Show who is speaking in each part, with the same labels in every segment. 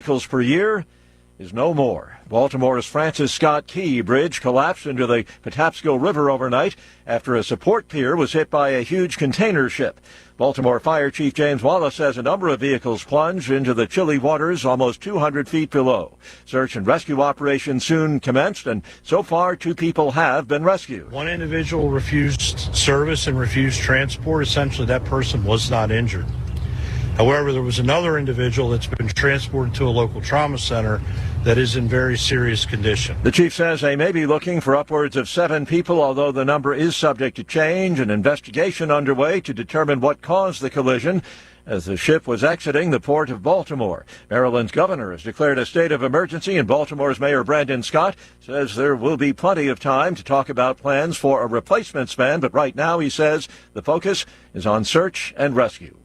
Speaker 1: vehicles per year is no more. Baltimore's Francis Scott Key Bridge collapsed into the Patapsco River overnight after a support pier was hit by a huge container ship. Baltimore Fire Chief James Wallace says a number of vehicles plunged into the chilly waters almost 200 feet below. Search and rescue operations soon commenced, and so far 2 people have been rescued.
Speaker 2: One individual refused service and refused transport. Essentially, that person was not injured. However, there was another individual that's been transported to a local trauma center that is in very serious condition.
Speaker 1: The chief says they may be looking for upwards of 7 people, although the number is subject to change. An investigation underway to determine what caused the collision as the ship was exiting the port of Baltimore. Maryland's governor has declared a state of emergency, and Baltimore's Mayor Brandon Scott says there will be plenty of time to talk about plans for a replacement span, but right now he says the focus is on search and rescue.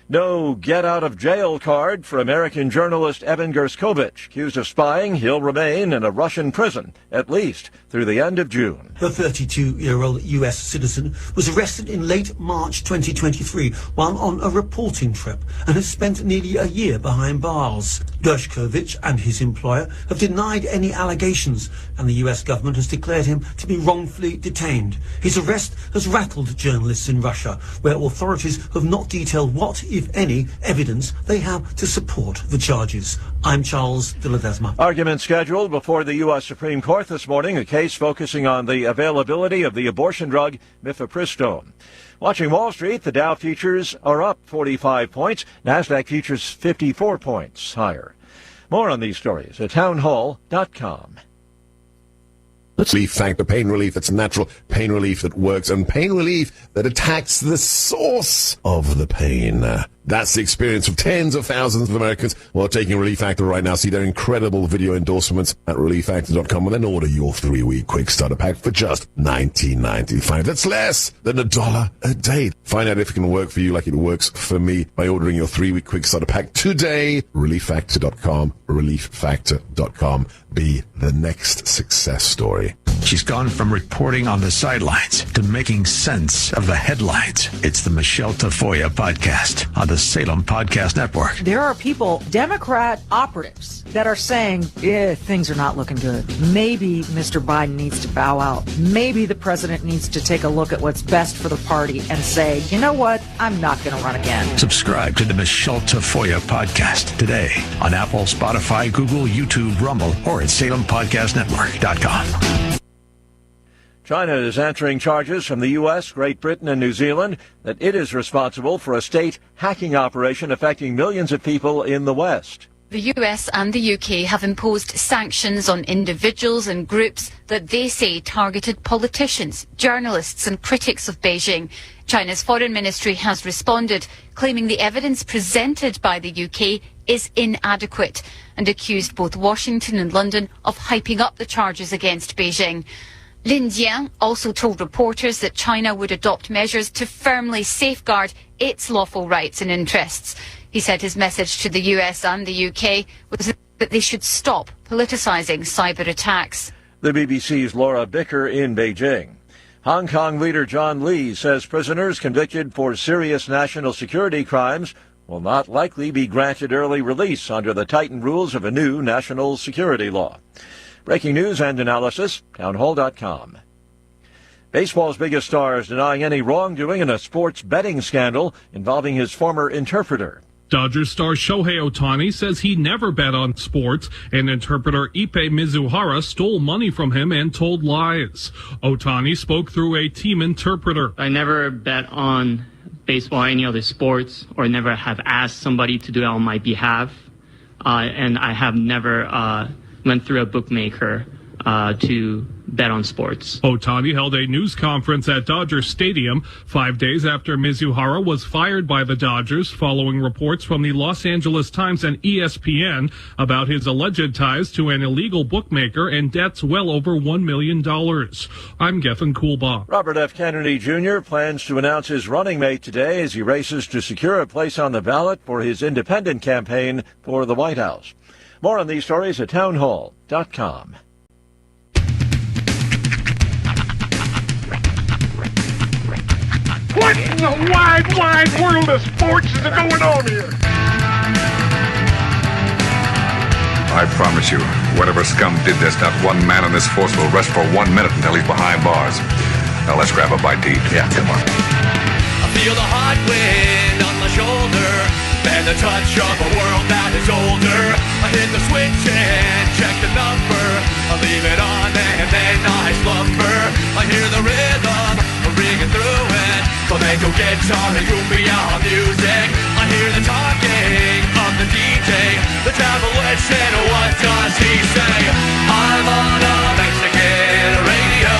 Speaker 1: No get-out-of-jail card for American journalist Evan Gerskovich. Accused of spying, he'll remain in a Russian prison, at least through the end of June.
Speaker 3: The 32-year-old U.S. citizen was arrested in late March 2023 while on a reporting trip and has spent nearly a year behind bars. Gerskovich and his employer have denied any allegations, and the U.S. government has declared him to be wrongfully detained. His arrest has rattled journalists in Russia, where authorities have not detailed what, if any, evidence they have to support the charges. I'm Charles de Ledesma.
Speaker 1: Argument scheduled before the U.S. Supreme Court this morning, a case focusing on the availability of the abortion drug mifepristone. Watching Wall Street, the Dow futures are up 45 points. NASDAQ futures 54 points higher. More on these stories at townhall.com.
Speaker 4: Relief Factor, pain relief that's natural, pain relief that works, and pain relief that attacks the source of the pain. That's the experience of tens of thousands of Americans who are taking Relief Factor right now. See their incredible video endorsements at relieffactor.com and then order your 3-week quick starter pack for just $19.95. That's less than $1 a day. Find out if it can work for you like it works for me by ordering your 3-week quick starter pack today. Relieffactor.com, relieffactor.com. Be the next success story.
Speaker 5: She's gone from reporting on the sidelines to making sense of the headlines. It's the Michelle Tafoya podcast on the Salem Podcast Network.
Speaker 6: There are people, Democrat operatives, that are saying, things are not looking good. Maybe Mr. Biden needs to bow out. Maybe the president needs to take a look at what's best for the party and say, you know what, I'm not going to run again.
Speaker 5: Subscribe to the Michelle Tafoya podcast today on Apple, Spotify, Google, YouTube, Rumble, or at SalemPodcastNetwork.com.
Speaker 1: China is answering charges from the U.S., Great Britain, and New Zealand that it is responsible for a state hacking operation affecting millions of people in the West.
Speaker 7: The US and the UK have imposed sanctions on individuals and groups that they say targeted politicians, journalists and critics of Beijing. China's foreign ministry has responded, claiming the evidence presented by the UK is inadequate and accused both Washington and London of hyping up the charges against Beijing. Lin Jian also told reporters that China would adopt measures to firmly safeguard its lawful rights and interests. He said his message to the US and the UK was that they should stop politicising cyber attacks.
Speaker 1: The BBC's Laura Bicker in Beijing. Hong Kong leader John Lee says prisoners convicted for serious national security crimes will not likely be granted early release under the tightened rules of a new national security law. Breaking news and analysis, townhall.com. Baseball's biggest stars denying any wrongdoing in a sports betting scandal involving his former interpreter.
Speaker 8: Dodgers star Shohei Ohtani says he never bet on sports, and interpreter Ippei Mizuhara stole money from him and told lies. Ohtani spoke through a team interpreter.
Speaker 9: I never bet on baseball or any other sports, or never have asked somebody to do it on my behalf. And I have never went through a bookmaker to bet on sports.
Speaker 8: Ohtani held a news conference at Dodger Stadium 5 days after Mizuhara was fired by the Dodgers following reports from the Los Angeles Times and ESPN about his alleged ties to an illegal bookmaker and debts well over $1 million. I'm Gethin Coolbaugh.
Speaker 1: Robert F. Kennedy Jr. plans to announce his running mate today as he races to secure a place on the ballot for his independent campaign for the White House. More on these stories at townhall.com.
Speaker 10: What in the wide, wide world of sports is going on here? I promise you, whatever scum did this, not one man on this force will rest for 1 minute until he's behind bars. Now let's grab a bite to eat. Yeah, come on.
Speaker 11: I feel the hot wind on my shoulder and the touch of a world that is older. I hit the switch and check the number. I leave it on and then I slumber. I hear the rhythm ringing through it. Flamenco guitar and cumbia music. I hear the talking of the DJ. The travelation, what does he say? I'm on a Mexican radio.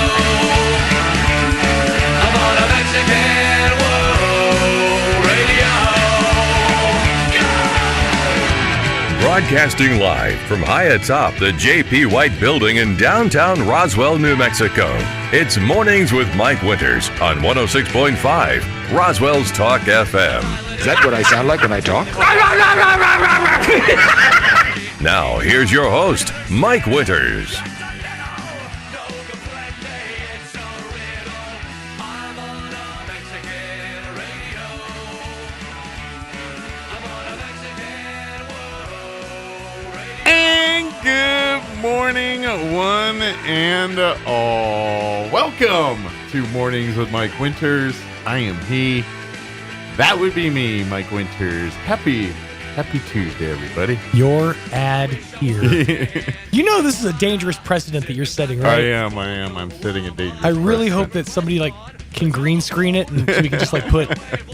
Speaker 11: I'm on a Mexican radio.
Speaker 12: Broadcasting live from high atop the J.P. White Building in downtown Roswell, New Mexico. It's Mornings with Mike Winters on 106.5 Roswell's Talk FM.
Speaker 10: Is that what I sound like when I talk?
Speaker 12: Now, here's your host, Mike Winters.
Speaker 13: Good morning, one and all. Welcome to Mornings with Mike Winters. I am he. That would be me, Mike Winters. Happy Tuesday, everybody.
Speaker 14: Your ad here. You know this is a dangerous precedent that you're setting, right?
Speaker 13: I am. I'm setting a dangerous
Speaker 14: I really
Speaker 13: precedent.
Speaker 14: hope that somebody can green screen it and so we can just put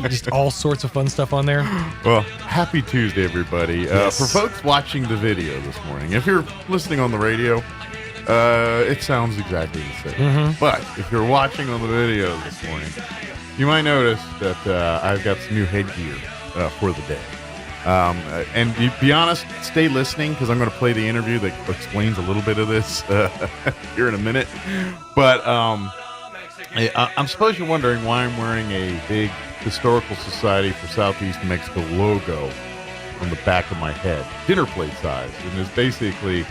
Speaker 14: just all sorts of fun stuff on there.
Speaker 13: Well, happy Tuesday, everybody.
Speaker 14: Yes.
Speaker 13: For folks watching the video this morning, if you're listening on the radio, it sounds exactly the same.
Speaker 14: Mm-hmm.
Speaker 13: But if you're watching on the video this morning, you might notice that I've got some new headgear for the day. And be honest, stay listening because I'm going to play the interview that explains a little bit of this here in a minute. But I'm suppose you're wondering why I'm wearing a big Historical Society for Southeast Mexico logo on the back of my head, dinner plate size, and it's basically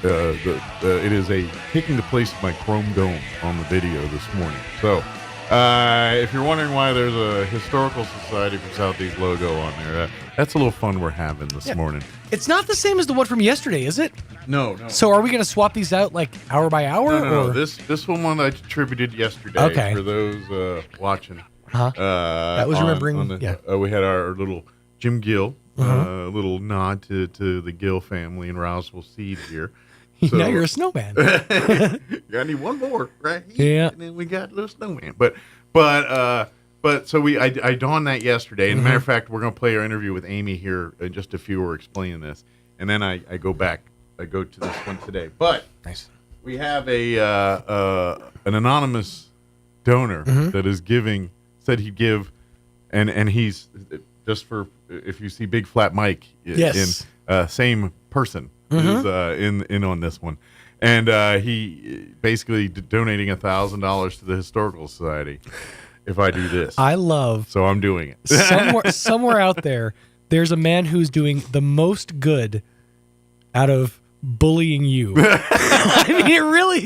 Speaker 13: it is taking the place of my chrome dome on the video this morning. So if you're wondering why there's a Historical Society for Southeast logo on there, that's a little fun we're having this morning.
Speaker 14: It's not the same as the one from yesterday, is it?
Speaker 13: No.
Speaker 14: So are we going to swap these out hour by hour?
Speaker 13: No. This one I attributed yesterday.
Speaker 14: Okay.
Speaker 13: For those watching.
Speaker 14: Uh-huh. That was remembering.
Speaker 13: We had our little Jim Gill, little nod to the Gill family and Roswell seed here. So,
Speaker 14: now you're a snowman.
Speaker 13: I need one more, right?
Speaker 14: Yeah.
Speaker 13: And then we got a little snowman. But so I donned that yesterday. And matter of fact, we're going to play our interview with Amy here in just a few. We're explaining this, and then I go back. I go to this one today. But
Speaker 14: nice.
Speaker 13: We have an anonymous donor that is said he'd give, and he's just for if you see Big Flat Mike same person is in on this one, and he basically
Speaker 14: donating
Speaker 13: $1,000 to the Historical Society if I do this.
Speaker 14: I love.
Speaker 13: So I'm doing it.
Speaker 14: somewhere out there, there's a man who's doing the most good out of bullying you. I mean, it really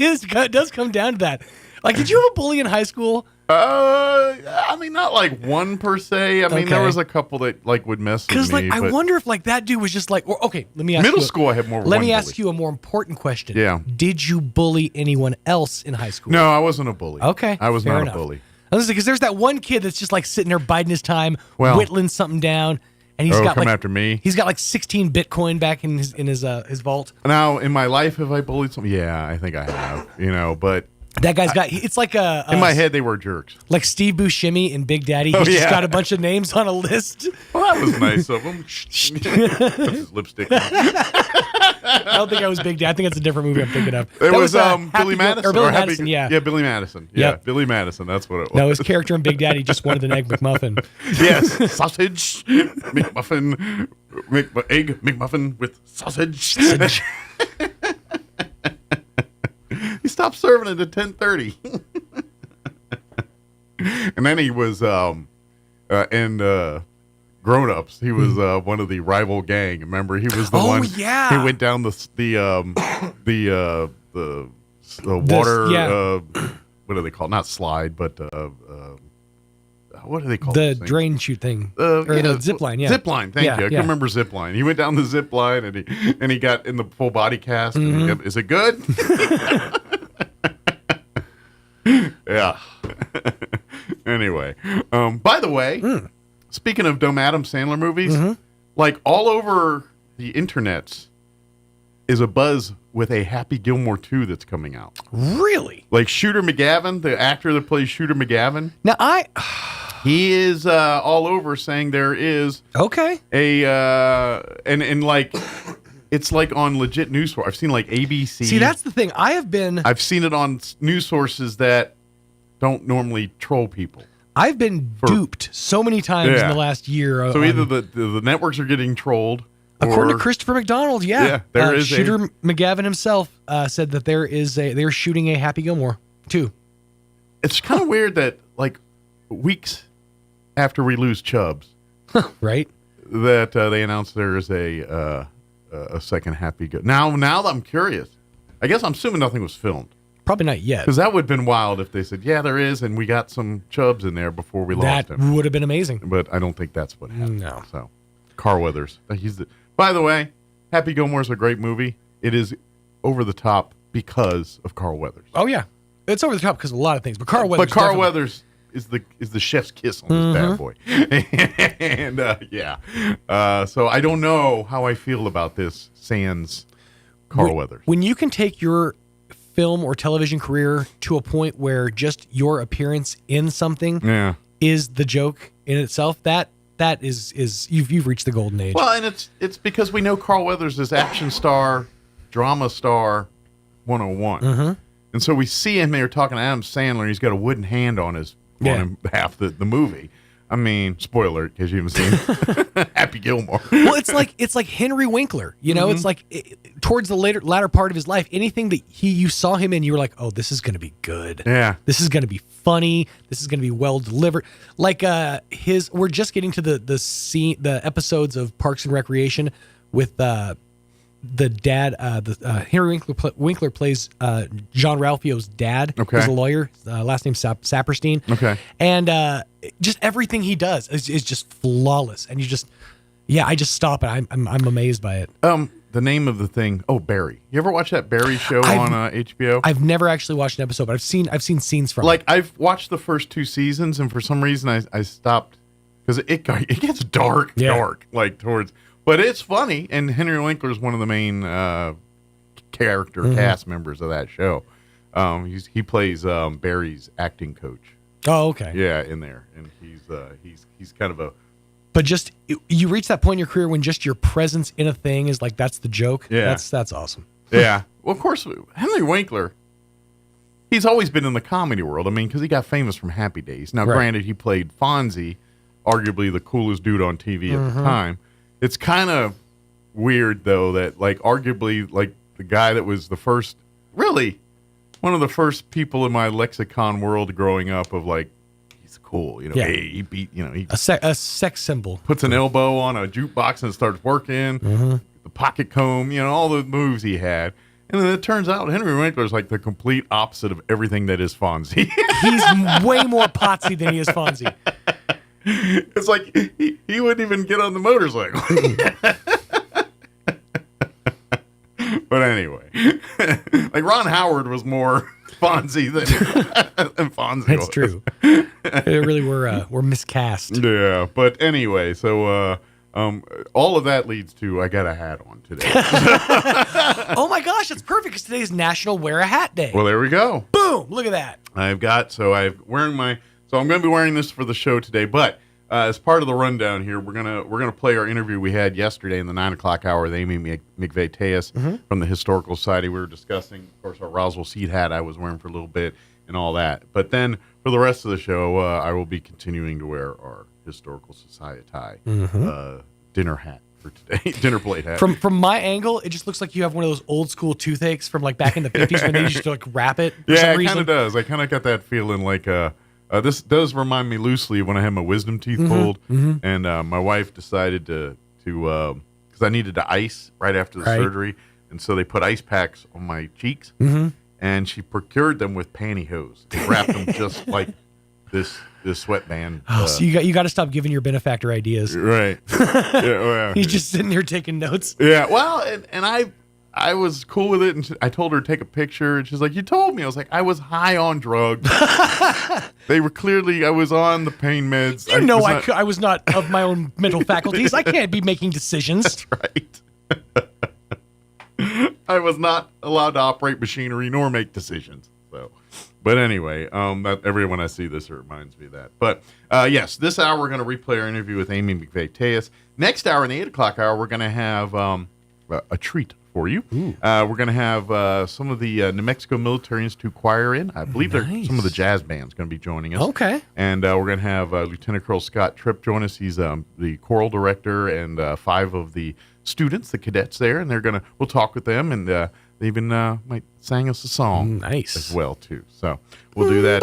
Speaker 14: does come down to that. Did you have a bully in high school?
Speaker 13: I mean, not one per se. I mean, there was a couple that would mess with me.
Speaker 14: Because I wonder if that dude was just okay, let me ask
Speaker 13: middle school. I had more.
Speaker 14: Let me ask you a more important question.
Speaker 13: Yeah.
Speaker 14: Did you bully anyone else in high school?
Speaker 13: No, I wasn't a bully.
Speaker 14: Okay,
Speaker 13: I was
Speaker 14: fair
Speaker 13: not
Speaker 14: enough.
Speaker 13: a bully.
Speaker 14: Because there's that one kid that's just sitting there biding his time, whittling something down, and he's got
Speaker 13: coming after me.
Speaker 14: He's got 16 Bitcoin back in his vault.
Speaker 13: Now, in my life, have I bullied someone? Yeah, I think I have. But
Speaker 14: that guy's got. It's
Speaker 13: in my head, they were jerks.
Speaker 14: Like Steve Buscemi and Big Daddy. He's just got a bunch of names on a list.
Speaker 13: Well, that was nice of him. Put his lipstick on.
Speaker 14: I don't think I was Big Daddy. I think it's a different movie I'm thinking of.
Speaker 13: It was Billy Madison.
Speaker 14: Or Billy Madison, yeah.
Speaker 13: Yeah, Billy Madison. Yeah, Billy Madison. That's what it was.
Speaker 14: No, his character in Big Daddy just wanted an Egg McMuffin.
Speaker 13: Yes, sausage, McMuffin, egg McMuffin with sausage. He stopped serving it at 10:30. And then he was Grown Ups. He was one of the rival gang. Remember, he was the one.
Speaker 14: Yeah.
Speaker 13: He went down the water. What do they call it? Not slide, but what do they call
Speaker 14: the
Speaker 13: those things?
Speaker 14: drain chute thing, or the zip line. Yeah,
Speaker 13: zip line. Thank you. I can remember zip line. He went down the zip line and he got in the full body cast.
Speaker 14: Mm-hmm.
Speaker 13: And is it good? Yeah. Anyway, by the way, speaking of dumb Adam Sandler movies, like all over the internet is a buzz with a Happy Gilmore 2 that's coming out.
Speaker 14: Really?
Speaker 13: Like Shooter McGavin, the actor that plays Shooter McGavin.
Speaker 14: Now
Speaker 13: he is all over saying there is a and like it's like on legit news source. I've seen like ABC.
Speaker 14: See, that's the thing.
Speaker 13: I've seen it on news sources that don't normally troll people.
Speaker 14: I've been duped so many times in the last year.
Speaker 13: So either the networks are getting trolled.
Speaker 14: According to Christopher McDonald,
Speaker 13: there is
Speaker 14: Shooter McGavin himself said that they're shooting a Happy Gilmore 2.
Speaker 13: It's kind of weird that like weeks after we lose Chubbs,
Speaker 14: right?
Speaker 13: That they announced there is a second Happy Gilmore. Now that I'm curious, I guess I'm assuming nothing was filmed.
Speaker 14: Probably not yet.
Speaker 13: Because that would have been wild if they said, yeah, there is, and we got some Chubbs in there before we lost him.
Speaker 14: That would have been amazing.
Speaker 13: But I don't think that's what happened.
Speaker 14: No.
Speaker 13: So, Carl Weathers. By the way, Happy Gilmore is a great movie. It is over the top because of Carl Weathers.
Speaker 14: Oh, yeah. It's over the top because of a lot of things. But Carl Weathers.
Speaker 13: But Carl Weathers is the chef's kiss on this bad boy. And, so I don't know how I feel about this sans Carl Weathers.
Speaker 14: When you can take your film or television career to a point where just your appearance in something is the joke in itself, that is you've reached the golden age.
Speaker 13: Well, and it's because we know Carl Weathers is action star, drama star 101. And so we see him there talking to Adam Sandler, and he's got a wooden hand on him half the movie. I mean, spoiler, because you haven't seen Happy Gilmore.
Speaker 14: Well, it's like Henry Winkler. You know, it's like towards the latter part of his life, anything that you saw him in, you were like, oh, this is going to be good.
Speaker 13: Yeah,
Speaker 14: this is going to be funny. This is going to be well delivered. Like we're just getting to the episodes of Parks and Recreation with the dad. Henry Winkler plays John Ralphio's dad.
Speaker 13: Okay,
Speaker 14: he's a lawyer. Last name Saperstein.
Speaker 13: Okay,
Speaker 14: and just everything he does is just flawless, and I just stop and I'm amazed by it.
Speaker 13: The name of the thing, Barry. You ever watch that Barry show on HBO?
Speaker 14: I've never actually watched an episode, but I've seen scenes from it.
Speaker 13: I've watched the first 2 seasons, and for some reason I stopped because it gets dark towards. But it's funny, and Henry Winkler is one of the main cast members of that show. He plays Barry's acting coach.
Speaker 14: Oh, okay.
Speaker 13: Yeah, in there, and he's kind of a.
Speaker 14: But just you reach that point in your career when just your presence in a thing is like that's the joke.
Speaker 13: Yeah,
Speaker 14: that's awesome.
Speaker 13: Yeah. Well, of course, Henry Winkler. He's always been in the comedy world. I mean, because he got famous from Happy Days. Now, granted, he played Fonzie, arguably the coolest dude on TV at the time. It's kind of weird, though, that, arguably, the guy that was one of the first people in my lexicon world growing up of, he's cool, hey, he beat,
Speaker 14: a sex symbol.
Speaker 13: Puts an elbow on a jukebox and starts working, the pocket comb, all the moves he had. And then it turns out Henry Winkler is the complete opposite of everything that is Fonzie.
Speaker 14: He's way more potsy than he is Fonzie.
Speaker 13: It's like he wouldn't even get on the motorcycle. But anyway, Ron Howard was more Fonzie than Fonzie.
Speaker 14: That's true. They really were miscast.
Speaker 13: Yeah, but anyway, so all of that leads to I got a hat on today.
Speaker 14: Oh my gosh, it's perfect because today's National Wear a Hat Day.
Speaker 13: Well, there we go.
Speaker 14: Boom! Look at that.
Speaker 13: I'm going to be wearing this for the show today, but as part of the rundown here, we're gonna play our interview we had yesterday in the 9 o'clock hour with Amy McVeigh-Tejas from the Historical Society. We were discussing, of course, our Roswell seed hat I was wearing for a little bit and all that. But then for the rest of the show, I will be continuing to wear our Historical Society dinner hat for today, dinner plate hat.
Speaker 14: From my angle, it just looks like you have one of those old school toothaches from back in the 50s when they used to wrap it. For some
Speaker 13: it
Speaker 14: reason.
Speaker 13: kind of does. I kind of got that feeling this does remind me loosely of when I had my wisdom teeth pulled, and my wife decided to because I needed to ice right after the surgery, and so they put ice packs on my cheeks, and she procured them with pantyhose. They wrapped them just like this this sweatband.
Speaker 14: Oh, so you got to stop giving your benefactor ideas.
Speaker 13: Right. Yeah, well,
Speaker 14: He's just sitting there taking notes.
Speaker 13: Yeah. Well, and I was cool with it, and I told her to take a picture, and she's like, "You told me." I was like, "I was high on drugs. They were clearly. I was on the pain meds.
Speaker 14: I was not of my own mental faculties. I can't be making decisions."
Speaker 13: That's right. I was not allowed to operate machinery nor make decisions. So, but anyway, everyone I see this, it reminds me of that. But yes, this hour we're going to replay our interview with Amy McVeigh-Tejas. Next hour, in the 8 o'clock hour, we're going to have a treat for you. We're going to have some of the New Mexico Military Institute choir in. I believe some of the jazz band's going to be joining us.
Speaker 14: Okay.
Speaker 13: And we're going to have Lieutenant Colonel Scott Tripp join us. He's the choral director and 5 of the students, the cadets there, and we'll talk with them, and they even might sing us a song as well, too. So we'll do that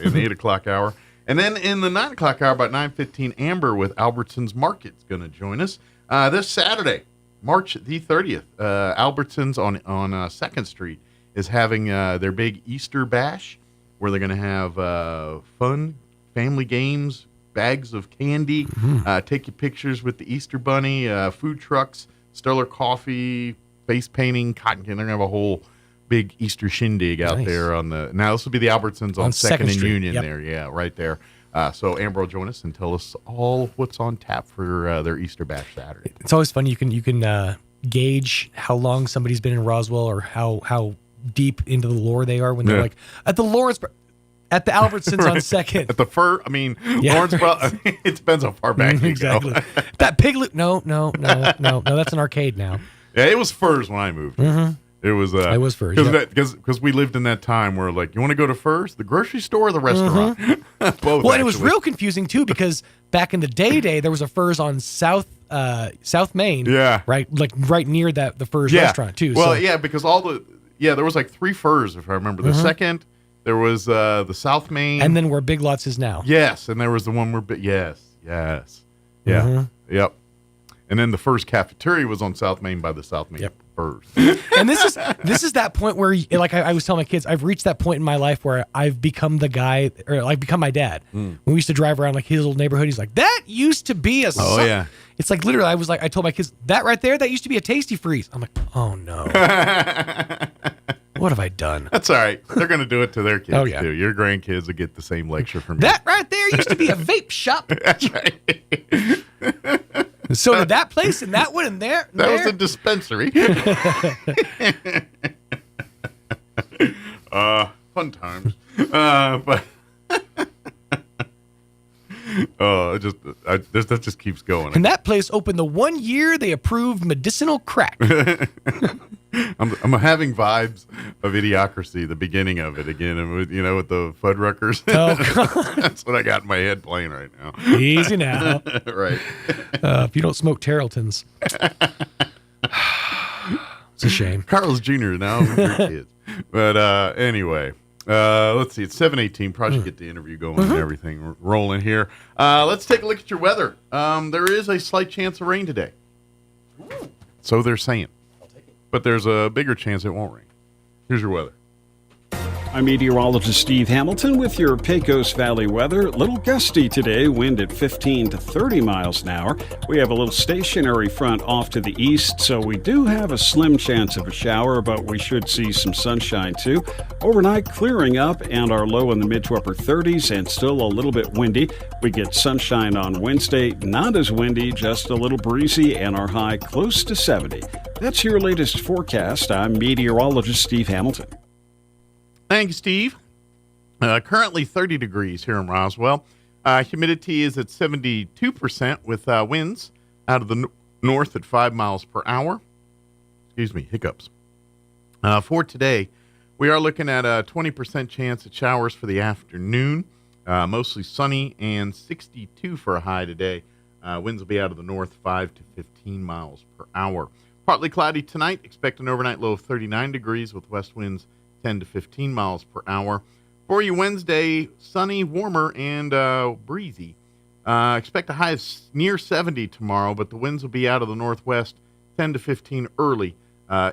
Speaker 13: in the 8 o'clock hour. And then in the 9 o'clock hour, about 9:15, Amber with Albertsons Market is going to join us. This Saturday, March the 30th, Albertsons on 2nd Street is having their big Easter bash, where they're going to have fun family games, bags of candy, take your pictures with the Easter Bunny, food trucks, Stellar Coffee, face painting, cotton candy. They're going to have a whole big Easter shindig out there on the. Now this will be the Albertsons on 2nd and
Speaker 14: Street.
Speaker 13: Union there, yeah, right there. So Amber will join us and tell us all what's on tap for their Easter bash Saturday.
Speaker 14: It's always funny. You can gauge how long somebody's been in Roswell or how deep into the lore they are when they're like at the Lawrenceburg. At the Albertsons on 2nd.
Speaker 13: At the Lawrenceburg. It depends how far back you
Speaker 14: exactly.
Speaker 13: go.
Speaker 14: That Piglet. No. That's an arcade now.
Speaker 13: Yeah, it was Furs when I moved. It was
Speaker 14: Furs.
Speaker 13: Because we lived in that time where, like, you want to go to Furs, the grocery store or the restaurant? Both.
Speaker 14: Well, and it was real confusing too, because back in the day there was a Furs on South Main.
Speaker 13: Yeah.
Speaker 14: Right, like right near the Furs restaurant too.
Speaker 13: Well,
Speaker 14: so.
Speaker 13: yeah, because there was like 3 Furs if I remember. The second. There was the South Main.
Speaker 14: And then where Big Lots is now.
Speaker 13: Yes, and there was the one where... Yes. Yeah. Yep. And then the first cafeteria was on South Main by the South Main Furs.
Speaker 14: And this is that point where, like I was telling my kids, I've reached that point in my life where I've become the guy, or I've become my dad. When we used to drive around like his little neighborhood, he's like, that used to be a...
Speaker 13: Oh, yeah.
Speaker 14: It's like literally, I told my kids, that right there, that used to be a Tasty Freeze. I'm like, oh no. What have I done?
Speaker 13: That's all right. They're going to do it to their kids,
Speaker 14: yeah.
Speaker 13: too. Your grandkids will get the same lecture from you.
Speaker 14: That right there used to be a vape shop.
Speaker 13: That's right.
Speaker 14: So did that place and that one and there.
Speaker 13: That was a dispensary. Fun times. But that just keeps going.
Speaker 14: And that place opened the 1 year they approved medicinal crack.
Speaker 13: I'm having vibes of Idiocracy, the beginning of it again, and with the Fuddruckers.
Speaker 14: Oh, God.
Speaker 13: That's what I got in my head playing right now.
Speaker 14: Easy now.
Speaker 13: Right.
Speaker 14: If you don't smoke Tarleton's. It's a shame.
Speaker 13: Carl's Jr. now with your kids. But anyway, let's see. It's 7:18. Probably should get the interview going and everything rolling here. Let's take a look at your weather. There is a slight chance of rain today. So they're saying. But there's a bigger chance it won't rain. Here's your weather.
Speaker 15: I'm meteorologist Steve Hamilton with your Pecos Valley weather. A little gusty today, wind at 15 to 30 miles an hour. We have a little stationary front off to the east, so we do have a slim chance of a shower, but we should see some sunshine too. Overnight clearing up and our low in the mid to upper 30s and still a little bit windy. We get sunshine on Wednesday, not as windy, just a little breezy, and our high close to 70. That's your latest forecast. I'm meteorologist Steve Hamilton.
Speaker 13: Thanks, Steve. Currently 30 degrees here in Roswell. Humidity is at 72% with winds out of the north at 5 miles per hour. Excuse me, hiccups. For today, we are looking at a 20% chance at showers for the afternoon. Mostly sunny and 62 for a high today. Winds will be out of the north 5 to 15 miles per hour. Partly cloudy tonight. Expect an overnight low of 39 degrees with west winds 10 to 15 miles per hour. For you Wednesday, sunny, warmer, and breezy. Expect a high of near 70 tomorrow, but the winds will be out of the northwest 10 to 15 early,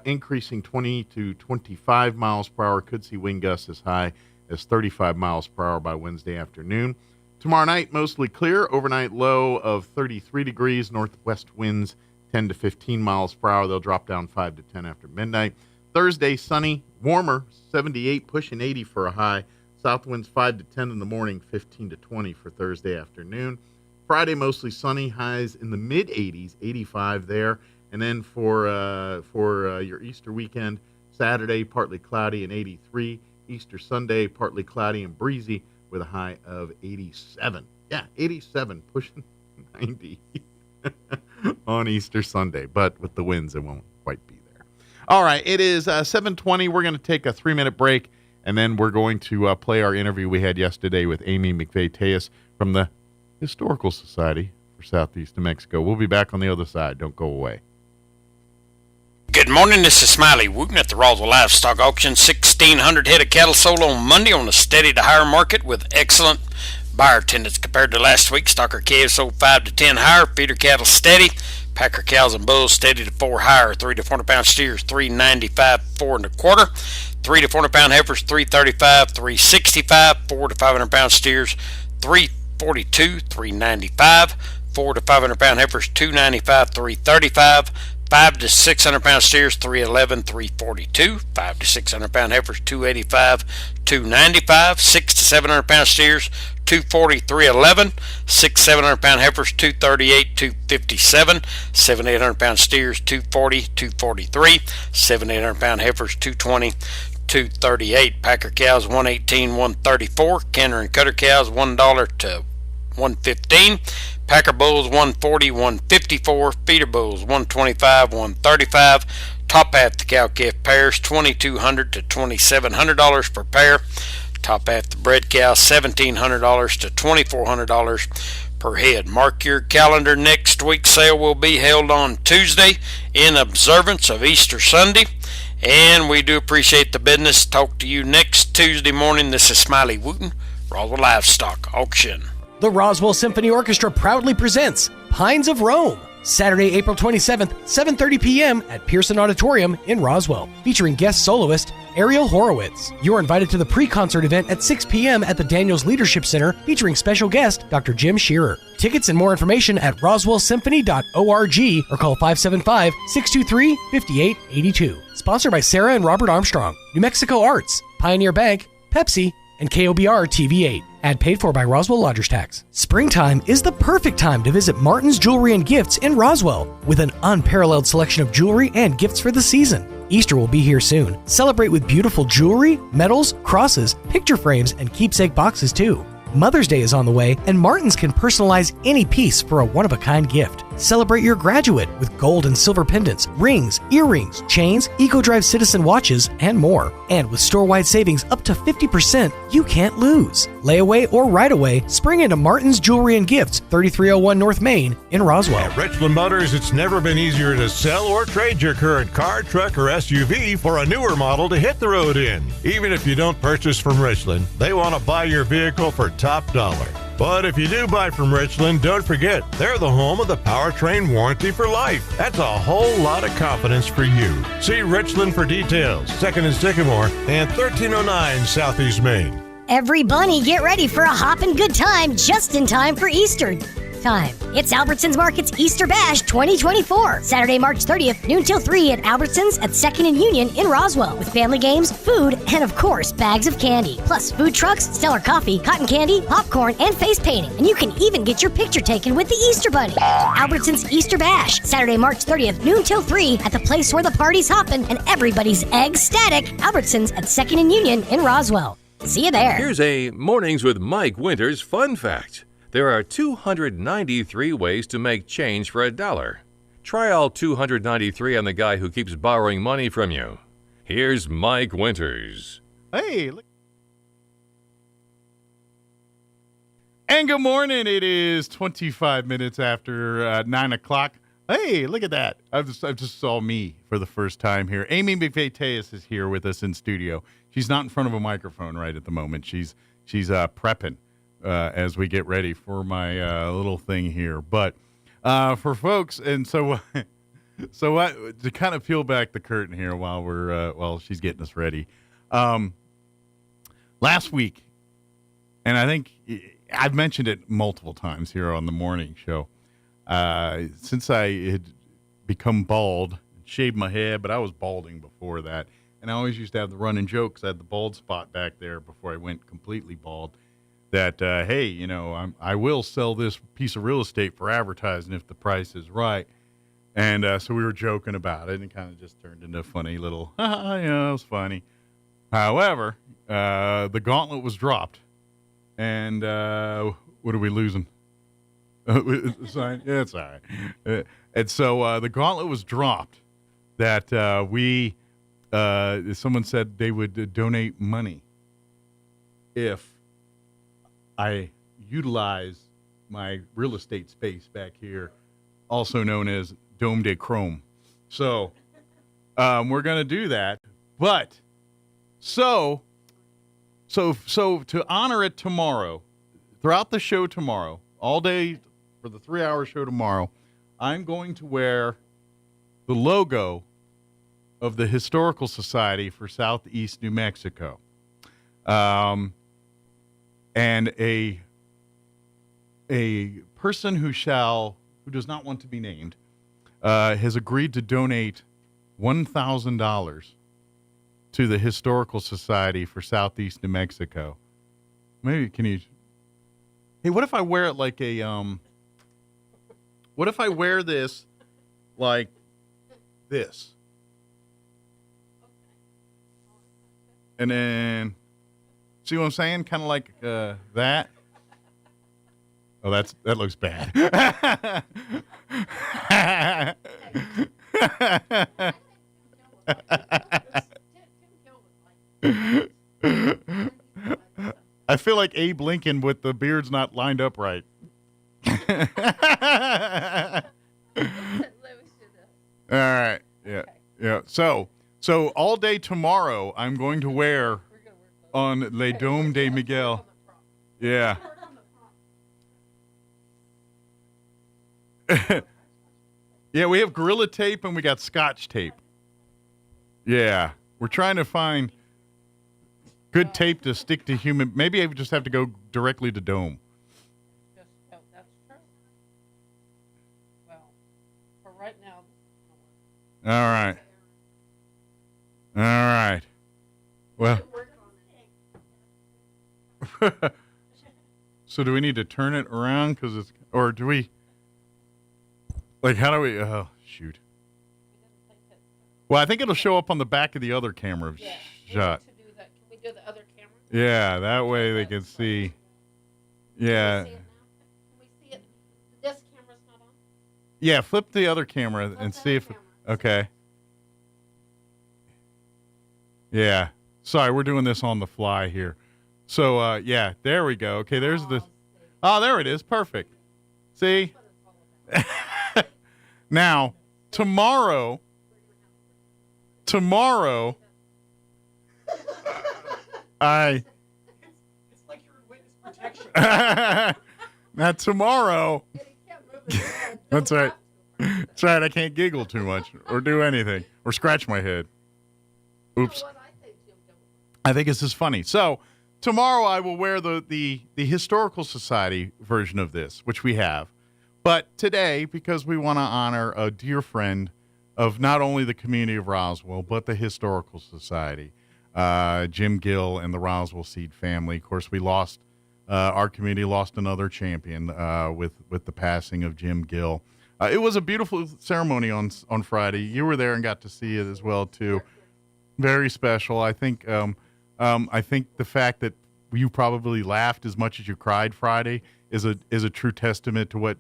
Speaker 13: increasing 20 to 25 miles per hour. Could see wind gusts as high as 35 miles per hour by Wednesday afternoon. Tomorrow night, mostly clear. Overnight low of 33 degrees. Northwest winds 10 to 15 miles per hour. They'll drop down 5 to 10 after midnight. Thursday, sunny, warmer, 78, pushing 80 for a high. South winds 5 to 10 in the morning, 15 to 20 for Thursday afternoon. Friday, mostly sunny, highs in the mid-80s, 85 there. And then for your Easter weekend, Saturday, partly cloudy and 83. Easter Sunday, partly cloudy and breezy with a high of 87. Yeah, 87, pushing 90 on Easter Sunday. But with the winds, it won't quite be there. All right, it is 7:20. We're going to take a 3-minute break, and then we're going to play our interview we had yesterday with Amy McVeigh-Tejas from the Historical Society for Southeast New Mexico. We'll be back on the other side. Don't go away.
Speaker 16: Good morning, this is Smiley Wooten at the Roswell Livestock Auction. 1,600 head of cattle sold on Monday on a steady to higher market with excellent buyer attendance compared to last week. Stocker calves sold 5 to 10 higher, feeder cattle steady, packer cows and bulls steady to 4 higher, 3 to 400 pound steers 395, 4 1/4, 3 to 400 pound heifers 335, 365, 4 to 500 pound steers 342, 395, 4 to 500 pound heifers 295, 335. 5 to 600 pound steers 311, 342, 5 to 600 pound heifers 285, 295, 6 to 700 pound steers 240, 311, 6 700 pound heifers 238, 257, 7 800 pound steers 240, 243, 7 800 pound heifers 220, 238. Packer cows 118, 134. Canner and cutter cows $1 to 115. Packer bulls 140, 154. Feeder bulls 125, 135. Top half the cow calf pairs $2,200 to $2,700 per pair. Top half the bred cow $1,700 to $2,400 per head. Mark your calendar. Next week's sale will be held on Tuesday in observance of Easter Sunday. And we do appreciate the business. Talk to you next Tuesday morning. This is Smiley Wooten, Roswell Livestock Auction.
Speaker 17: The Roswell Symphony Orchestra proudly presents Pines of Rome, Saturday, April 27th, 7:30 p.m. at Pearson Auditorium in Roswell, featuring guest soloist Ariel Horowitz. You're invited to the pre-concert event at 6 p.m. at the Daniels Leadership Center, featuring special guest Dr. Jim Shearer. Tickets and more information at roswellsymphony.org or call 575-623-5882. Sponsored by Sarah and Robert Armstrong, New Mexico Arts, Pioneer Bank, Pepsi, and KOBR TV8. Ad paid for by Roswell Lodgers Tax. Springtime is the perfect time to visit Martin's Jewelry and Gifts in Roswell with an unparalleled selection of jewelry and gifts for the season. Easter will be here soon. Celebrate with beautiful jewelry, medals, crosses, picture frames, and keepsake boxes too. Mother's Day is on the way, and Martin's can personalize any piece for a one-of-a-kind gift. Celebrate your graduate with gold and silver pendants, rings, earrings, chains, EcoDrive Citizen watches, and more. And with store-wide savings up to 50%, you can't lose. Layaway or right-away, spring into Martin's Jewelry and Gifts, 3301 North Main in Roswell.
Speaker 18: At Richland Motors, it's never been easier to sell or trade your current car, truck, or SUV for a newer model to hit the road in. Even if you don't purchase from Richland, they want to buy your vehicle for top dollar. But if you do buy from Richland, don't forget, they're the home of the powertrain warranty for life. That's a whole lot of confidence for you. See Richland for details. 2nd and Sycamore and 1309 Southeast Main.
Speaker 19: Every bunny, get ready for a hoppin' good time just in time for Easter time. It's Albertsons Market's Easter Bash 2024. Saturday, March 30th, noon till 3 at Albertsons at 2nd and Union in Roswell with family games, food, and of course, bags of candy. Plus food trucks, stellar coffee, cotton candy, popcorn, and face painting. And you can even get your picture taken with the Easter Bunny. Albertsons Easter Bash, Saturday, March 30th, noon till 3 at the place where the party's hoppin' and everybody's ecstatic. Albertsons at 2nd and Union in Roswell. See you there.
Speaker 12: Here's a Mornings with Mike Winters fun fact. There are 293 ways to make change for $1. Try all 293 on the guy who keeps borrowing money from you. Here's Mike Winters.
Speaker 13: Hey, look. And good morning. It is 25 minutes after 9 o'clock. Hey, look at that. I just saw me for the first time here. Amy McVeigh-Tejas is here with us in studio. She's not in front of a microphone right at the moment. She's prepping as we get ready for my little thing here. But for folks, and so what, to kind of peel back the curtain here while she's getting us ready. last week, and I think I've mentioned it multiple times here on the morning show, since I had become bald, shaved my head, but I was balding before that. And I always used to have the running joke, because I had the bald spot back there before I went completely bald, that, hey, you know, I will sell this piece of real estate for advertising if the price is right. And so we were joking about it, and it kind of just turned into a funny little, you know, it was funny. However, the gauntlet was dropped. And what are we losing? Sign? Yeah, it's all right. And so the gauntlet was dropped that someone said they would donate money if I utilize my real estate space back here, also known as Dome de Chrome. So we're going to do that. But so to honor it tomorrow, throughout the show tomorrow, all day for the 3-hour show tomorrow, I'm going to wear the logo of the Historical Society for Southeast New Mexico. And a person who does not want to be named has agreed to donate $1,000 to the Historical Society for Southeast New Mexico. Maybe can you? Hey, what if I wear it like a What if I wear this like this? And then, see what I'm saying? Kind of like that. Oh, that looks bad. I feel like Abe Lincoln with the beard's not lined up right. All right. Yeah. Yeah. So all day tomorrow, I'm going to wear on Le Dome de Miguel. Yeah. Yeah, we have Gorilla Tape and we got Scotch tape. Yeah. We're trying to find good tape to stick to human. Maybe I just have to go directly to Dome.
Speaker 20: That's true. Well, for right now.
Speaker 13: All right. All right. Well. So do we need to turn it around? Or do we? Like, how do we? Oh, shoot. Well, I think it'll show up on the back of the other camera shot.
Speaker 20: Can we do the other camera?
Speaker 13: Yeah, that way they can see. Yeah.
Speaker 20: Can we see it? This camera's not on?
Speaker 13: Yeah, flip the other camera and see if. Okay. Yeah. Sorry, we're doing this on the fly here. So, yeah, there we go. Okay, there's the. Oh, there it is. Perfect. See? Now, tomorrow. It's
Speaker 20: like you're in witness protection.
Speaker 13: Now, tomorrow. That's right. That's right. I can't giggle too much or do anything or scratch my head. Oops. I think this is funny. So, tomorrow I will wear the Historical Society version of this, which we have. But today, because we want to honor a dear friend of not only the community of Roswell, but the Historical Society, Jim Gill and the Roswell Seed family. Of course, we lost, our community lost another champion with the passing of Jim Gill. It was a beautiful ceremony on Friday. You were there and got to see it as well, too. Very special. I think the fact that you probably laughed as much as you cried Friday is a true testament to what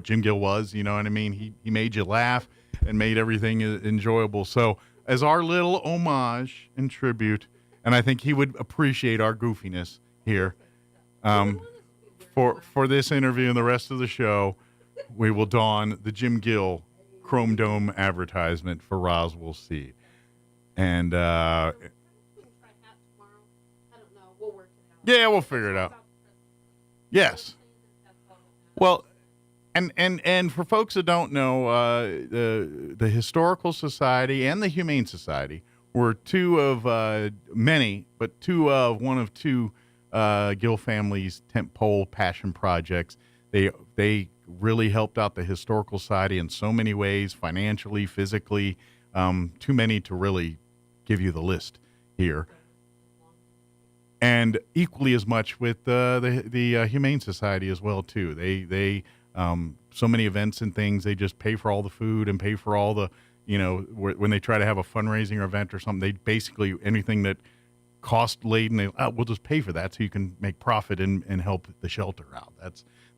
Speaker 13: Jim Gill was. You know what I mean? He made you laugh and made everything enjoyable. So as our little homage and tribute, and I think he would appreciate our goofiness here, for this interview and the rest of the show, we will don the Jim Gill Chrome Dome advertisement for Roswell Seed. And yeah, we'll figure it out. Yes. Well, and for folks that don't know, the Historical Society and the Humane Society were two of many, but one of two Gill family's tentpole passion projects. They really helped out the Historical Society in so many ways, financially, physically, too many to really give you the list here. And equally as much with the Humane Society as well too. They so many events and things. They just pay for all the food and pay for all the, when they try to have a fundraising event or something. They basically anything that cost laden, we'll just pay for that so you can make profit and help the shelter out.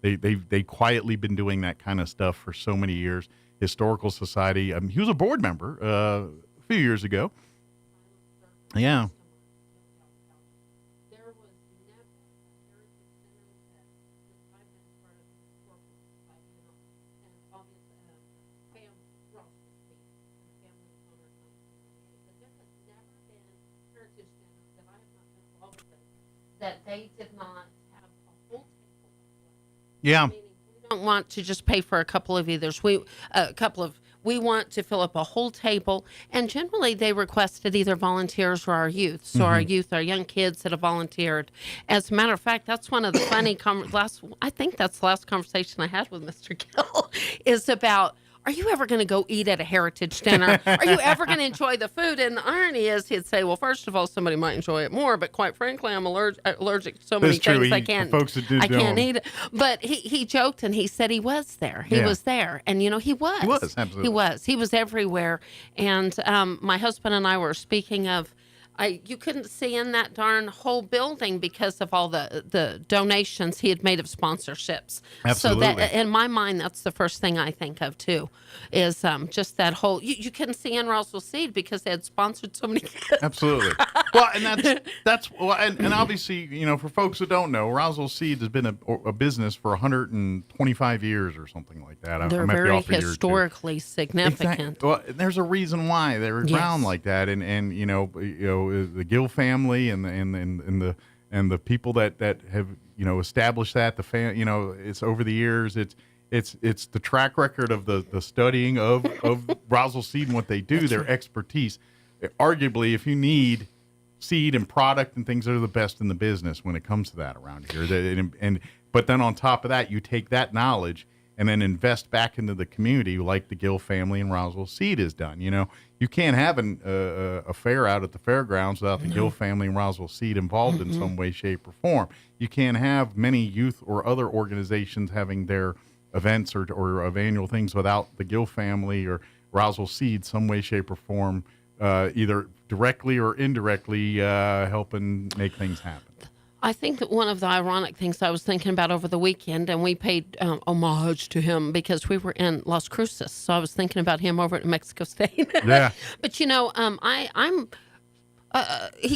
Speaker 13: They quietly been doing that kind of stuff for so many years. Historical Society. He was a board member a few years ago. Yeah.
Speaker 21: That they did not have a whole table.
Speaker 13: Yeah.
Speaker 21: We don't want to just pay for a couple of either's. We want to fill up a whole table, and generally they requested either volunteers or our youth. So our youth, our young kids that have volunteered. As a matter of fact, that's one of the funny I think that's the last conversation I had with Mr. Gill is about, are you ever going to go eat at a heritage dinner? Are you ever going to enjoy the food? And the irony is, he'd say, well, first of all, somebody might enjoy it more, but quite frankly, I'm allergic to so many things I can't eat it. But he joked and he said he was there. He was there. And, he was.
Speaker 13: He was, absolutely.
Speaker 21: He was. He was everywhere. And my husband and I were speaking of, you couldn't see in that darn whole building because of all the donations he had made of sponsorships.
Speaker 13: Absolutely.
Speaker 21: So that, in my mind, that's the first thing I think of too, is just that whole. You couldn't see in Roswell Seed because they had sponsored so many kids.
Speaker 13: Absolutely. Well, and and obviously, for folks that don't know, Roswell Seed has been a business for 125 years or something like that.
Speaker 21: They're very historically significant.
Speaker 13: Exactly. Well, there's a reason why they're around like that, and the Gill family and the people that have established that it's over the years it's the track record of the studying of Roswell Seed and what they do. Their expertise. Arguably, if you need seed and product and things, they're the best in the business when it comes to that around here. But then on top of that, you take that knowledge and then invest back into the community like the Gill family and Roswell Seed has done. You can't have a fair out at the fairgrounds without the Gill family and Roswell Seed involved in some way, shape, or form. You can't have many youth or other organizations having their events or of annual things without the Gill family or Roswell Seed some way, shape, or form, either directly or indirectly helping make things happen.
Speaker 21: I think that one of the ironic things I was thinking about over the weekend, and we paid homage to him because we were in Las Cruces, so I was thinking about him over at Mexico State.
Speaker 13: Yeah.
Speaker 21: But he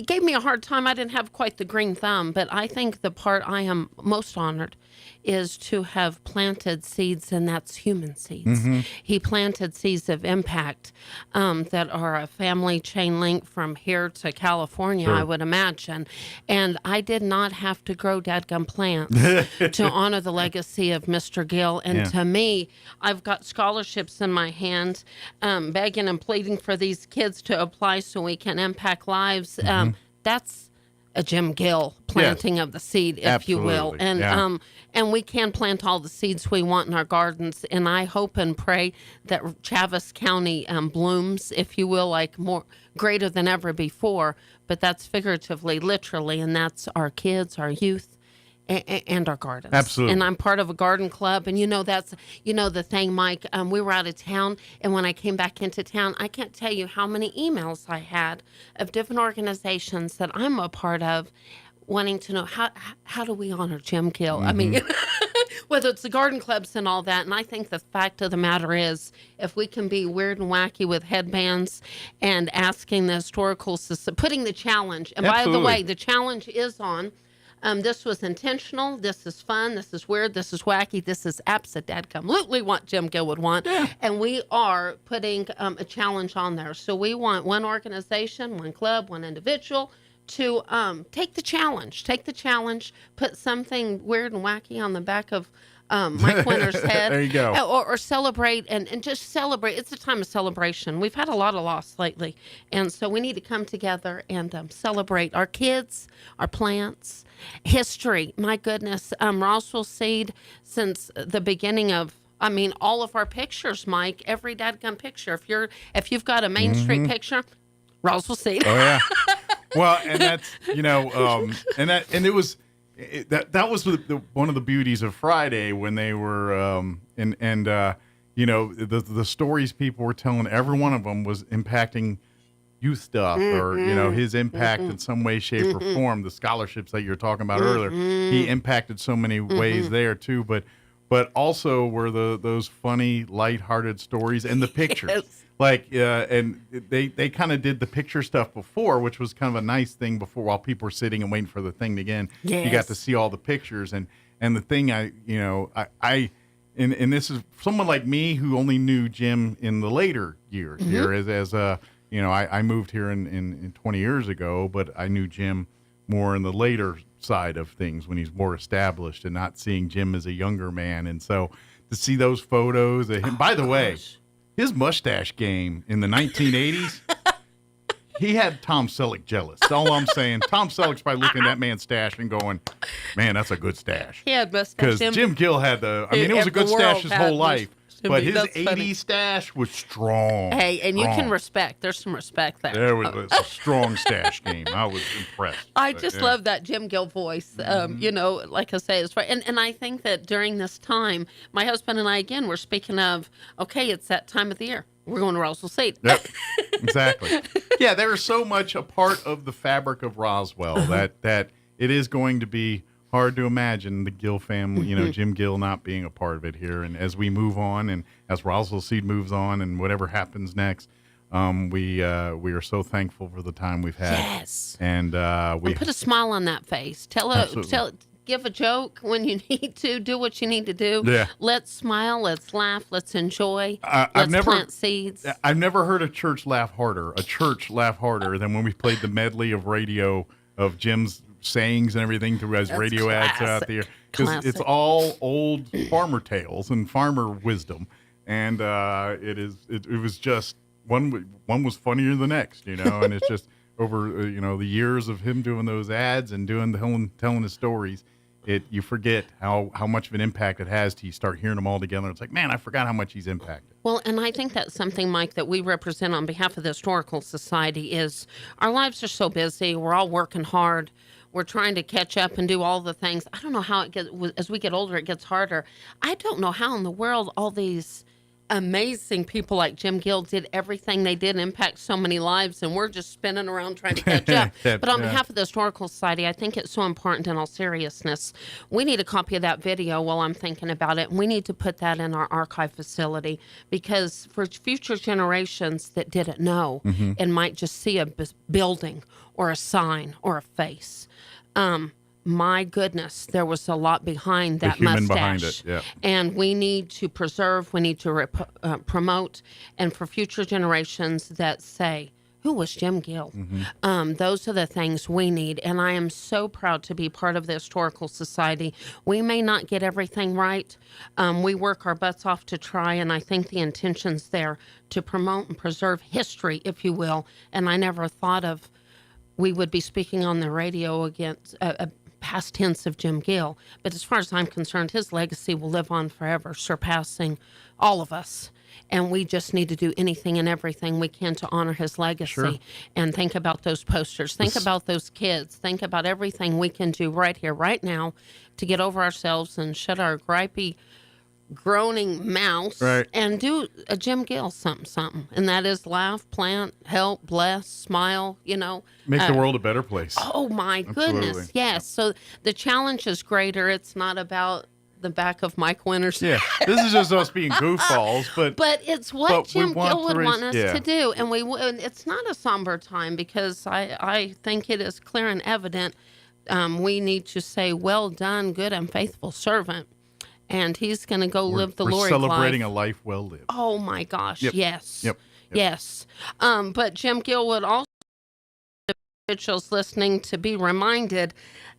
Speaker 21: gave me a hard time. I didn't have quite the green thumb, but I think the part I am most honored is to have planted seeds, and that's human seeds. He planted seeds of impact that are a family chain link from here to California, I would imagine. And I did not have to grow dadgum plants to honor the legacy of Mr. Gill. And to me, I've got scholarships in my hand, begging and pleading for these kids to apply so we can impact lives. That's a Jim Gill planting of the seed, if you will. And and we can plant all the seeds we want in our gardens. And I hope and pray that Chaves County blooms, if you will, like more greater than ever before. But that's figuratively, literally, and that's our kids, our youth, and our gardens.
Speaker 13: Absolutely.
Speaker 21: And I'm part of a garden club, and that's the thing, Mike. We were out of town, and when I came back into town, I can't tell you how many emails I had of different organizations that I'm a part of, wanting to know how do we honor Jim Gill. I mean, whether it's the garden clubs and all that. And I think the fact of the matter is, if we can be weird and wacky with headbands and asking the historical society, putting the challenge. And by the way, the challenge is on. This was intentional. This is fun. This is weird. This is wacky. This is absolutely what Jim Gill would want. And we are putting a challenge on there. So we want one organization, one club, one individual to take the challenge. Take the challenge. Put something weird and wacky on the back of Mike Winter's head.
Speaker 13: There you go.
Speaker 21: Or celebrate and just celebrate. It's a time of celebration. We've had a lot of loss lately. And so we need to come together and celebrate our kids, our plants, history. My goodness. Roswell Seed, since the beginning of, all of our pictures, Mike, every dadgum picture. If you've got a Main Street picture, Roswell Seed.
Speaker 13: Oh, yeah. Well, and that's, it was... That was one of the beauties of Friday when they were the stories people were telling. Every one of them was impacting youth stuff or his impact in some way, shape, or form. The scholarships that you were talking about earlier, he impacted so many ways there too. But also were those funny, lighthearted stories and the pictures. Yes. And they kind of did the picture stuff before, which was kind of a nice thing before while people were sitting and waiting for the thing to begin. Yes. You got to see all the pictures. And the thing and this is someone like me who only knew Jim in the later years here I moved here in 20 years ago, but I knew Jim more in the later side of things when he's more established and not seeing Jim as a younger man. And so to see those photos of him, by the way, his mustache game in the 1980s, he had Tom Selleck jealous. That's all I'm saying. Tom Selleck's probably looking at that man's stash and going, man, that's a good stash.
Speaker 21: He had mustache.
Speaker 13: Because Jim Gill had it was a good stash his whole life. But his 80s stash was strong.
Speaker 21: Hey, and you can respect. There's some respect there.
Speaker 13: There was a strong stash game. I was impressed.
Speaker 21: I love that Jim Gill voice. Like I say, it's right. And I think that during this time, my husband and I, again, were speaking of, okay, it's that time of the year. We're going to Roswell Seed.
Speaker 13: Yep, exactly. Yeah, there is so much a part of the fabric of Roswell that it is going to be hard to imagine the Gill family, Jim Gill not being a part of it here. And as we move on and as Roswell Seed moves on and whatever happens next, we are so thankful for the time we've had.
Speaker 21: Yes.
Speaker 13: And we
Speaker 21: put a smile on that face. Give a joke when you need to. Do what you need to do.
Speaker 13: Yeah.
Speaker 21: Let's smile. Let's laugh. Let's enjoy. Let's plant seeds.
Speaker 13: I've never heard a church laugh harder than when we played the medley of radio of Jim's sayings and everything through his radio ads out there, because it's all old farmer tales and farmer wisdom, and it was just one was funnier than the next, and it's just over the years of him doing those ads and telling his stories, you forget how much of an impact it has till you start hearing them all together. It's like, man, I forgot how much he's impacted.
Speaker 21: Well, and I think that's something, Mike, that we represent on behalf of the Historical Society is our lives are so busy. We're all working hard. We're trying to catch up and do all the things. I don't know how it gets, as we get older, it gets harder. I don't know how in the world all these amazing people like Jim Gill did everything they did, impact so many lives, and we're just spinning around trying to catch up. But on behalf of the Historical Society, I think it's so important in all seriousness. We need a copy of that video while I'm thinking about it, and we need to put that in our archive facility, because for future generations that didn't know and might just see a building or a sign or a face, my goodness, there was a lot behind that mustache.
Speaker 13: Behind it, yeah.
Speaker 21: And we need to preserve, we need to promote, and for future generations that say, who was Jim Gill? Those are the things we need. And I am so proud to be part of the Historical Society. We may not get everything right. We work our butts off to try, and I think the intention's there to promote and preserve history, if you will. And I never thought of we would be speaking on the radio against past tense of Jim Gill. But as far as I'm concerned, his legacy will live on forever, surpassing all of us. And we just need to do anything and everything we can to honor his legacy. And think about those posters. Think about those kids. Think about everything we can do right here, right now, to get over ourselves and shut our gripey, groaning mouths and do a Jim Gill something. And that is laugh, plant, help, bless, smile,
Speaker 13: Make the world a better place.
Speaker 21: Oh, my goodness. Yes. So the challenge is greater. It's not about the back of Mike Winters.
Speaker 13: Yeah. This is just us being goofballs, but
Speaker 21: it's what Jim Gill would want us to do. And it's not a somber time, because I think it is clear and evident. We need to say, well done, good and faithful servant. And he's going to go live the Lord life.
Speaker 13: We're celebrating a life well lived.
Speaker 21: Oh, my gosh.
Speaker 13: Yep.
Speaker 21: Yes.
Speaker 13: Yep.
Speaker 21: Yes. But Jim Gill would also individuals listening to be reminded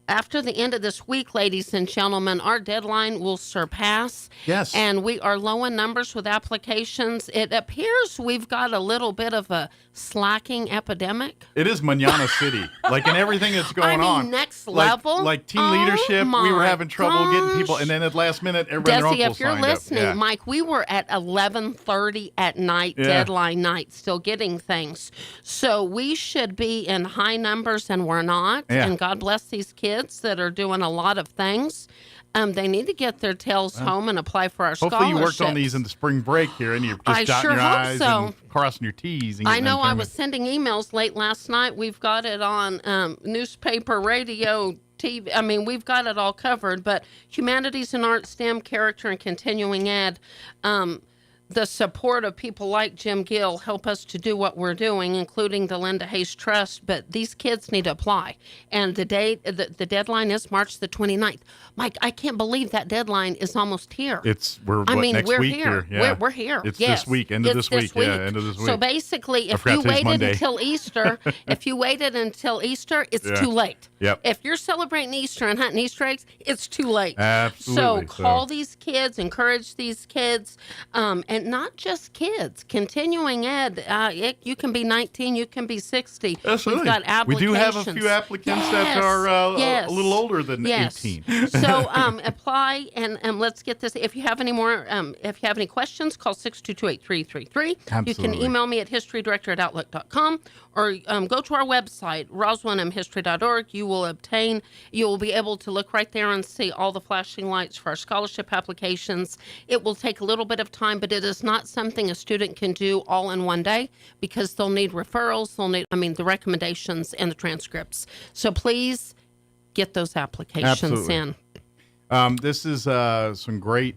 Speaker 21: after the end of this week, ladies and gentlemen, our deadline will surpass.
Speaker 13: Yes.
Speaker 21: And we are low in numbers with applications. It appears we've got a little bit of a slacking epidemic.
Speaker 13: It is Manana City. Like, in everything that's going on.
Speaker 21: Next level.
Speaker 13: Like team leadership, we were having trouble getting people. And then at the last minute, everybody
Speaker 21: Desi, if you're listening, Mike, we were at 11:30 at night, deadline night, still getting things. So we should be in high numbers, and we're not.
Speaker 13: Yeah.
Speaker 21: And God bless these kids that are doing a lot of things. They need to get their tails home and apply for our scholarships.
Speaker 13: Hopefully you worked on these in the spring break here, and you're just dotting your I's and crossing your T's. And
Speaker 21: I know I was sending emails late last night. We've got it on newspaper, radio, TV. I mean, we've got it all covered. But humanities and arts, STEM, character, and continuing ed, the support of people like Jim Gill help us to do what we're doing, including the Linda Hayes Trust. But these kids need to apply. And the deadline is March the 29th. Mike, I can't believe that deadline is almost here.
Speaker 13: Next
Speaker 21: we're
Speaker 13: week
Speaker 21: here.
Speaker 13: Yeah.
Speaker 21: We're here.
Speaker 13: It's
Speaker 21: yes.
Speaker 13: this week, end of this week. Yeah, end of this week.
Speaker 21: So basically, if you waited until Easter, it's too late.
Speaker 13: Yep.
Speaker 21: If you're celebrating Easter and hunting Easter eggs, it's too late.
Speaker 13: Absolutely.
Speaker 21: So call these kids, encourage these kids, and not just kids. Continuing ed, you can be 19, you can be 60.
Speaker 13: Absolutely.
Speaker 21: We've got applications.
Speaker 13: We do have a few applicants that are a little older than 18.
Speaker 21: So apply and let's get this. If you have any more, if you have any questions, call 622-8333. You can email me at historydirector@outlook.com or go to our website, roswellmhistory.org. You will be able to look right there and see all the flashing lights for our scholarship applications. It will take a little bit of time, but it is not something a student can do all in one day because they'll need referrals, the recommendations and the transcripts. So please get those applications in.
Speaker 13: This is some great,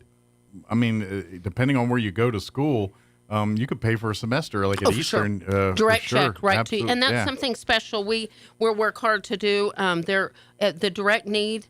Speaker 13: depending on where you go to school, you could pay for a semester like at Eastern.
Speaker 21: Sure. Direct check right
Speaker 13: Absolutely.
Speaker 21: to you. And that's something special we work hard to do. They're the direct need.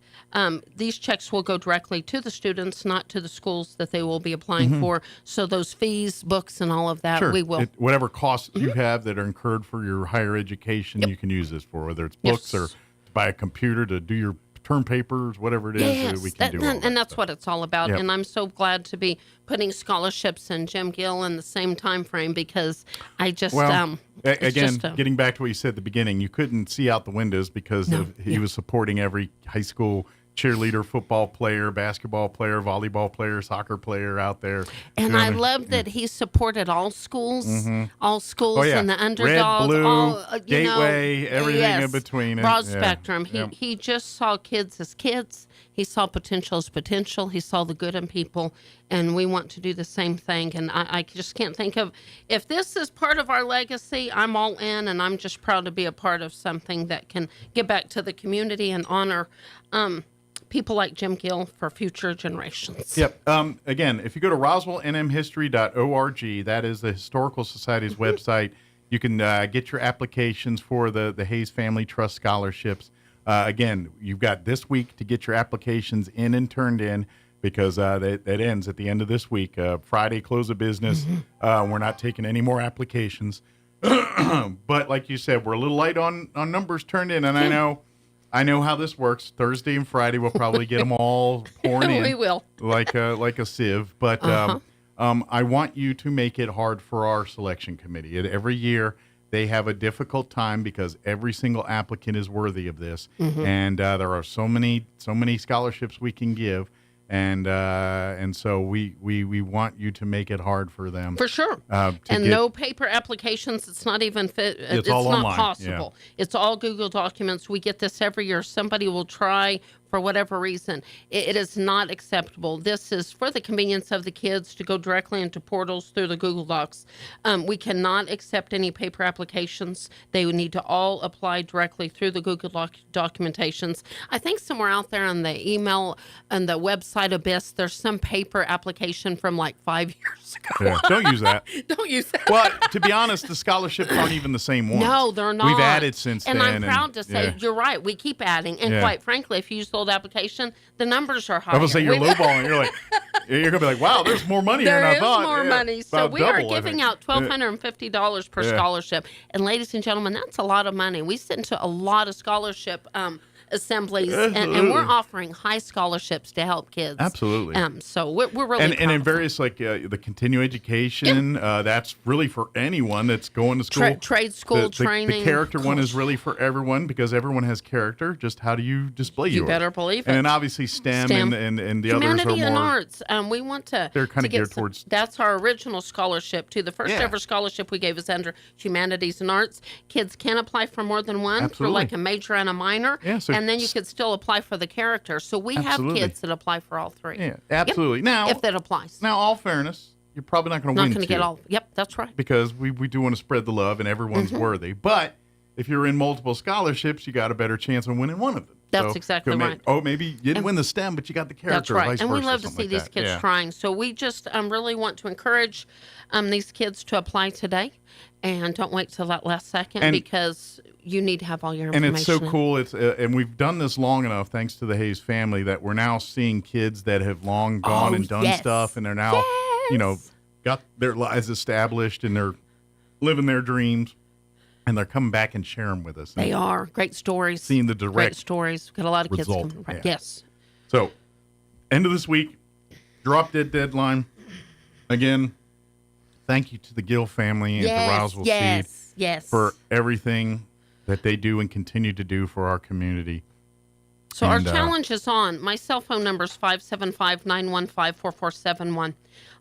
Speaker 21: These checks will go directly to the students, not to the schools that they will be applying for. So those fees, books, and all of that, we will.
Speaker 13: Whatever costs you have that are incurred for your higher education, you can use this for, whether it's books or to buy a computer to do your term papers, whatever it is, we can do all
Speaker 21: and that's what it's all about.
Speaker 13: Yep.
Speaker 21: And I'm so glad to be putting scholarships and Jim Gill in the same time frame because I just
Speaker 13: getting back to what you said at the beginning, you couldn't see out the windows because he was supporting every high school cheerleader, football player, basketball player, volleyball player, soccer player out there.
Speaker 21: And I love that he supported all schools, and the underdog,
Speaker 13: Red, blue,
Speaker 21: all
Speaker 13: Gateway, everything in between.
Speaker 21: Broad spectrum. He just saw kids as kids. He saw potential as potential. He saw the good in people, and we want to do the same thing. And I just can't think of, if this is part of our legacy, I'm all in, and I'm just proud to be a part of something that can give back to the community and honor people like Jim Gill for future generations.
Speaker 13: Yep. Again, if you go to roswellnmhistory.org, that is the Historical Society's website. You can get your applications for the Hayes Family Trust scholarships. Again, you've got this week to get your applications in and turned in because that ends at the end of this week. Friday, close of business. We're not taking any more applications. But like you said, we're a little light on numbers turned in, and I know how this works. Thursday and Friday, we'll probably get them all pouring in.
Speaker 21: We will.
Speaker 13: Like a sieve. But I want you to make it hard for our selection committee. Every year, they have a difficult time because every single applicant is worthy of this. And there are so many scholarships we can give. And so we want you to make it hard for them.
Speaker 21: For sure. No paper applications. It's not even fit. It's
Speaker 13: all
Speaker 21: not
Speaker 13: online.
Speaker 21: possible. Yeah. It's all Google Documents. We get this every year. Somebody will try for whatever reason. It is not acceptable. This is for the convenience of the kids to go directly into portals through the Google Docs. We cannot accept any paper applications. They would need to all apply directly through the Google Documentations. I think somewhere out there on the email and the website Abyss, there's some paper application from like 5 years ago.
Speaker 13: Yeah, don't use that.
Speaker 21: Don't use that.
Speaker 13: Well, to be honest, the scholarships aren't even the same ones.
Speaker 21: No, they're not.
Speaker 13: We've added since then.
Speaker 21: And I'm proud to say, you're right, we keep adding. And quite frankly, if you use the old application, the numbers are higher.
Speaker 13: I was saying you're lowballing. You're going to be like, wow, there's more money here than I thought.
Speaker 21: There is more money. So we are giving out $1,250 per scholarship. And ladies and gentlemen, that's a lot of money. We send to a lot of scholarship assemblies, and we're offering high scholarships to help kids.
Speaker 13: Absolutely.
Speaker 21: So we're really
Speaker 13: and
Speaker 21: proud
Speaker 13: in
Speaker 21: of
Speaker 13: various like the continuing education, that's really for anyone that's going to school.
Speaker 21: Trade school
Speaker 13: The
Speaker 21: training.
Speaker 13: character one is really for everyone because everyone has character. Just how do you display yours?
Speaker 21: You better believe it.
Speaker 13: And then obviously STEM. and the
Speaker 21: Humanity
Speaker 13: others are
Speaker 21: and
Speaker 13: more
Speaker 21: arts. We want to.
Speaker 13: They're kind of
Speaker 21: get
Speaker 13: geared
Speaker 21: some-
Speaker 13: towards.
Speaker 21: That's our original scholarship too. The first
Speaker 13: Yeah.
Speaker 21: ever scholarship we gave is under humanities and arts. Kids can apply for more than one, for
Speaker 13: Absolutely.
Speaker 21: like a major and a minor,
Speaker 13: Yeah, so
Speaker 21: and then you could still apply for the character. So we
Speaker 13: Absolutely.
Speaker 21: have kids that apply for all three.
Speaker 13: Yeah, absolutely.
Speaker 21: Yep,
Speaker 13: Now,
Speaker 21: if that applies,
Speaker 13: now, all fairness, you're probably not going to
Speaker 21: not
Speaker 13: win.
Speaker 21: going to get all. Yep, that's right.
Speaker 13: Because we do want to spread the love and everyone's
Speaker 21: Mhm.
Speaker 13: worthy. But if you're in multiple scholarships, you got a better chance of winning one of them.
Speaker 21: That's
Speaker 13: So,
Speaker 21: exactly right.
Speaker 13: Maybe you didn't win the STEM, but you got the character.
Speaker 21: That's right.
Speaker 13: Vice
Speaker 21: And we
Speaker 13: versa,
Speaker 21: love to
Speaker 13: something
Speaker 21: see
Speaker 13: like
Speaker 21: these
Speaker 13: that.
Speaker 21: kids
Speaker 13: Yeah.
Speaker 21: trying. So we just really want to encourage these kids to apply today, and don't wait till that last second
Speaker 13: And-
Speaker 21: because you need to have all your
Speaker 13: And
Speaker 21: information.
Speaker 13: it's so cool. It's and we've done this long enough, thanks to the Hayes family, that we're now seeing kids that have long gone and done
Speaker 21: yes.
Speaker 13: stuff, and they're now, got their lives established, and they're living their dreams, and they're coming back and sharing them with us.
Speaker 21: They are great stories.
Speaker 13: Seeing the
Speaker 21: great
Speaker 13: direct
Speaker 21: stories. Got a lot of kids
Speaker 13: result.
Speaker 21: coming back.
Speaker 13: Yeah.
Speaker 21: Yes.
Speaker 13: So, end of this week, drop dead deadline. Again, thank you to the Gill family and to Roswell Seed
Speaker 21: yes.
Speaker 13: for everything that they do and continue to do for our community.
Speaker 21: So our
Speaker 13: And,
Speaker 21: challenge is on. My cell phone number is 575-915-4471.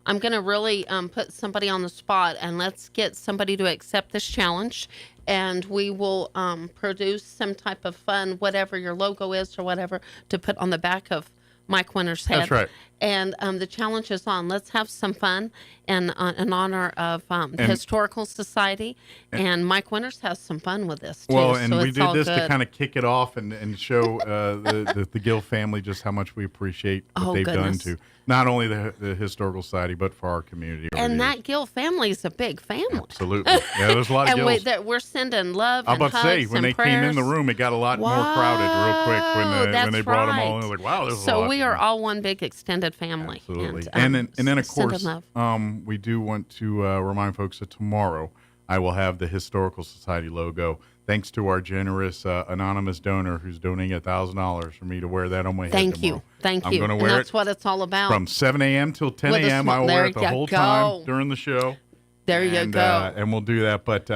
Speaker 21: I'm going to really put somebody on the spot, and let's get somebody to accept this challenge. And we will produce some type of fun, whatever your logo is or whatever, to put on the back of Mike Winter's head.
Speaker 13: That's right.
Speaker 21: And the challenge is on. Let's have some fun in honor of the
Speaker 13: And-
Speaker 21: Historical Society. And Mike Winters has some fun with this, too.
Speaker 13: Well, and
Speaker 21: so
Speaker 13: we
Speaker 21: it's
Speaker 13: did
Speaker 21: all
Speaker 13: this to
Speaker 21: good.
Speaker 13: kind of kick it off and show the Gill family just how much we appreciate what
Speaker 21: Oh,
Speaker 13: they've
Speaker 21: goodness.
Speaker 13: done to not only the Historical Society, but for our community. over
Speaker 21: And
Speaker 13: the years.
Speaker 21: that Gill family is a big family.
Speaker 13: Absolutely. Yeah, there's a lot of
Speaker 21: and
Speaker 13: Gills.
Speaker 21: we're sending love
Speaker 13: I'm
Speaker 21: and
Speaker 13: about to say,
Speaker 21: hugs
Speaker 13: when
Speaker 21: and
Speaker 13: they
Speaker 21: prayers.
Speaker 13: came in the room, it got a lot more crowded real quick when
Speaker 21: That's
Speaker 13: they brought them all in.
Speaker 21: right.
Speaker 13: I was like, wow, there's a
Speaker 21: So
Speaker 13: lot.
Speaker 21: we are all one big extended family.
Speaker 13: Absolutely.
Speaker 21: And
Speaker 13: then of
Speaker 21: sending
Speaker 13: course,
Speaker 21: love.
Speaker 13: we do want to remind folks that tomorrow I will have the Historical Society logo. Thanks to our generous anonymous donor who's donating $1,000 for me to wear that on my head
Speaker 21: Thank
Speaker 13: tomorrow.
Speaker 21: you. Thank
Speaker 13: I'm
Speaker 21: you.
Speaker 13: going to
Speaker 21: And
Speaker 13: wear
Speaker 21: that's
Speaker 13: it
Speaker 21: what it's all about.
Speaker 13: from 7 a.m. till 10
Speaker 21: With a
Speaker 13: a.m.
Speaker 21: smile.
Speaker 13: I will wear
Speaker 21: There
Speaker 13: it the
Speaker 21: you
Speaker 13: whole
Speaker 21: go.
Speaker 13: time during the show.
Speaker 21: There you go.
Speaker 13: And we'll do that. But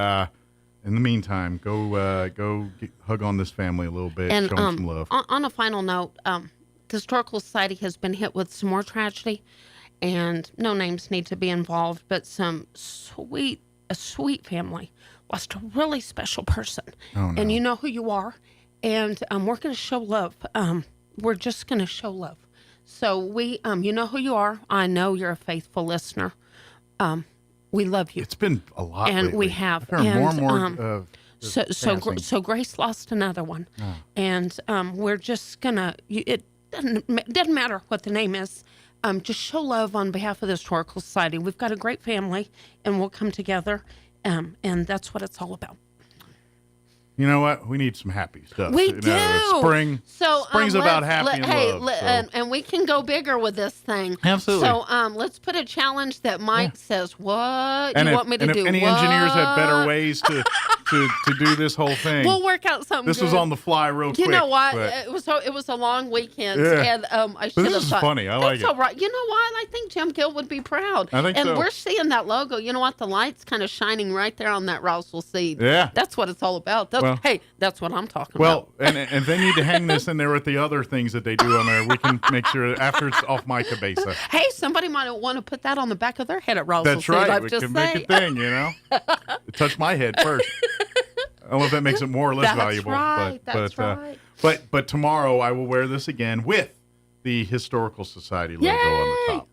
Speaker 13: in the meantime, go hug on this family a little bit,
Speaker 21: And
Speaker 13: show them some love.
Speaker 21: on a final note, the Historical Society has been hit with some more tragedy, and no names need to be involved, but a sweet family lost a really special person.
Speaker 13: Oh, no.
Speaker 21: And you know who you are, and we're going to show love. We're just going to show love. So you know who you are. I know you're a faithful listener. We love you.
Speaker 13: It's been a lot
Speaker 21: And
Speaker 13: lately.
Speaker 21: we have.
Speaker 13: I've heard more and
Speaker 21: And,
Speaker 13: more.
Speaker 21: So Grace lost another one, and we're just gonna. It doesn't matter what the name is. Just show love on behalf of the Historical Society. We've got a great family, and we'll come together, and that's what it's all about.
Speaker 13: You know what? We need some happy stuff.
Speaker 21: We
Speaker 13: You know,
Speaker 21: do.
Speaker 13: Spring.
Speaker 21: So
Speaker 13: Spring's about happy and love. So.
Speaker 21: and we can go bigger with this thing.
Speaker 13: Absolutely.
Speaker 21: So let's put a challenge that Mike says. What
Speaker 13: And
Speaker 21: you
Speaker 13: if,
Speaker 21: want me to
Speaker 13: and
Speaker 21: do?
Speaker 13: if any
Speaker 21: What?
Speaker 13: engineers had better ways to do this whole thing,
Speaker 21: We'll work out something.
Speaker 13: This was
Speaker 21: good.
Speaker 13: on the fly, real quick.
Speaker 21: You know what?
Speaker 13: but-
Speaker 21: It was a long weekend,
Speaker 13: Yeah.
Speaker 21: and I
Speaker 13: But
Speaker 21: should
Speaker 13: this
Speaker 21: have
Speaker 13: is
Speaker 21: thought.
Speaker 13: funny. I like
Speaker 21: That's
Speaker 13: it.
Speaker 21: all right. You know what? I think Jim Gill would be proud.
Speaker 13: I think
Speaker 21: and
Speaker 13: so.
Speaker 21: we're seeing that logo. You know what? The light's kind of shining right there on that Roswell seed.
Speaker 13: Yeah.
Speaker 21: That's what it's all about.
Speaker 13: Well-
Speaker 21: That's what I'm talking
Speaker 13: Well,
Speaker 21: about.
Speaker 13: and they need to hang this in there with the other things that they do on there. We can make sure after it's off my cabeza.
Speaker 21: Hey, somebody might want to put that on the back of their head at Roswell
Speaker 13: That's
Speaker 21: seed.
Speaker 13: right.
Speaker 21: I'm
Speaker 13: We
Speaker 21: just
Speaker 13: can
Speaker 21: saying.
Speaker 13: make a thing, you know. Touch my head first. I don't know if that makes it more or less
Speaker 21: That's
Speaker 13: valuable.
Speaker 21: right,
Speaker 13: But,
Speaker 21: that's
Speaker 13: but,
Speaker 21: right.
Speaker 13: But tomorrow I will wear this again with the Historical Society logo on the top.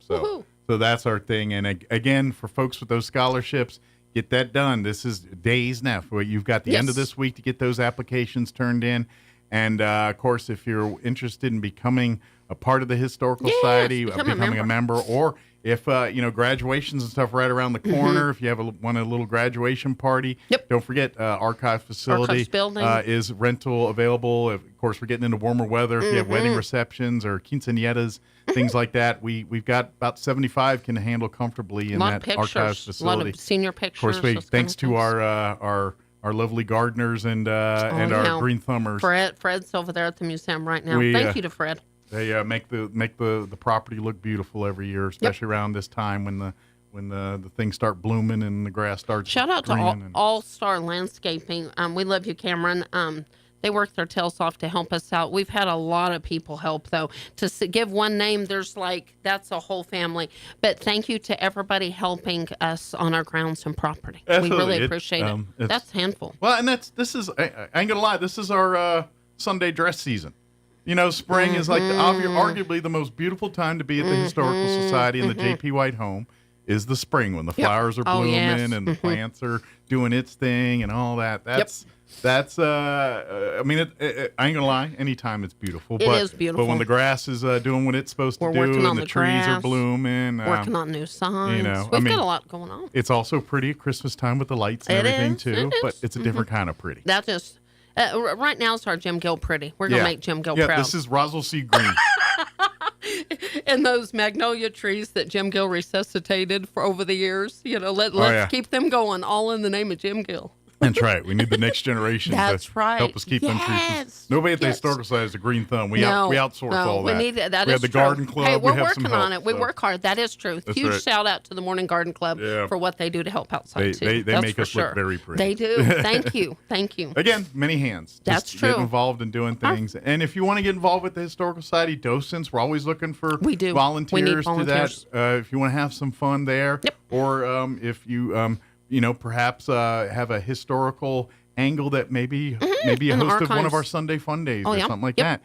Speaker 13: So that's our thing. And again, for folks with those scholarships, get that done. This is days now. You've got the end of
Speaker 21: Yes.
Speaker 13: this week to get those applications turned in. And of course, if you're interested in becoming a part of the Historical Society, becoming a member, or if graduations and stuff right around the corner, if you want a little graduation party, don't forget Archive Facility
Speaker 21: Archives building.
Speaker 13: is rental available. Of course, we're getting into warmer weather. If you have wedding receptions or quinceañeras, things like that, we've got about 75 can handle comfortably in
Speaker 21: A lot of
Speaker 13: that Archives
Speaker 21: pictures, a lot
Speaker 13: facility.
Speaker 21: of senior
Speaker 13: Of course,
Speaker 21: pictures, those
Speaker 13: thanks
Speaker 21: kind
Speaker 13: to
Speaker 21: of
Speaker 13: our our lovely gardeners and our green thumbers.
Speaker 21: Fred's over there at the museum right now. Thank you to Fred.
Speaker 13: They make the property look beautiful every year, especially around this time when the things start blooming and the grass starts.
Speaker 21: Shout out to All Star Landscaping. We love you, Cameron. They work their tails off to help us out. We've had a lot of people help, though. To give one name, that's a whole family. But thank you to everybody helping us on our grounds and property.
Speaker 13: Absolutely.
Speaker 21: We really appreciate it. That's a handful.
Speaker 13: Well, and this is, I ain't gonna lie, this is our Sunday dress season. You know, spring is like arguably the most beautiful time to be at the Historical Society and the J.P. White home is the spring when the flowers are blooming and the plants are doing its thing and all that. That's I mean, I ain't gonna lie. Anytime it's beautiful.
Speaker 21: It is beautiful.
Speaker 13: But when the grass is doing what it's supposed to do, and the trees are blooming,
Speaker 21: working on new signs.
Speaker 13: You know,
Speaker 21: we've got a lot going on.
Speaker 13: It's also pretty at Christmas time with the lights and everything too. But it's a different kind of pretty.
Speaker 21: That just right now it's our Jim Gill pretty. We're gonna make Jim Gill proud.
Speaker 13: This is Roswell Sea Green.
Speaker 21: And those magnolia trees that Jim Gill resuscitated for over the years. You know, let's keep them going, all in the name of Jim Gill.
Speaker 13: That's right. We need the next generation to help us keep them trees. Nobody at the Historical Society has a green thumb. We outsource all that.
Speaker 21: We have
Speaker 13: the garden club.
Speaker 21: Hey, we're
Speaker 13: have
Speaker 21: working on it. We work hard. That is true.
Speaker 13: That's
Speaker 21: Huge
Speaker 13: right.
Speaker 21: shout out to the Morning Garden Club for what they do to help outside too.
Speaker 13: They make us look very pretty.
Speaker 21: They do. Thank you. Thank you.
Speaker 13: Again, many hands.
Speaker 21: That's
Speaker 13: Just
Speaker 21: true.
Speaker 13: Get involved in doing things. And if you want to get involved with the Historical Society docents, we're always looking for volunteers,
Speaker 21: We need volunteers.
Speaker 13: to that. If you want to have some fun there, or if you perhaps have a historical angle that maybe a host of one of our Sunday Fun Days or something like that.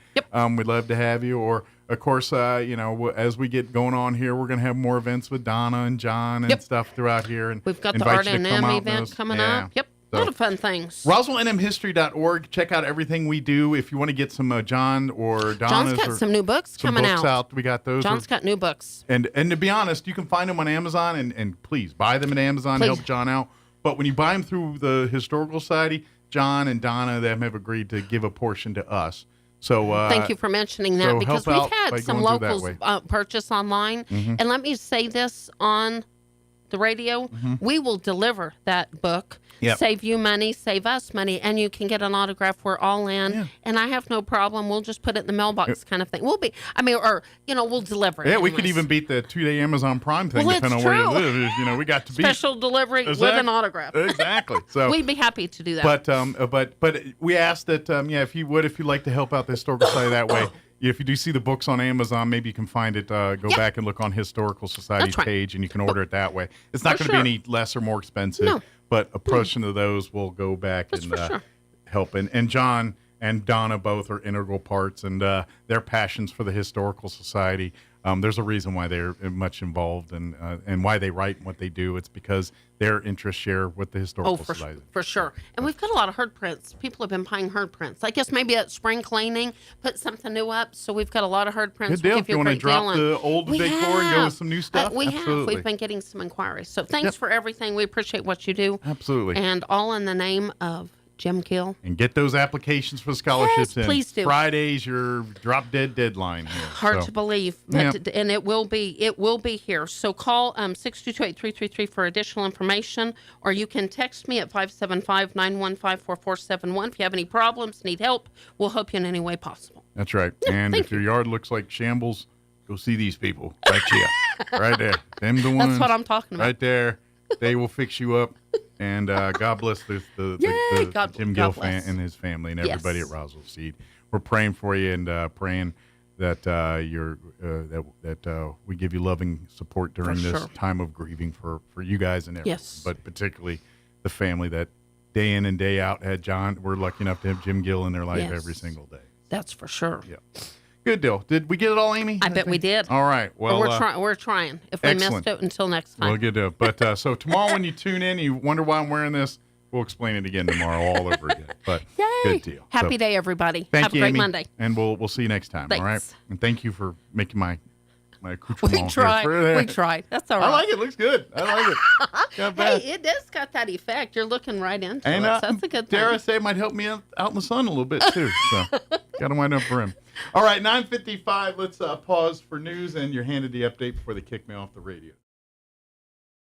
Speaker 13: We'd love to have you. Or of course, as we get going on here, we're going to have more events with Donna and John and stuff throughout here. And
Speaker 21: we've got the R&M event coming up. A lot of fun things.
Speaker 13: RoswellNMHistory.org. Check out everything we do. If you want to get some John or Donna's.
Speaker 21: John's got some new books coming out.
Speaker 13: We got those.
Speaker 21: John's got new books.
Speaker 13: And to be honest, you can find them on Amazon, and please buy them at Amazon to help John out. But when you buy them through the Historical Society, John and Donna, them have agreed to give a portion to us. So
Speaker 21: thank you for mentioning that, because we've had some locals purchase online. And let me say this on the radio, we will deliver that book. Save you money, save us money, and you can get an autograph. We're all in, and I have no problem. We'll just put it in the mailbox, kind of thing. We'll deliver it.
Speaker 13: Yeah, we could even beat the 2-day Amazon Prime thing, depending on where you live. We got to be
Speaker 21: special delivery with an autograph.
Speaker 13: Exactly. So
Speaker 21: we'd be happy to do that.
Speaker 13: But we asked that if you'd like to help out the Historical Society that way. If you do see the books on Amazon, maybe you can find it. Go back and look on Historical Society's page, and you can order it that way. It's not going to be any less or more expensive, but a portion of those will go back and help. And John and Donna both are integral parts, and their passions for the Historical Society. There's a reason why they're much involved and why they write what they do. It's because their interests share with the Historical Society.
Speaker 21: For sure. And we've got a lot of herd prints. People have been buying herd prints. I guess maybe at spring cleaning, put something new up. So we've got a lot of herd prints.
Speaker 13: Good deal. If you want to drop the old decor and go with some new stuff, absolutely.
Speaker 21: We've been getting some inquiries. So thanks for everything. We appreciate what you do.
Speaker 13: Absolutely.
Speaker 21: And all in the name of Jim Gill.
Speaker 13: And get those applications for scholarships in.
Speaker 21: Please do.
Speaker 13: Friday's your drop dead deadline here.
Speaker 21: Hard to believe, but and it will be here. So call 622-8333 for additional information, or you can text me at 575-915-4471. If you have any problems, need help, we'll help you in any way possible.
Speaker 13: That's right. And if your yard looks like shambles, go see these people right here. Right there. Them the ones.
Speaker 21: That's what I'm talking about.
Speaker 13: Right there. They will fix you up. And God bless the Jim Gill and his family and everybody at Roswell Seed. We're praying for you and praying that that we give you loving support during this time of grieving for you guys and everyone.
Speaker 21: Yes.
Speaker 13: But particularly the family that day in and day out had John. We're lucky enough to have Jim Gill in their life every single day.
Speaker 21: That's for sure.
Speaker 13: Yeah. Good deal. Did we get it all, Amy?
Speaker 21: I bet we did.
Speaker 13: All right. Well,
Speaker 21: we're trying. If we missed it, until next time.
Speaker 13: We'll get to it. But so tomorrow when you tune in, you wonder why I'm wearing this, we'll explain it again tomorrow all over again. But good deal.
Speaker 21: Happy day, everybody.
Speaker 13: Have
Speaker 21: a great
Speaker 13: Amy,
Speaker 21: Monday.
Speaker 13: And we'll see you next time.
Speaker 21: Thanks.
Speaker 13: All right. And thank you for making my accoutrement.
Speaker 21: We tried. That's all right.
Speaker 13: I like it. Looks good. I like it. Not bad.
Speaker 21: Hey, it does got that effect. You're looking right into it. That's a good thing.
Speaker 13: Dare I say it might help me out in the sun a little bit too. So got to wind up for him. All right, 9:55. Let's pause for news, and you're handed the update before they kick me off the radio.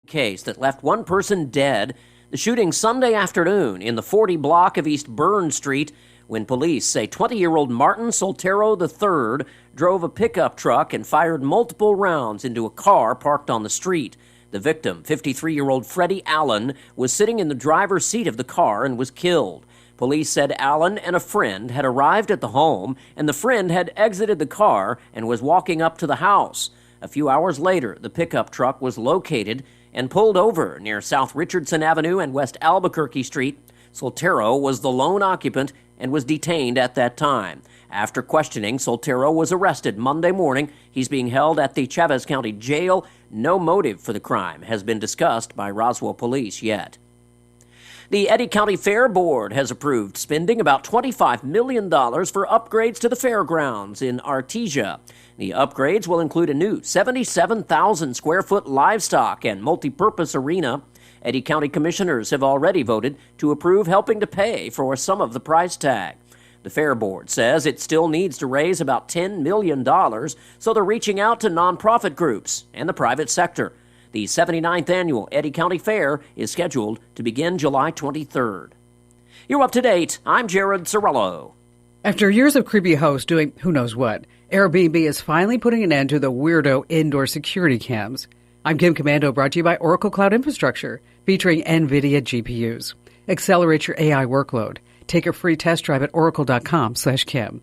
Speaker 2: Case that left one person dead. The shooting Sunday afternoon in the 40 block of East Byrne Street, when police say 20-year-old Martin Soltero III drove a pickup truck and fired multiple rounds into a car parked on the street. The victim, 53-year-old Freddie Allen, was sitting in the driver's seat of the car and was killed. Police said Allen and a friend had arrived at the home, and the friend had exited the car and was walking up to the house. A few hours later, the pickup truck was located and pulled over near South Richardson Avenue and West Albuquerque Street. Soltero was the lone occupant and was detained at that time. After questioning, Soltero was arrested Monday morning. He's being held at the Chavez County Jail. No motive for the crime has been discussed by Roswell police yet. The Eddy County Fair Board has approved spending about $25 million for upgrades to the fairgrounds in Artesia. The upgrades will include a new 77,000 square foot livestock and multi-purpose arena. Eddy County commissioners have already voted to approve helping to pay for some of the price tag. The Fair Board says it still needs to raise about $10 million, so they're reaching out to nonprofit groups and the private sector. The 79th Annual Eddy County Fair is scheduled to begin July 23rd. You're up to date. I'm Jared Sorello.
Speaker 22: After years of creepy hosts doing who knows what, Airbnb is finally putting an end to the weirdo indoor security cams. I'm Kim Commando, brought to you by Oracle Cloud Infrastructure, featuring NVIDIA GPUs. Accelerate your AI workload. Take a free test drive at oracle.com/Kim.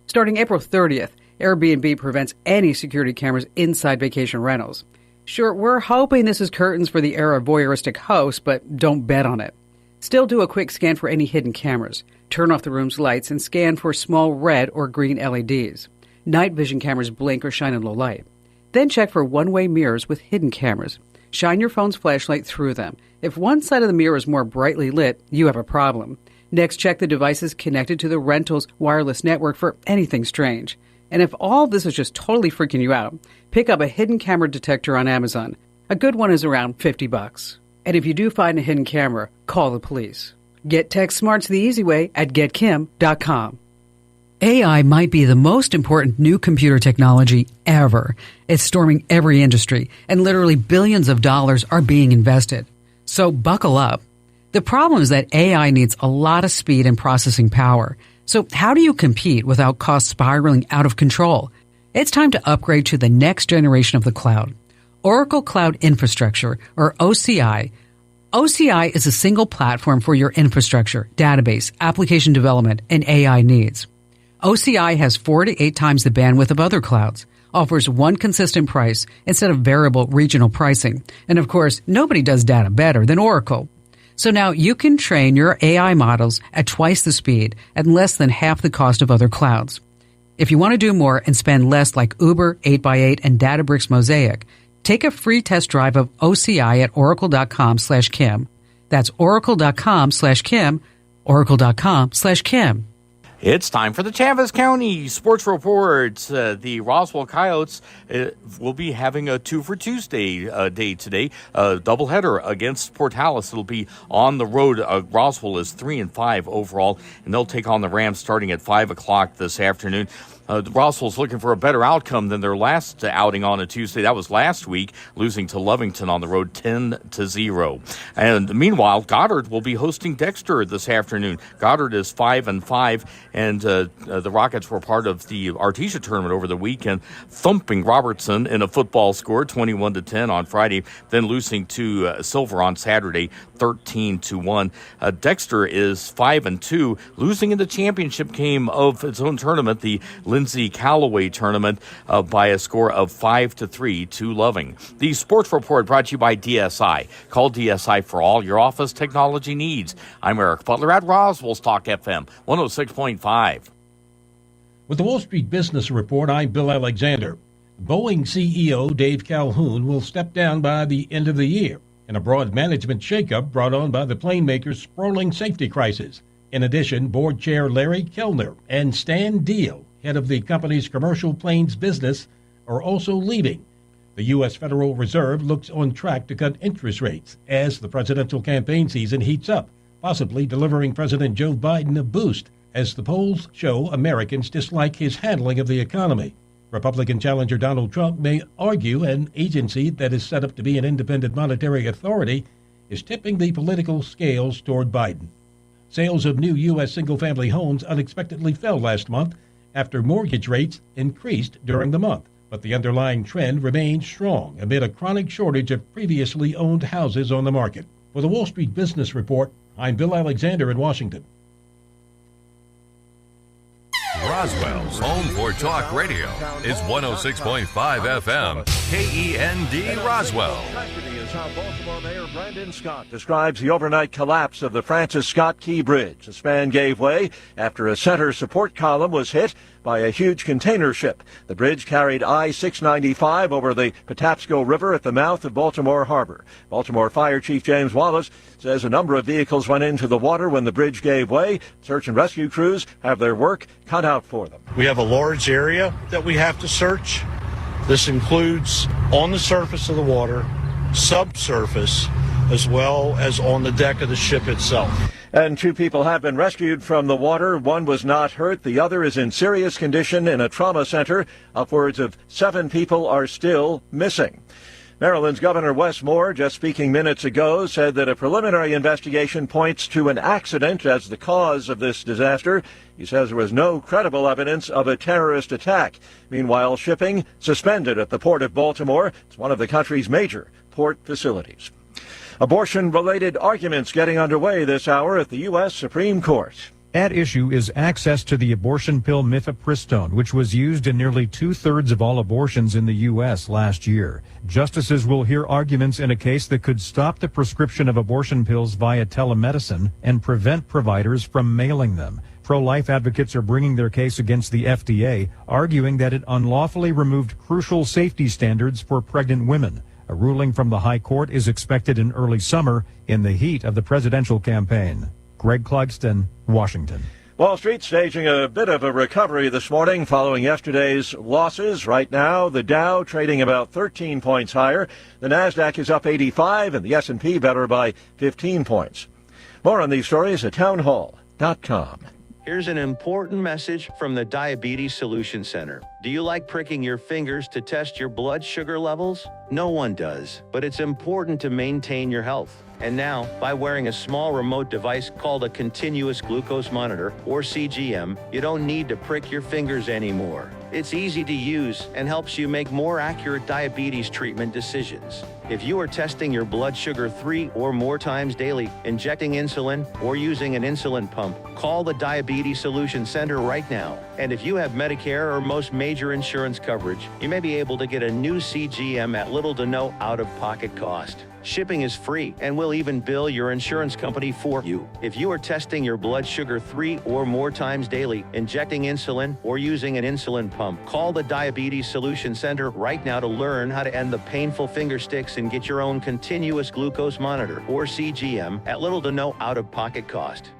Speaker 22: Starting April 30th, Airbnb prevents any security cameras inside vacation rentals. Sure, we're hoping this is curtains for the era of voyeuristic hosts, but don't bet on it. Still do a quick scan for any hidden cameras. Turn off the room's lights and scan for small red or green LEDs. Night vision cameras blink or shine in low light. Then check for one-way mirrors with hidden cameras. Shine your phone's flashlight through them. If one side of the mirror is more brightly lit, you have a problem. Next, check the devices connected to the rental's wireless network for anything strange. And if all this is just totally freaking you out, pick up a hidden camera detector on Amazon. A good one is around $50. And if you do find a hidden camera, call the police. Get tech smarts the easy way at getkim.com. AI might be the most important new computer technology ever. It's storming every industry, and literally billions of dollars are being invested. So buckle up. The problem is that AI needs a lot of speed and processing power. So how do you compete without costs spiraling out of control? It's time to upgrade to the next generation of the cloud. Oracle Cloud Infrastructure, or OCI. OCI is a single platform for your infrastructure, database, application development, and AI needs. OCI has 4 to 8 times the bandwidth of other clouds, offers one consistent price instead of variable regional pricing, and of course, nobody does data better than Oracle. So now you can train your AI models at twice the speed and less than half the cost of other clouds. If you want to do more and spend less like Uber, 8x8, and Databricks Mosaic, take a free test drive of OCI at oracle.com/Kim. That's oracle.com/Kim, oracle.com/Kim.
Speaker 23: It's time for the Chavez County Sports Reports. The Roswell Coyotes will be having a 2 for Tuesday day today, a doubleheader against Portales. It'll be on the road. Roswell is 3-5 overall, and they'll take on the Rams starting at 5 o'clock this afternoon. Roswell's looking for a better outcome than their last outing on a Tuesday. That was last week, losing to Lovington on the road 10-0. And meanwhile, Goddard will be hosting Dexter this afternoon. Goddard is 5-5, and the Rockets were part of the Artesia tournament over the weekend, thumping Robertson in a football score, 21-10 on Friday, then losing to Silver on Saturday, 13-1. Dexter is 5-2, losing in the championship game of its own tournament, the Lindsay Callaway tournament, by a score of 5-3 to Loving. The Sports Report brought to you by DSI. Call DSI for all your office technology needs. I'm Eric Butler at Roswell's Talk FM 106.5.
Speaker 24: With the Wall Street Business Report, I'm Bill Alexander. Boeing CEO Dave Calhoun will step down by the end of the year in a broad management shakeup brought on by the plane maker's sprawling safety crisis. In addition, board chair Larry Kellner and Stan Deal, head of the company's commercial planes business, are also leaving. The U.S. Federal Reserve looks on track to cut interest rates as the presidential campaign season heats up, possibly delivering President Joe Biden a boost as the polls show Americans dislike his handling of the economy. Republican challenger Donald Trump may argue an agency that is set up to be an independent monetary authority is tipping the political scales toward Biden. Sales of new U.S. single-family homes unexpectedly fell last month after mortgage rates increased during the month, but the underlying trend remains strong amid a chronic shortage of previously owned houses on the market. For the Wall Street Business Report, I'm Bill Alexander in Washington.
Speaker 12: Roswell's home for talk radio is 106.5 FM, KEND Roswell.
Speaker 1: South Baltimore Mayor Brandon Scott describes the overnight collapse of the Francis Scott Key Bridge. The span gave way after a center support column was hit by a huge container ship. The bridge carried I-695 over the Patapsco River at the mouth of Baltimore Harbor. Baltimore Fire Chief James Wallace says a number of vehicles went into the water when the bridge gave way. Search and rescue crews have their work cut out for them.
Speaker 3: We have a large area that we have to search. This includes on the surface of the water, subsurface, as well as on the deck of the ship itself.
Speaker 1: And 2 people have been rescued from the water. 1 was not hurt. The other is in serious condition in a trauma center. Upwards of 7 people are still missing. Maryland's Governor Wes Moore, just speaking minutes ago, said that a preliminary investigation points to an accident as the cause of this disaster. He says there was no credible evidence of a terrorist attack. Meanwhile, shipping suspended at the Port of Baltimore. It's one of the country's major port facilities. Abortion-related arguments getting underway this hour at the U.S. Supreme Court.
Speaker 4: At issue is access to the abortion pill mifepristone, which was used in nearly 2/3 of all abortions in the U.S. last year. Justices will hear arguments in a case that could stop the prescription of abortion pills via telemedicine and prevent providers from mailing them. Pro-life advocates are bringing their case against the FDA, arguing that it unlawfully removed crucial safety standards for pregnant women. A ruling from the High Court is expected in early summer in the heat of the presidential campaign. Greg Clugston, Washington.
Speaker 1: Wall Street staging a bit of a recovery this morning following yesterday's losses. Right now, the Dow trading about 13 points higher. The Nasdaq is up 85 and the S&P better by 15 points. More on these stories at townhall.com.
Speaker 5: Here's an important message from the Diabetes Solution Center. Do you like pricking your fingers to test your blood sugar levels? No one does, but it's important to maintain your health. And now, by wearing a small remote device called a continuous glucose monitor, or CGM, you don't need to prick your fingers anymore. It's easy to use and helps you make more accurate diabetes treatment decisions. If you are testing your blood sugar 3 or more times daily, injecting insulin, or using an insulin pump, call the Diabetes Solution Center right now. And if you have Medicare or most major insurance coverage, you may be able to get a new CGM at little to no out-of-pocket cost. Shipping is free, and we'll even bill your insurance company for you. If you are testing your blood sugar 3 or more times daily, injecting insulin, or using an insulin pump, call the Diabetes Solution Center right now to learn how to end the painful finger sticks and get your own continuous glucose monitor, or CGM, at little to no out-of-pocket cost.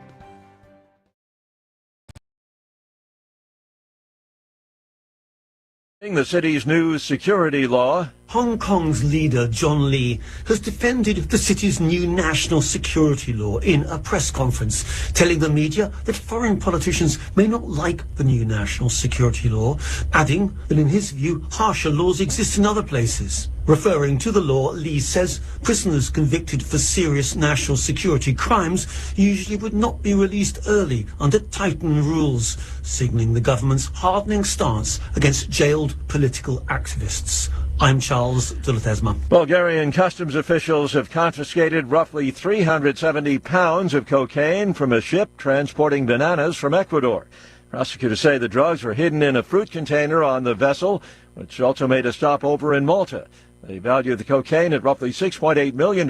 Speaker 1: The city's new security law.
Speaker 6: Hong Kong's leader, John Lee, has defended the city's new national security law in a press conference, telling the media that foreign politicians may not like the new national security law, adding that in his view, harsher laws exist in other places. Referring to the law, Lee says prisoners convicted for serious national security crimes usually would not be released early under tightened rules, signaling the government's hardening stance against jailed political activists. I'm Charles de la Tesma.
Speaker 1: Bulgarian customs officials have confiscated roughly 370 pounds of cocaine from a ship transporting bananas from Ecuador. Prosecutors say the drugs were hidden in a fruit container on the vessel, which also made a stopover in Malta. They value the cocaine at roughly $6.8 million.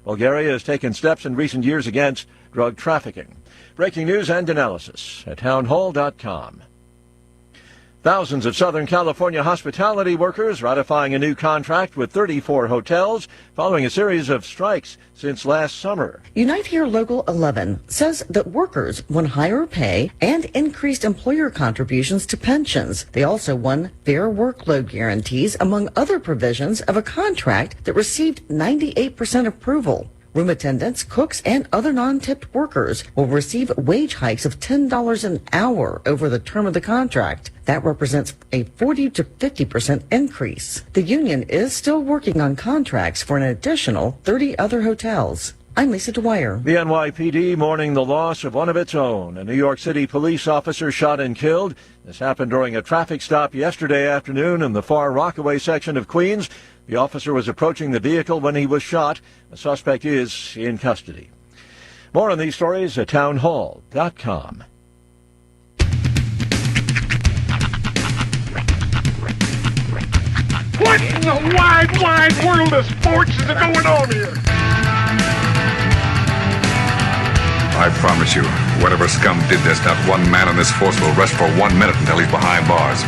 Speaker 1: Bulgaria has taken steps in recent years against drug trafficking. Breaking news and analysis at townhall.com. Thousands of Southern California hospitality workers ratifying a new contract with 34 hotels following a series of strikes since last summer.
Speaker 25: Unite Here Local 11 says that workers won higher pay and increased employer contributions to pensions. They also won fair workload guarantees, among other provisions of a contract that received 98% approval. Room attendants, cooks, and other non-tipped workers will receive wage hikes of $10 an hour over the term of the contract. That represents a 40 to 50% increase. The union is still working on contracts for an additional 30 other hotels. I'm Lisa Dwyer.
Speaker 1: The NYPD mourning the loss of one of its own. A New York City police officer shot and killed. This happened during a traffic stop yesterday afternoon in the Far Rockaway section of Queens. The officer was approaching the vehicle when he was shot. The suspect is in custody. More on these stories at townhall.com.
Speaker 7: What in the wide, wide world of sports is going on here?
Speaker 8: I promise you, whatever scum did this, not one man in this force will rest for 1 minute until he's behind bars.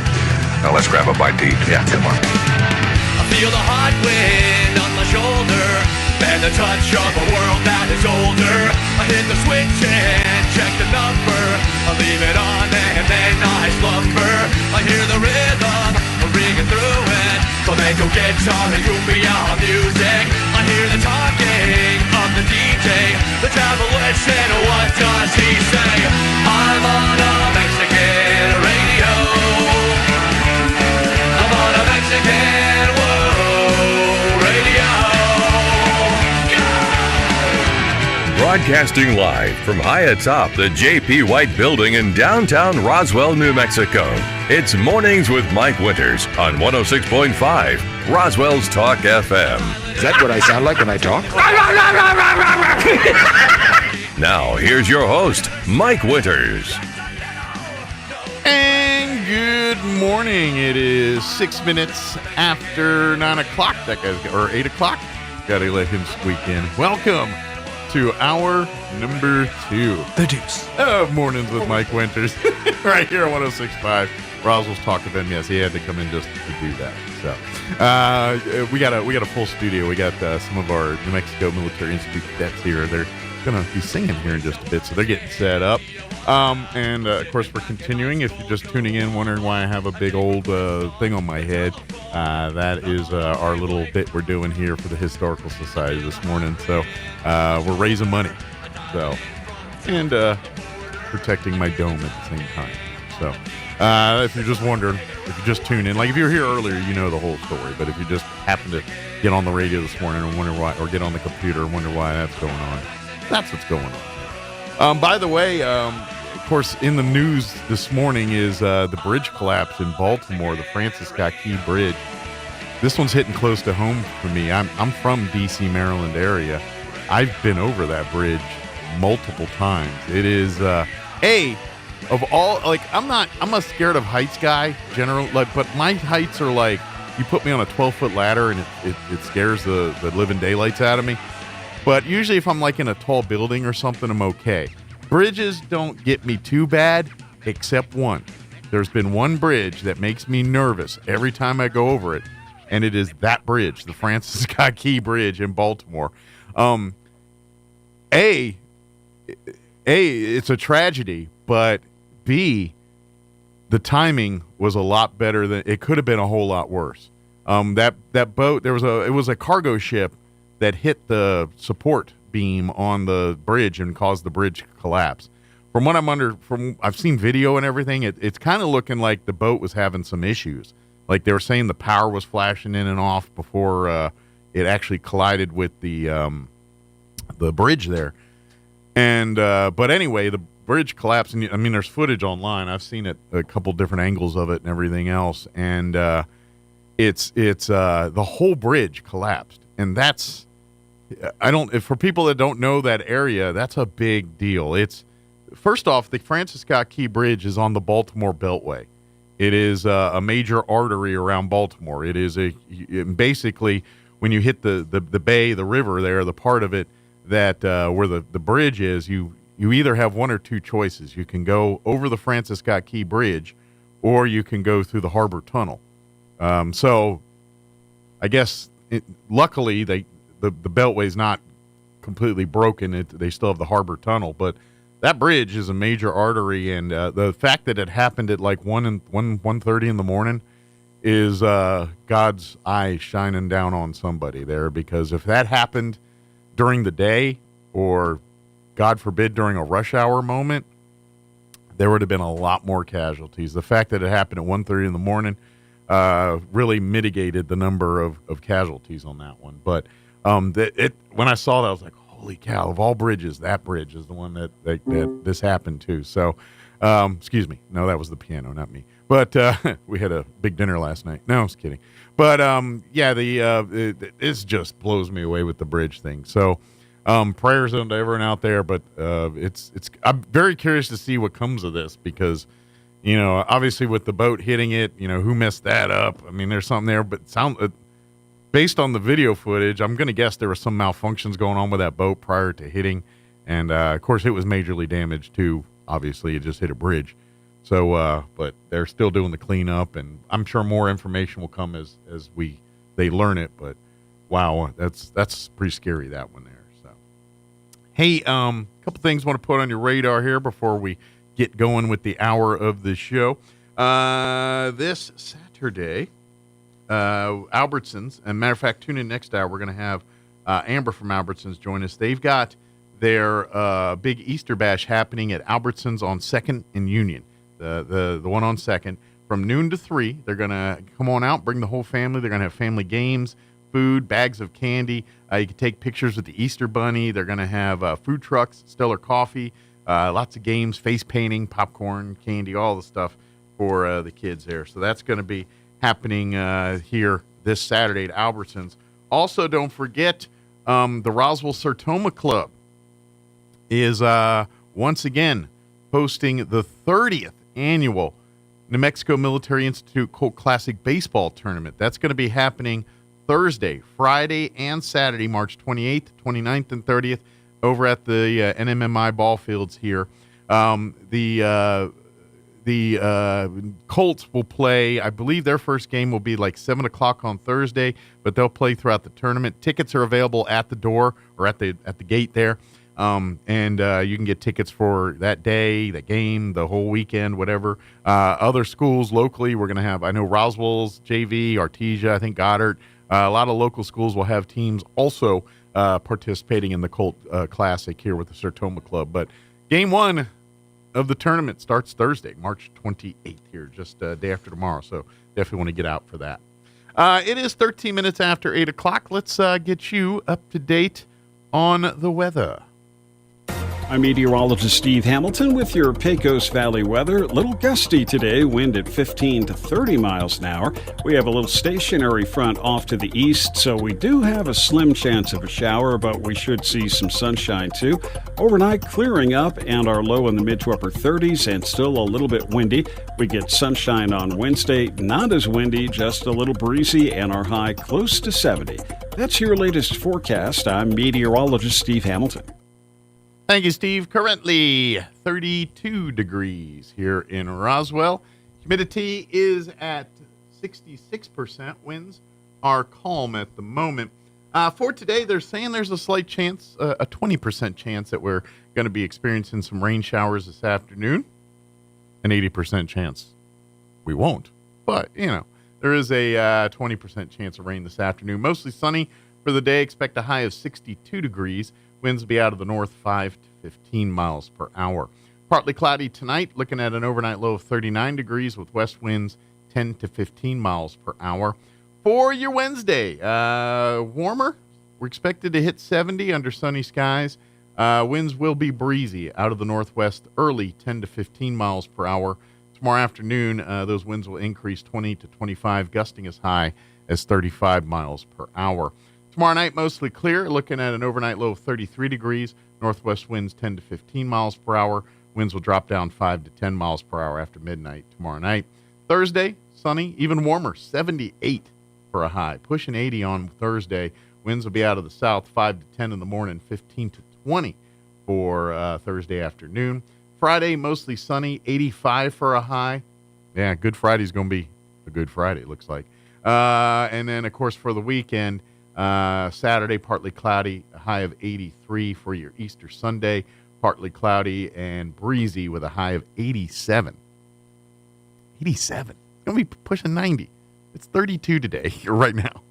Speaker 8: Now let's grab a bite to eat. Yeah, come on.
Speaker 9: I feel the hot wind on my shoulder and the touch of a world that is older. I hit the switch and check the number. I leave it on and then I slumber. I hear the rhythm ringing through it. Flamenco guitar and cumbia music. I hear the talking of the DJ. The travel listen, what does he say? I'm on a Mexican radio. I'm on a Mexican radio.
Speaker 12: Broadcasting live from high atop the J.P. White Building in downtown Roswell, New Mexico. It's Mornings with Mike Winters on 106.5 Roswell's Talk FM.
Speaker 8: Is that what I sound like when I talk?
Speaker 12: Now, here's your host, Mike Winters.
Speaker 13: And good morning. It is 6 minutes after 9 o'clock. That guy's, or 8 o'clock. Gotta let him squeak in. Welcome to hour number 2.
Speaker 14: The Deuce.
Speaker 13: Of Mornings with Mike Winters. Right here on 106.5 Roswell's Talk FM. Yes, he had to come in just to do that. So we got a full studio. We got some of our New Mexico Military Institute cadets here. They're going to be singing here in just a bit, so they're getting set up. And of course, we're continuing. If you're just tuning in, wondering why I have a big old thing on my head, that is our little bit we're doing here for the Historical Society this morning. So we're raising money, so and protecting my dome at the same time. So if you're just wondering, if you just tune in, like if you were here earlier, you know the whole story. But if you just happen to get on the radio this morning and wonder why, or get on the computer and wonder why that's going on, that's what's going on. By the way, of course, in the news this morning is the bridge collapse in Baltimore, the Francis Scott Key Bridge. This one's hitting close to home for me. I'm from D.C., Maryland area. I've been over that bridge multiple times. It is of all, like, I'm a scared of heights guy, but my heights are like, you put me on a 12-foot ladder and it scares the living daylights out of me. But usually if I'm like in a tall building or something, I'm okay. Bridges don't get me too bad, except one. There's been one bridge that makes me nervous every time I go over it, and it is that bridge, the Francis Scott Key Bridge in Baltimore. It's a tragedy, but B, the timing was a lot better than it could have been. A whole lot worse. That boat, it was a cargo ship that hit the support beam on the bridge and caused the bridge to collapse. From what I've seen video and everything, it's kind of looking like the boat was having some issues. Like they were saying the power was flashing in and off before it actually collided with the bridge there. And but anyway, the bridge collapsed, and I mean, there's footage online. I've seen it, a couple different angles of it and everything else, and it's the whole bridge collapsed, and that's for people that don't know that area, that's a big deal. It's first off, the Francis Scott Key Bridge is on the Baltimore Beltway. It is a major artery around Baltimore. It is basically when you hit the bay, the river there, the part of it that where the bridge is, you either have one or two choices. You can go over the Francis Scott Key Bridge, or you can go through the Harbor Tunnel. So I guess luckily the Beltway's not completely broken. They still have the Harbor Tunnel, but that bridge is a major artery, and the fact that it happened at like 1:30 in the morning is God's eye shining down on somebody there, because if that happened during the day, or God forbid during a rush hour moment, there would have been a lot more casualties. The fact that it happened at 1:30 in the morning really mitigated the number of casualties on that one. But when I saw that, I was like, holy cow, of all bridges, that bridge is the one that this happened to. So, excuse me. No, that was the piano, not me. But we had a big dinner last night. No, I was kidding. But, yeah, it just blows me away with the bridge thing. So, prayers to everyone out there. But I'm very curious to see what comes of this because, you know, obviously with the boat hitting it, you know, who messed that up? I mean, there's something there. But based on the video footage, I'm going to guess there were some malfunctions going on with that boat prior to hitting. And, of course, it was majorly damaged, too. Obviously, it just hit a bridge. So, but they're still doing the cleanup, and I'm sure more information will come as they learn it. But, wow, that's pretty scary, that one there. So, hey, a couple things I want to put on your radar here before we get going with the hour of the show. This Saturday, Albertsons, and matter of fact, tune in next hour. We're going to have Amber from Albertsons join us. They've got their big Easter bash happening at Albertsons on 2nd and Union, the one on 2nd, from noon to 3. They're going to come on out, bring the whole family. They're going to have family games, food, bags of candy. You can take pictures with the Easter Bunny. They're going to have food trucks, Stellar Coffee, lots of games, face painting, popcorn, candy, all the stuff for the kids there. So that's going to be happening here this Saturday at Albertsons. Also, don't forget the Roswell Sertoma Club is once again hosting the 30th annual New Mexico Military Institute Colt Classic Baseball Tournament. That's going to be happening Thursday, Friday, and Saturday, March 28th, 29th, and 30th over at the NMMI ball fields here. The Colts will play, I believe their first game will be like 7 o'clock on Thursday, but they'll play throughout the tournament. Tickets are available at the door or at the gate there. And you can get tickets for that day, that game, the whole weekend, whatever. Other schools locally, we're going to have, I know Roswell's JV, Artesia, I think Goddard. A lot of local schools will have teams also participating in the Colt Classic here with the Sertoma Club. But game one of the tournament starts Thursday, March 28th here, just day after tomorrow. So definitely want to get out for that. It is 13 minutes after 8 o'clock. Let's get you up to date on the weather.
Speaker 10: I'm meteorologist Steve Hamilton with your Pecos Valley weather. A little gusty today, wind at 15 to 30 miles an hour. We have a little stationary front off to the east, so we do have a slim chance of a shower, but we should see some sunshine too. Overnight clearing up and our low in the mid to upper 30s and still a little bit windy. We get sunshine on Wednesday, not as windy, just a little breezy, and our high close to 70. That's your latest forecast. I'm meteorologist Steve Hamilton.
Speaker 13: Thank you, Steve. Currently 32 degrees here in Roswell. Humidity is at 66%. Winds are calm at the moment. For today, they're saying there's a slight chance, a 20% chance that we're going to be experiencing some rain showers this afternoon. An 80% chance we won't. But, you know, there is a 20% chance of rain this afternoon. Mostly sunny for the day. Expect a high of 62 degrees. Winds will be out of the north 5 to 15 miles per hour. Partly cloudy tonight, looking at an overnight low of 39 degrees with west winds 10 to 15 miles per hour. For your Wednesday, warmer. We're expected to hit 70 under sunny skies. Winds will be breezy out of the northwest early 10 to 15 miles per hour. Tomorrow afternoon, those winds will increase 20 to 25, gusting as high as 35 miles per hour. Tomorrow night, mostly clear, looking at an overnight low of 33 degrees. Northwest winds 10 to 15 miles per hour. Winds will drop down 5 to 10 miles per hour after midnight tomorrow night. Thursday, sunny, even warmer, 78 for a high. Pushing 80 on Thursday. Winds will be out of the south 5 to 10 in the morning, 15 to 20 for Thursday afternoon. Friday, mostly sunny, 85 for a high. Yeah, Good Friday's going to be a good Friday, it looks like. And then, of course, for the weekend, Saturday, partly cloudy, a high of 83 for your Easter Sunday. Partly cloudy and breezy with a high of 87. 87. It's going to be pushing 90. It's 32 today, right now.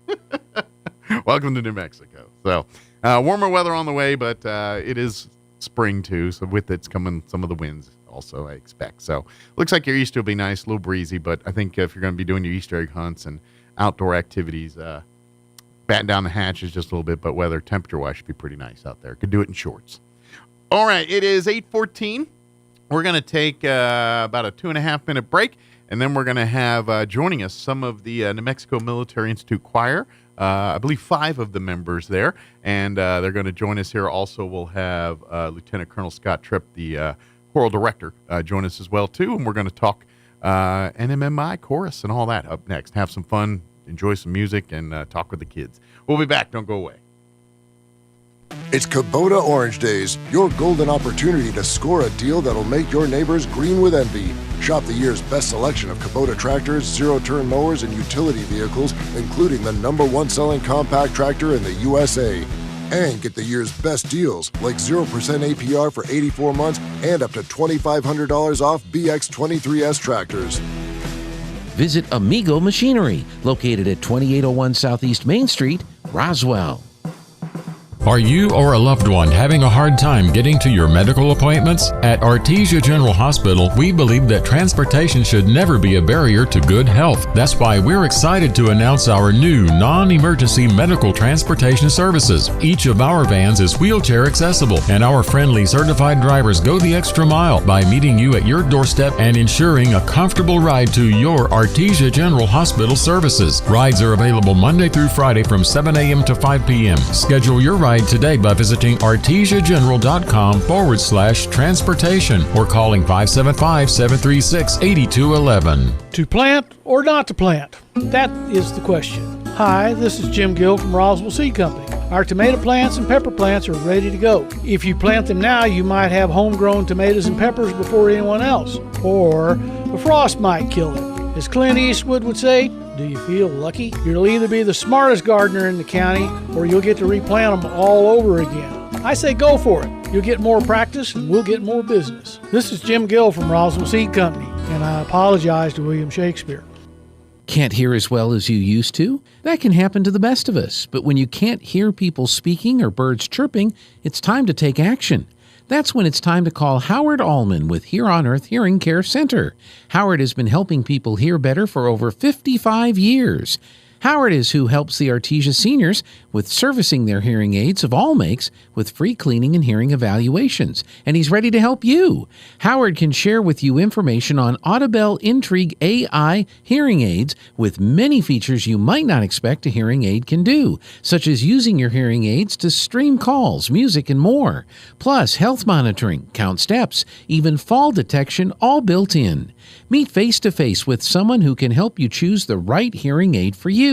Speaker 13: Welcome to New Mexico. So, warmer weather on the way, but it is spring too. So with it's coming some of the winds also, I expect. So looks like your Easter will be nice, a little breezy, but I think if you're going to be doing your Easter egg hunts and outdoor activities, batten down the hatches just a little bit, but weather temperature-wise should be pretty nice out there. Could do it in shorts. All right, it is 8:14. We're going to take about a 2.5-minute break, and then we're going to have joining us some of the New Mexico Military Institute Choir. I believe 5 of the members there, and they're going to join us here. Also, we'll have Lieutenant Colonel Scott Tripp, the choral director, join us as well, too, and we're going to talk NMMI chorus and all that up next. Have some fun, enjoy some music, and talk with the kids. We'll be back. Don't go away.
Speaker 11: It's Kubota Orange Days, your golden opportunity to score a deal that'll make your neighbors green with envy. Shop the year's best selection of Kubota tractors, zero-turn mowers, and utility vehicles, including the #1 selling compact tractor in the USA. And get the year's best deals, like 0% APR for 84 months and up to $2,500 off BX23S tractors.
Speaker 15: Visit Amigo Machinery, located at 2801 Southeast Main Street, Roswell.
Speaker 16: Are you or a loved one having a hard time getting to your medical appointments? At Artesia General Hospital, we believe that transportation should never be a barrier to good health. That's why we're excited to announce our new non-emergency medical transportation services. Each of our vans is wheelchair accessible, and our friendly certified drivers go the extra mile by meeting you at your doorstep and ensuring a comfortable ride to your Artesia General Hospital services. Rides are available Monday through Friday from 7 a.m. to 5 p.m. Schedule your ride today by visiting artesiageneral.com/transportation or calling 575-736-8211.
Speaker 17: To plant or not to plant? That is the question. Hi, this is Jim Gill from Roswell Seed Company. Our tomato plants and pepper plants are ready to go. If you plant them now, you might have homegrown tomatoes and peppers before anyone else, or the frost might kill them. As Clint Eastwood would say, do you feel lucky? You'll either be the smartest gardener in the county or you'll get to replant them all over again. I say go for it. You'll get more practice and we'll get more business. This is Jim Gill from Roswell Seed Company, and I apologize to William Shakespeare.
Speaker 15: Can't hear as well as you used to? That can happen to the best of us. But when you can't hear people speaking or birds chirping, it's time to take action. That's when it's time to call Howard Allman with Here on Earth Hearing Care Center. Howard has been helping people hear better for over 55 years. Howard is who helps the Artesia seniors with servicing their hearing aids of all makes with free cleaning and hearing evaluations. And he's ready to help you. Howard can share with you information on Audibel Intrigue AI hearing aids with many features you might not expect a hearing aid can do, such as using your hearing aids to stream calls, music, and more. Plus, health monitoring, count steps, even fall detection, all built in. Meet face-to-face with someone who can help you choose the right hearing aid for you.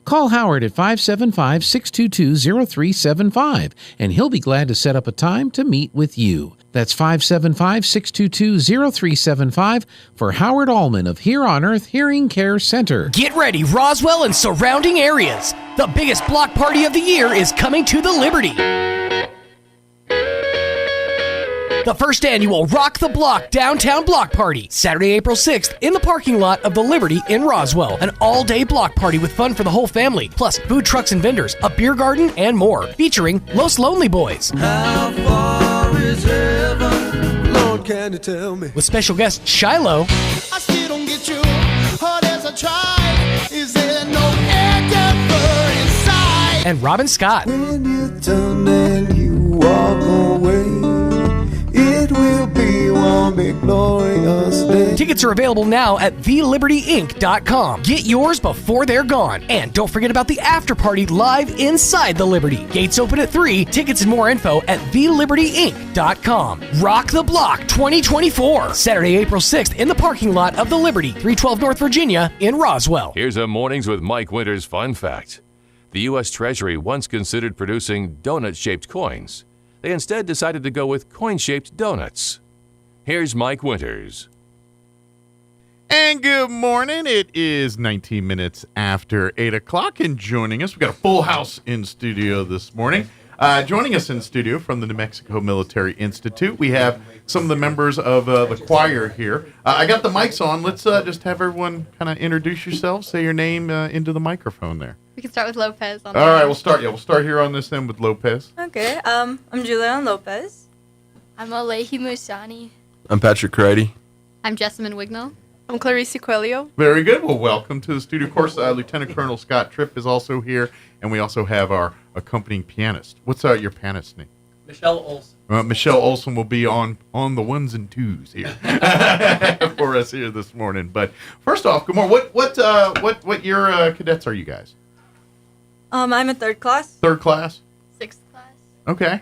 Speaker 15: Call Howard at 575-622-0375, and he'll be glad to set up a time to meet with you. That's 575-622-0375 for Howard Allman of Here on Earth Hearing Care Center.
Speaker 18: Get ready, Roswell and surrounding areas. The biggest block party of the year is coming to the Liberty. The first annual Rock the Block Downtown Block Party, Saturday, April 6th, in the parking lot of the Liberty in Roswell. An all-day block party with fun for the whole family, plus food trucks and vendors, a beer garden, and more, featuring Los Lonely Boys.
Speaker 9: How far is heaven? Lord, can you tell me?
Speaker 18: With special guest Shiloh.
Speaker 9: I still don't get you, hard as I try. Is there no endeavor inside?
Speaker 18: And Robin Scott.
Speaker 9: When you turn and you walk away, it will be one big glorious day.
Speaker 18: Tickets are available now at thelibertyinc.com. Get yours before they're gone. And don't forget about the after party live inside the Liberty. Gates open at 3. Tickets and more info at thelibertyinc.com. Rock the Block 2024. Saturday, April 6th in the parking lot of the Liberty, 312 North Virginia in Roswell.
Speaker 12: Here's a Mornings with Mike Winters fun fact. The U.S. Treasury once considered producing donut-shaped coins. They instead decided to go with coin-shaped donuts. Here's Mike Winters.
Speaker 13: And good morning. It is 19 minutes after 8 o'clock, and joining us, we've got a full house in studio this morning. Joining us in studio from the New Mexico Military Institute, we have some of the members of the choir here. I got the mics on. Let's just have everyone kind of introduce yourselves, say your name into the microphone there.
Speaker 26: We can start with Lopez.
Speaker 13: All right, we'll start here on this end with Lopez.
Speaker 26: Okay, I'm Julian Lopez. I'm Alehi Musani.
Speaker 27: I'm Patrick Crady.
Speaker 26: I'm Jessamine Wignall.
Speaker 2: I'm Clarice Coelho.
Speaker 13: Very good. Well, welcome to the studio. Of course, Lieutenant Colonel Scott Tripp is also here, and we also have our accompanying pianist. What's your pianist's name?
Speaker 19: Michelle Olson.
Speaker 13: Michelle Olson will be on the ones and twos here for us here this morning. But first off, good morning. What year cadets are you guys?
Speaker 26: I'm in third class.
Speaker 13: Third class.
Speaker 20: Sixth class.
Speaker 13: Okay.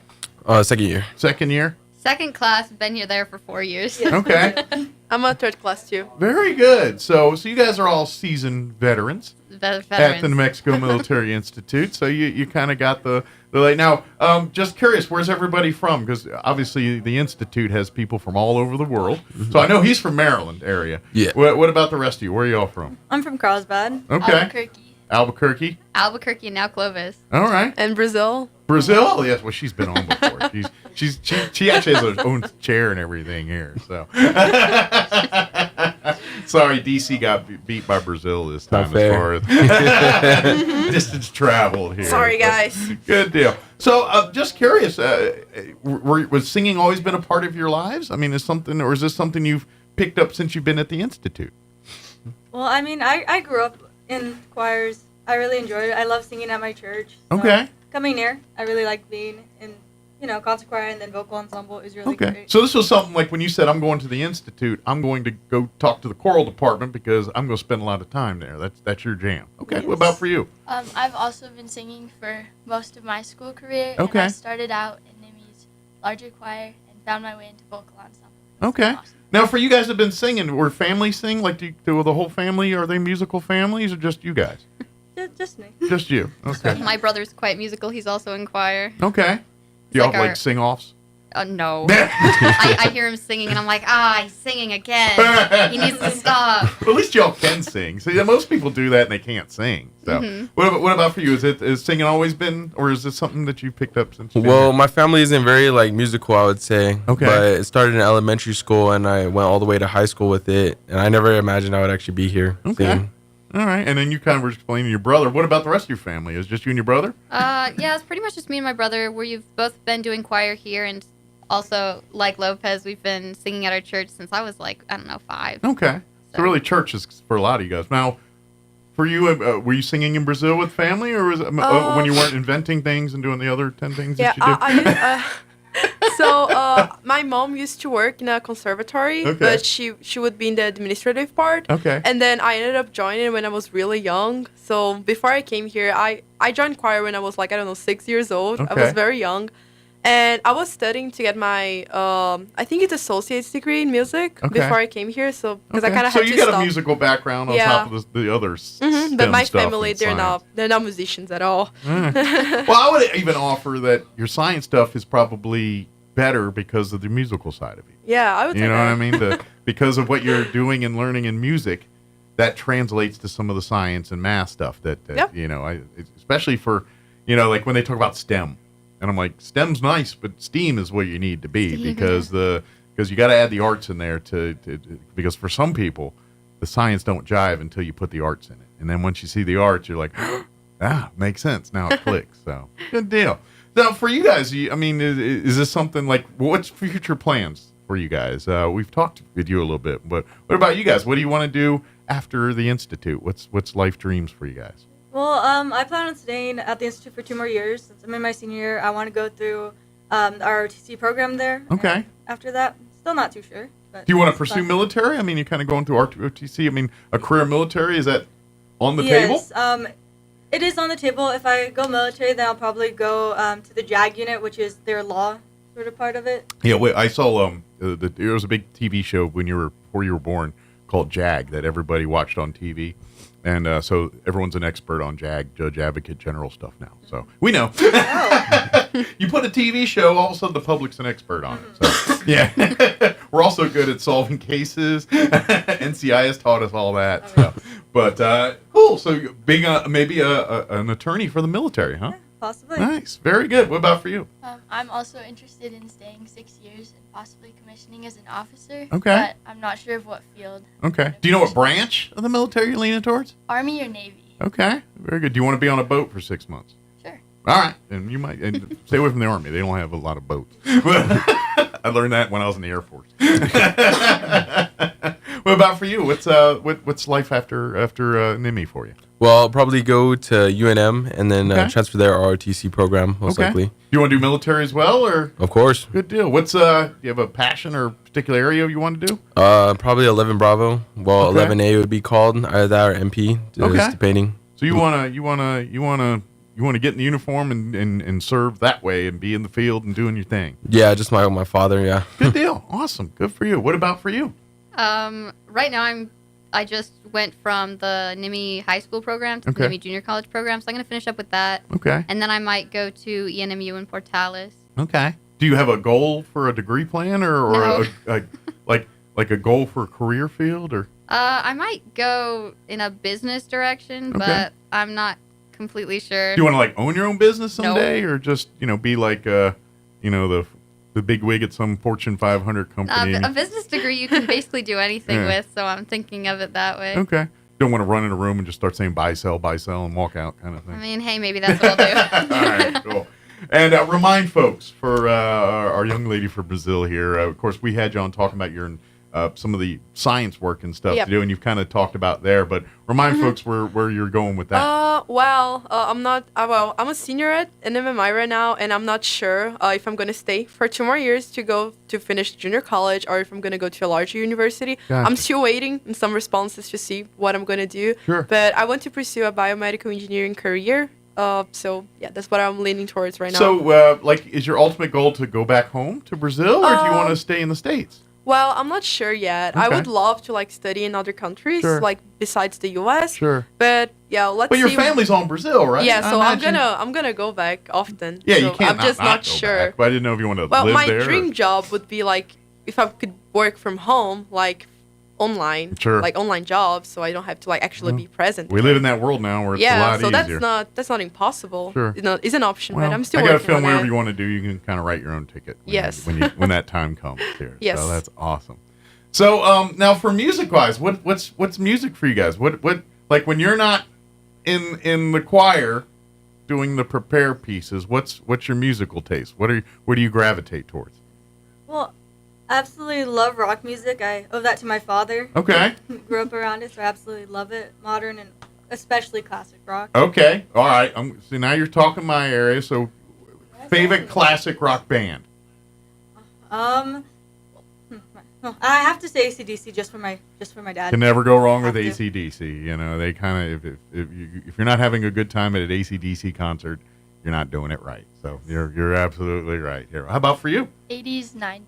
Speaker 21: Second year.
Speaker 13: Second year.
Speaker 20: Second class. Been there for 4 years.
Speaker 13: Okay.
Speaker 2: I'm a third class too.
Speaker 13: Very good. So you guys are all seasoned veterans
Speaker 20: Veterans.
Speaker 13: at the New Mexico Military Institute. So you kind of got the like. Now, just curious, where's everybody from? Because obviously the Institute has people from all over the world. So I know he's from Maryland area.
Speaker 21: Yeah.
Speaker 13: What about the rest of you? Where are y'all from?
Speaker 26: I'm from Carlsbad.
Speaker 13: Okay. Albuquerque.
Speaker 20: Albuquerque and now Clovis.
Speaker 13: All right.
Speaker 2: And Brazil.
Speaker 13: Brazil? Yes. Well, she's been on before. She actually has her own chair and everything here. So. Sorry, DC got beat by Brazil this time as far as distance traveled here.
Speaker 2: Sorry, guys.
Speaker 13: Good deal. So, just curious, was singing always been a part of your lives? I mean, is this something you've picked up since you've been at the Institute?
Speaker 26: Well, I mean, I grew up in choirs. I really enjoyed it. I love singing at my church. So
Speaker 13: Okay.
Speaker 26: Coming here, I really like being in, concert choir and then vocal ensemble is really
Speaker 13: Okay.
Speaker 26: great.
Speaker 13: So this was something like when you said, I'm going to the Institute, I'm going to go talk to the choral department because I'm going to spend a lot of time there. That's your jam. Okay.
Speaker 2: Yes.
Speaker 13: What about for you?
Speaker 20: I've also been singing for most of my school career.
Speaker 13: Okay.
Speaker 20: And I started out in NIMI's larger choir and found my way into vocal ensemble.
Speaker 13: Okay. Now, for you guys that have been singing, were families sing? Like, do the whole family, are they musical families or just you guys?
Speaker 26: Just me.
Speaker 13: Just you. Okay.
Speaker 20: My brother's quite musical. He's also in choir.
Speaker 13: Okay. Do y'all
Speaker 20: like
Speaker 13: have
Speaker 20: our-
Speaker 13: sing-offs?
Speaker 20: No. I hear him singing and I'm like, he's singing again. He needs to stop.
Speaker 13: Well, at least y'all can sing. So yeah, most people do that and they can't sing. So
Speaker 20: Mhm.
Speaker 13: what about for you? Is singing always been, or is this something that you picked up since? you've been
Speaker 21: Well,
Speaker 13: here?
Speaker 21: my family isn't very musical, I would say.
Speaker 13: Okay.
Speaker 21: But it started in elementary school, and I went all the way to high school with it. And I never imagined I would actually be here.
Speaker 13: Okay.
Speaker 21: singing.
Speaker 13: All right, and then you kind of were explaining your brother. What about the rest of your family? Is it just you and your brother?
Speaker 20: Yeah, it's pretty much just me and my brother. We've both been doing choir here, and also, like Lopez, we've been singing at our church since I was 5.
Speaker 13: Okay. So really, church is for a lot of you guys. Now, for you, were you singing in Brazil with family, or was it when you weren't inventing things and doing the other 10 things that you do?
Speaker 2: My mom used to work in a conservatory,
Speaker 13: Okay.
Speaker 2: but she would be in the administrative part.
Speaker 13: Okay.
Speaker 2: And then I ended up joining when I was really young. So before I came here, I joined choir when I was 6 years old. I was
Speaker 13: Okay.
Speaker 2: very young. And I was studying to get my, I think it's associate's degree in music
Speaker 13: Okay.
Speaker 2: before I came here. So, because I
Speaker 13: Okay.
Speaker 2: kind of
Speaker 13: So
Speaker 2: had
Speaker 13: you
Speaker 2: to
Speaker 13: got
Speaker 2: stop.
Speaker 13: a musical background on
Speaker 2: Yeah.
Speaker 13: top of the others.
Speaker 2: But my family, they're not musicians at all.
Speaker 13: Well, I would even offer that your science stuff is probably better because of the musical side of it.
Speaker 2: Yeah, I would say
Speaker 13: You know
Speaker 2: that.
Speaker 13: what I mean? Because of what you're doing and learning in music, that translates to some of the science and math stuff that,
Speaker 2: Yep.
Speaker 13: especially for, like when they talk about STEM. And I'm like, STEM's nice, but STEAM is where you need to be because you got to add the arts in there because for some people, the science don't jive until you put the arts in it. And then once you see the arts, you're like, makes sense. Now it clicks. So good deal. Now for you guys, is this something like, what's future plans for you guys? We've talked with you a little bit, but what about you guys? What do you want to do after the Institute? What's life dreams for you guys?
Speaker 26: Well, I plan on staying at the Institute for 2 more years. Since I'm in my senior year, I want to go through our ROTC program there.
Speaker 13: Okay.
Speaker 26: And after that, still not too sure. But
Speaker 13: Do you want to
Speaker 26: it's
Speaker 13: pursue
Speaker 26: fun.
Speaker 13: military? I mean, you're kind of going through ROTC. A career military, is that on the table?
Speaker 26: Yes, it is on the table. If I go military, then I'll probably go to the JAG unit, which is their law sort of part of it.
Speaker 13: Yeah, wait, I saw there was a big TV show before you were born called JAG that everybody watched on TV. And so everyone's an expert on JAG, Judge Advocate General stuff now. So we know. You put a TV show, all of a sudden the public's an expert on it. So yeah, we're also good at solving cases. NCI has taught us all that. So. But cool. So being maybe an attorney for the military, huh?
Speaker 26: Possibly.
Speaker 13: Nice. Very good. What about for you?
Speaker 20: I'm also interested in staying 6 years and possibly commissioning as an officer.
Speaker 13: Okay.
Speaker 20: But I'm not sure of what field.
Speaker 13: Okay. Do you know what branch of the military you're leaning towards?
Speaker 20: Army or Navy?
Speaker 13: Okay. Very good. Do you want to be on a boat for 6 months?
Speaker 20: Sure.
Speaker 13: All right. And you might stay away from the Army. They don't have a lot of boats. I learned that when I was in the Air Force. What about for you? What's life after NIMI for you?
Speaker 21: Well, I'll probably go to UNM and then transfer their ROTC program, most likely.
Speaker 13: You want to do military as well, or?
Speaker 21: Of course.
Speaker 13: Good deal. Do you have a passion or particular area you want to do?
Speaker 21: Probably 11 Bravo. Well, 11A would be called, either that or MP, just depending.
Speaker 13: So you wanna get in the uniform and serve that way and be in the field and doing your thing.
Speaker 21: Yeah, just my father. Yeah.
Speaker 13: Good deal. Awesome. Good for you. What about for you?
Speaker 20: Right now I just went from the NIMI high school program to the NIMI junior college program, so I'm going to finish up with that.
Speaker 13: Okay.
Speaker 20: And then I might go to ENMU in Portales.
Speaker 13: Okay. Do you have a goal for a degree plan or
Speaker 20: No.
Speaker 13: like a goal for a career field or?
Speaker 20: I might go in a business direction, but I'm not completely sure.
Speaker 13: Do you want to like own your own business someday,
Speaker 20: No.
Speaker 13: or just be like the big wig at some Fortune 500 company?
Speaker 20: A business degree you can basically do anything with, so I'm thinking of it that way.
Speaker 13: Okay. Don't want to run in a room and just start saying buy, sell, and walk out kind of thing.
Speaker 20: I mean, hey, maybe that's what I'll do.
Speaker 13: All right, cool. And remind folks for our young lady from Brazil here. Of course, we had you on talking about your some of the science work and stuff to do, and you've kind of talked about there. But remind folks where you're going with that.
Speaker 2: I'm a senior at NMMI right now, and I'm not sure if I'm going to stay for 2 more years to go to finish junior college or if I'm going to go to a larger university.
Speaker 13: Gotcha.
Speaker 2: I'm still waiting in some responses to see what I'm going to do.
Speaker 13: Sure.
Speaker 2: But I want to pursue a biomedical engineering career. So yeah, that's what I'm leaning towards right now.
Speaker 13: So, is your ultimate goal to go back home to Brazil, or do you want to stay in the States?
Speaker 2: Well, I'm not sure yet. I
Speaker 13: Okay.
Speaker 2: would love to study in other countries,
Speaker 13: Sure.
Speaker 2: besides the U.S.
Speaker 13: Sure.
Speaker 2: But yeah, let's
Speaker 13: But
Speaker 2: see.
Speaker 13: your family's all in Brazil, right?
Speaker 2: Yeah, so I'm
Speaker 13: imagine-
Speaker 2: gonna go back often.
Speaker 13: Yeah,
Speaker 2: so
Speaker 13: you can't.
Speaker 2: I'm just not
Speaker 13: go
Speaker 2: sure.
Speaker 13: back, but I didn't know if you want to
Speaker 2: Well,
Speaker 13: live
Speaker 2: my
Speaker 13: there.
Speaker 2: dream job would be if I could work from home, online,
Speaker 13: Sure.
Speaker 2: online jobs, so I don't have to actually be present.
Speaker 13: We live in that world now where it's a
Speaker 2: yeah,
Speaker 13: lot
Speaker 2: so
Speaker 13: easier.
Speaker 2: that's not impossible.
Speaker 13: Sure.
Speaker 2: It's an option,
Speaker 13: Well,
Speaker 2: but I'm still
Speaker 13: I got a
Speaker 2: working
Speaker 13: film
Speaker 2: on
Speaker 13: whatever
Speaker 2: it.
Speaker 13: you want to do. You can kind of write your own ticket.
Speaker 2: Yes.
Speaker 13: When that time comes here.
Speaker 2: Yes.
Speaker 13: So that's awesome. So now for music wise, what's music for you guys? What when you're not in the choir doing the prepare pieces, what's your musical taste? Where do you gravitate towards?
Speaker 26: Well, I absolutely love rock music. I owe that to my father.
Speaker 13: Okay.
Speaker 26: Who grew up around it, so I absolutely love it. Modern and especially classic rock.
Speaker 13: Okay. All right. So now you're talking my area. So favorite classic rock band?
Speaker 26: I have to say AC/DC just for my dad.
Speaker 13: Can never go wrong with AC/DC. They kind of if you're not having a good time at an AC/DC concert, you're not doing it right. So you're absolutely right here. How about for you?
Speaker 3: 80s, 90s.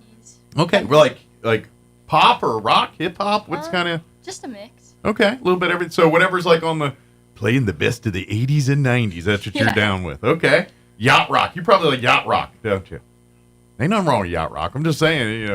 Speaker 13: Okay, we're like pop or rock, hip hop. What's kind of
Speaker 3: Just a mix.
Speaker 13: okay? A little bit of everything. So whatever's on the playing the best of the 80s and 90s. That's what you're down with. Okay, yacht rock. You probably like yacht rock, don't you? Ain't nothing wrong with yacht rock. I'm just saying.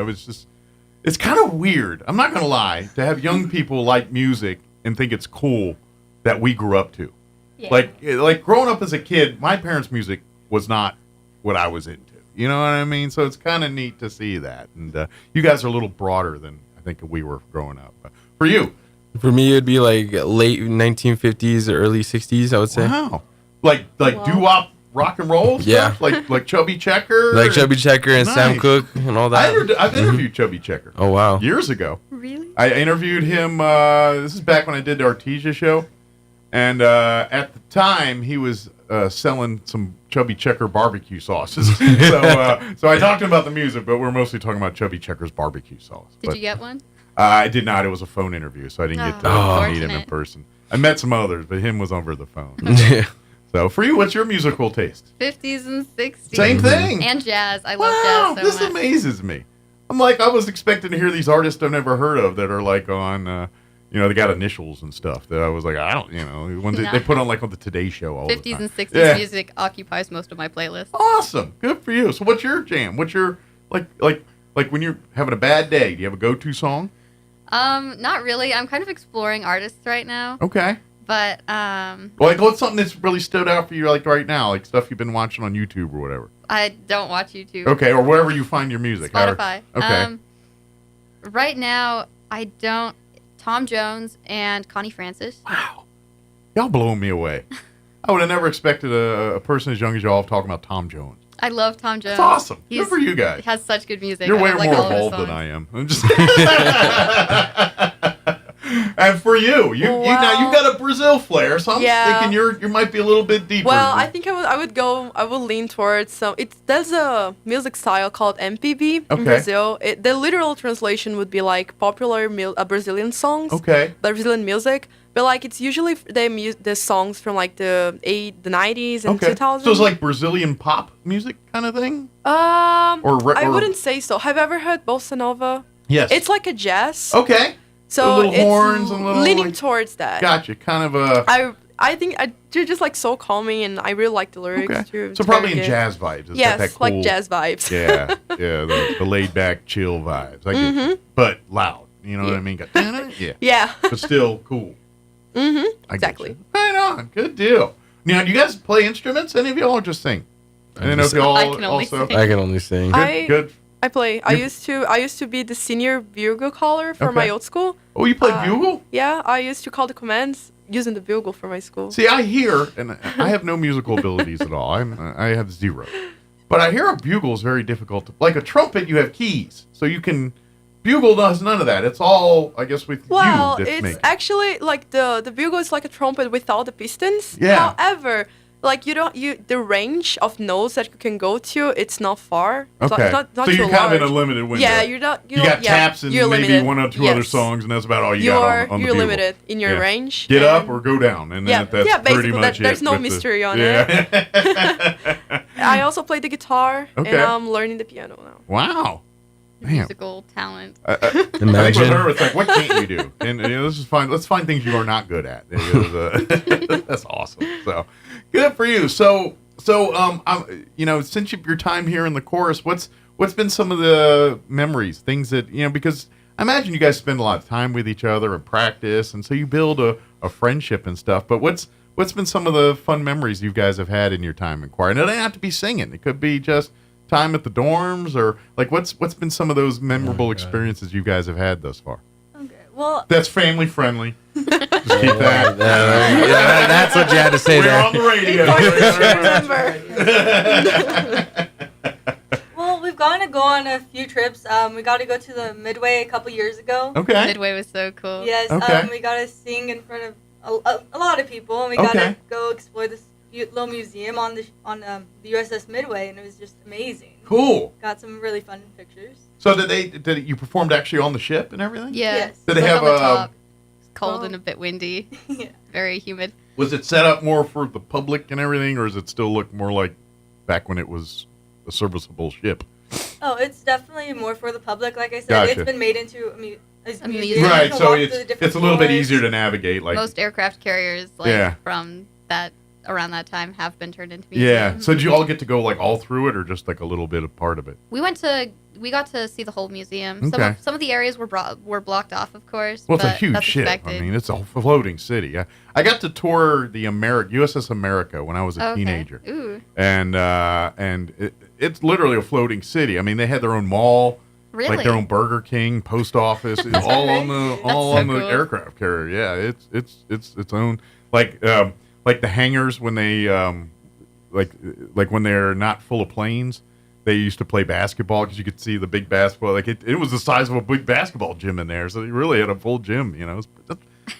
Speaker 13: It's kind of weird. I'm not gonna lie to have young people like music and think it's cool that we grew up to.
Speaker 3: Yeah.
Speaker 13: Like growing up as a kid, my parents' music was not what I was into. You know what I mean? So it's kind of neat to see that. And you guys are a little broader than I think we were growing up. For you?
Speaker 21: For me, it'd be late 1950s or early 60s, I would say.
Speaker 13: Wow. Like doo-wop rock and roll
Speaker 21: Yeah.
Speaker 13: stuff? Like Chubby Checker?
Speaker 21: Like Chubby Checker and Sam
Speaker 13: Nice.
Speaker 21: Cooke and all that.
Speaker 13: I've interviewed Chubby Checker.
Speaker 21: Oh, wow.
Speaker 13: Years ago.
Speaker 3: Really?
Speaker 13: I interviewed him, this is back when I did the Artesia show. And at the time, he was selling some Chubby Checker barbecue sauces. So I talked to him about the music, but we're mostly talking about Chubby Checker's barbecue sauce.
Speaker 20: Did you get one?
Speaker 13: I did not. It was a phone interview, so I didn't get to meet him in
Speaker 20: unfortunate.
Speaker 13: person. I met some others, but him was over the phone. So for you, what's your musical taste?
Speaker 20: 50s and 60s.
Speaker 13: Same thing.
Speaker 20: And jazz. I love
Speaker 13: Wow,
Speaker 20: jazz so
Speaker 13: this
Speaker 20: much.
Speaker 13: amazes me. I was expecting to hear these artists I've never heard of that are on, they got initials and stuff that I was like, I don't, when
Speaker 20: No.
Speaker 13: they put on on the Today Show all the
Speaker 20: 50s
Speaker 13: time.
Speaker 20: and 60s
Speaker 13: Yeah.
Speaker 20: music occupies most of my playlist.
Speaker 13: Awesome. Good for you. So what's your jam? What's your, like when you're having a bad day, do you have a go-to song?
Speaker 20: Not really. I'm kind of exploring artists right now.
Speaker 13: Okay.
Speaker 20: But
Speaker 13: What's something that's really stood out for you right now, like stuff you've been watching on YouTube or whatever?
Speaker 20: I don't watch YouTube.
Speaker 13: Okay, or wherever you find your music.
Speaker 20: Spotify.
Speaker 13: Okay.
Speaker 20: Right now, I don't. Tom Jones and Connie Francis.
Speaker 13: Wow. Y'all blowing me away. I would have never expected a person as young as y'all talking about Tom Jones.
Speaker 20: I love Tom Jones.
Speaker 13: That's awesome. Good for you guys.
Speaker 20: He has such good music.
Speaker 13: You're
Speaker 20: I
Speaker 13: way
Speaker 20: love,
Speaker 13: more
Speaker 20: all of his
Speaker 13: evolved than
Speaker 20: songs.
Speaker 13: I am. I'm just And for you now you've got a Brazil flair, so I'm thinking you might be a little bit deeper.
Speaker 2: Well, I think I would lean towards there's a music style called MPB in Brazil. The literal translation would be like popular Brazilian songs.
Speaker 13: Okay.
Speaker 2: Brazilian music, but like it's usually the songs from like the 90s and 2000s.
Speaker 13: So it's like Brazilian pop music kind of thing.
Speaker 2: I wouldn't say so. Have you ever heard bossa nova?
Speaker 13: Yes.
Speaker 2: It's like a jazz.
Speaker 13: Okay.
Speaker 2: So
Speaker 13: little
Speaker 2: it's
Speaker 13: horns and little
Speaker 2: leaning towards that.
Speaker 13: Gotcha. Kind of a.
Speaker 2: I think they're just like so calming, and I really like the lyrics too.
Speaker 13: So probably in jazz vibes. It's
Speaker 2: Yes,
Speaker 13: got that cool,
Speaker 2: like jazz vibes.
Speaker 13: Yeah, the laid back, chill vibes. I get you. But loud. You know what I mean? Yeah.
Speaker 2: Yeah.
Speaker 13: But still cool.
Speaker 2: Exactly.
Speaker 13: Right on. Good deal. Now, do you guys play instruments? Any of y'all or just sing? I don't know if y'all
Speaker 2: I can only
Speaker 13: also.
Speaker 2: sing.
Speaker 21: I can only sing.
Speaker 13: Good.
Speaker 2: I play. I used to be the senior bugle caller for my old school.
Speaker 13: Oh, you play bugle?
Speaker 2: Yeah, I used to call the commands using the bugle for my school.
Speaker 13: See, I hear, and I have no musical abilities at all. I have zero. But I hear a bugle is very difficult to. Like a trumpet, you have keys, so you can. Bugle does none of that. It's all, I guess, with
Speaker 2: Well,
Speaker 13: you.
Speaker 2: it's actually like the bugle is like a trumpet without the pistons.
Speaker 13: Yeah.
Speaker 2: However, like the range of notes that you can go to, it's not far. It's
Speaker 13: Okay.
Speaker 2: not
Speaker 13: So
Speaker 2: too
Speaker 13: you're kind of in
Speaker 2: large.
Speaker 13: a limited window.
Speaker 2: Yeah, you're not.
Speaker 13: You got taps and
Speaker 2: you're
Speaker 13: maybe
Speaker 2: limited.
Speaker 13: one or two other songs, and that's about all you got on the
Speaker 2: You're
Speaker 13: bugle.
Speaker 2: limited in your range.
Speaker 13: Get up
Speaker 2: and-
Speaker 13: or go down, and
Speaker 2: Yeah,
Speaker 13: that's
Speaker 2: yeah,
Speaker 13: pretty
Speaker 2: basically,
Speaker 13: much
Speaker 2: there's
Speaker 13: it
Speaker 2: no
Speaker 13: with the-
Speaker 2: mystery on
Speaker 13: yeah.
Speaker 2: it. I also play the guitar,
Speaker 13: Okay.
Speaker 2: and I'm learning the piano now.
Speaker 13: Wow. Man.
Speaker 20: Musical talent.
Speaker 13: Imagine. With her, it's like, what can't you do? And this is fine. Let's find things you are not good at. That's awesome. So good for you. So since your time here in the chorus, what's been some of the memories, things that because I imagine you guys spend a lot of time with each other and practice, and so you build a friendship and stuff. But what's been some of the fun memories you guys have had in your time in choir? And it doesn't have to be singing. It could be just time at the dorms, or like what's been some of those memorable experiences you guys have had thus far?
Speaker 26: Okay, well,
Speaker 13: That's family friendly. Just keep that.
Speaker 21: That's what you had to say
Speaker 13: We're
Speaker 21: there.
Speaker 13: on the radio.
Speaker 26: well, we've gotten to go on a few trips. We got to go to the Midway a couple years ago.
Speaker 13: Okay.
Speaker 20: Midway was so cool.
Speaker 26: Yes.
Speaker 13: Okay.
Speaker 26: We got to sing in front of a lot of people, and we got to go explore this little museum on the USS Midway, and it was just amazing.
Speaker 13: Cool.
Speaker 26: Got some really fun pictures.
Speaker 13: So did you performed actually on the ship and everything?
Speaker 20: Yeah.
Speaker 26: Yes.
Speaker 13: Did they
Speaker 20: Like
Speaker 13: have
Speaker 20: on the
Speaker 13: a?
Speaker 20: top. It's cold and a bit windy. Very humid.
Speaker 13: Was it set up more for the public and everything, or does it still look more like back when it was a serviceable ship?
Speaker 26: Oh, it's definitely more for the public. Like I said,
Speaker 13: Gotcha.
Speaker 26: it's been made into a museum.
Speaker 13: Right.
Speaker 26: You can
Speaker 13: So
Speaker 26: walk through the different
Speaker 13: it's a little bit
Speaker 26: floors.
Speaker 13: easier to navigate. Like
Speaker 20: Most aircraft carriers from that around that time have been turned into museums.
Speaker 13: yeah. So did you all get to go like all through it, or just like a little bit of part of it?
Speaker 20: We got to see the whole museum.
Speaker 13: Okay.
Speaker 20: Some of the areas were blocked off, of course.
Speaker 13: Well, it's a
Speaker 20: but
Speaker 13: huge
Speaker 20: that's
Speaker 13: ship.
Speaker 20: expected.
Speaker 13: I mean, it's a floating city. I got to tour the USS America when I was a teenager.
Speaker 20: Ooh.
Speaker 13: And it's literally a floating city. I mean, they had their own mall,
Speaker 20: Really?
Speaker 13: like their own Burger King, post office, it's all on the
Speaker 20: cool.
Speaker 13: aircraft carrier. Yeah, it's its own like the hangars when they like when they're not full of planes. They used to play basketball because you could see the big basketball. Like it was the size of a big basketball gym in there, so you really had a full gym.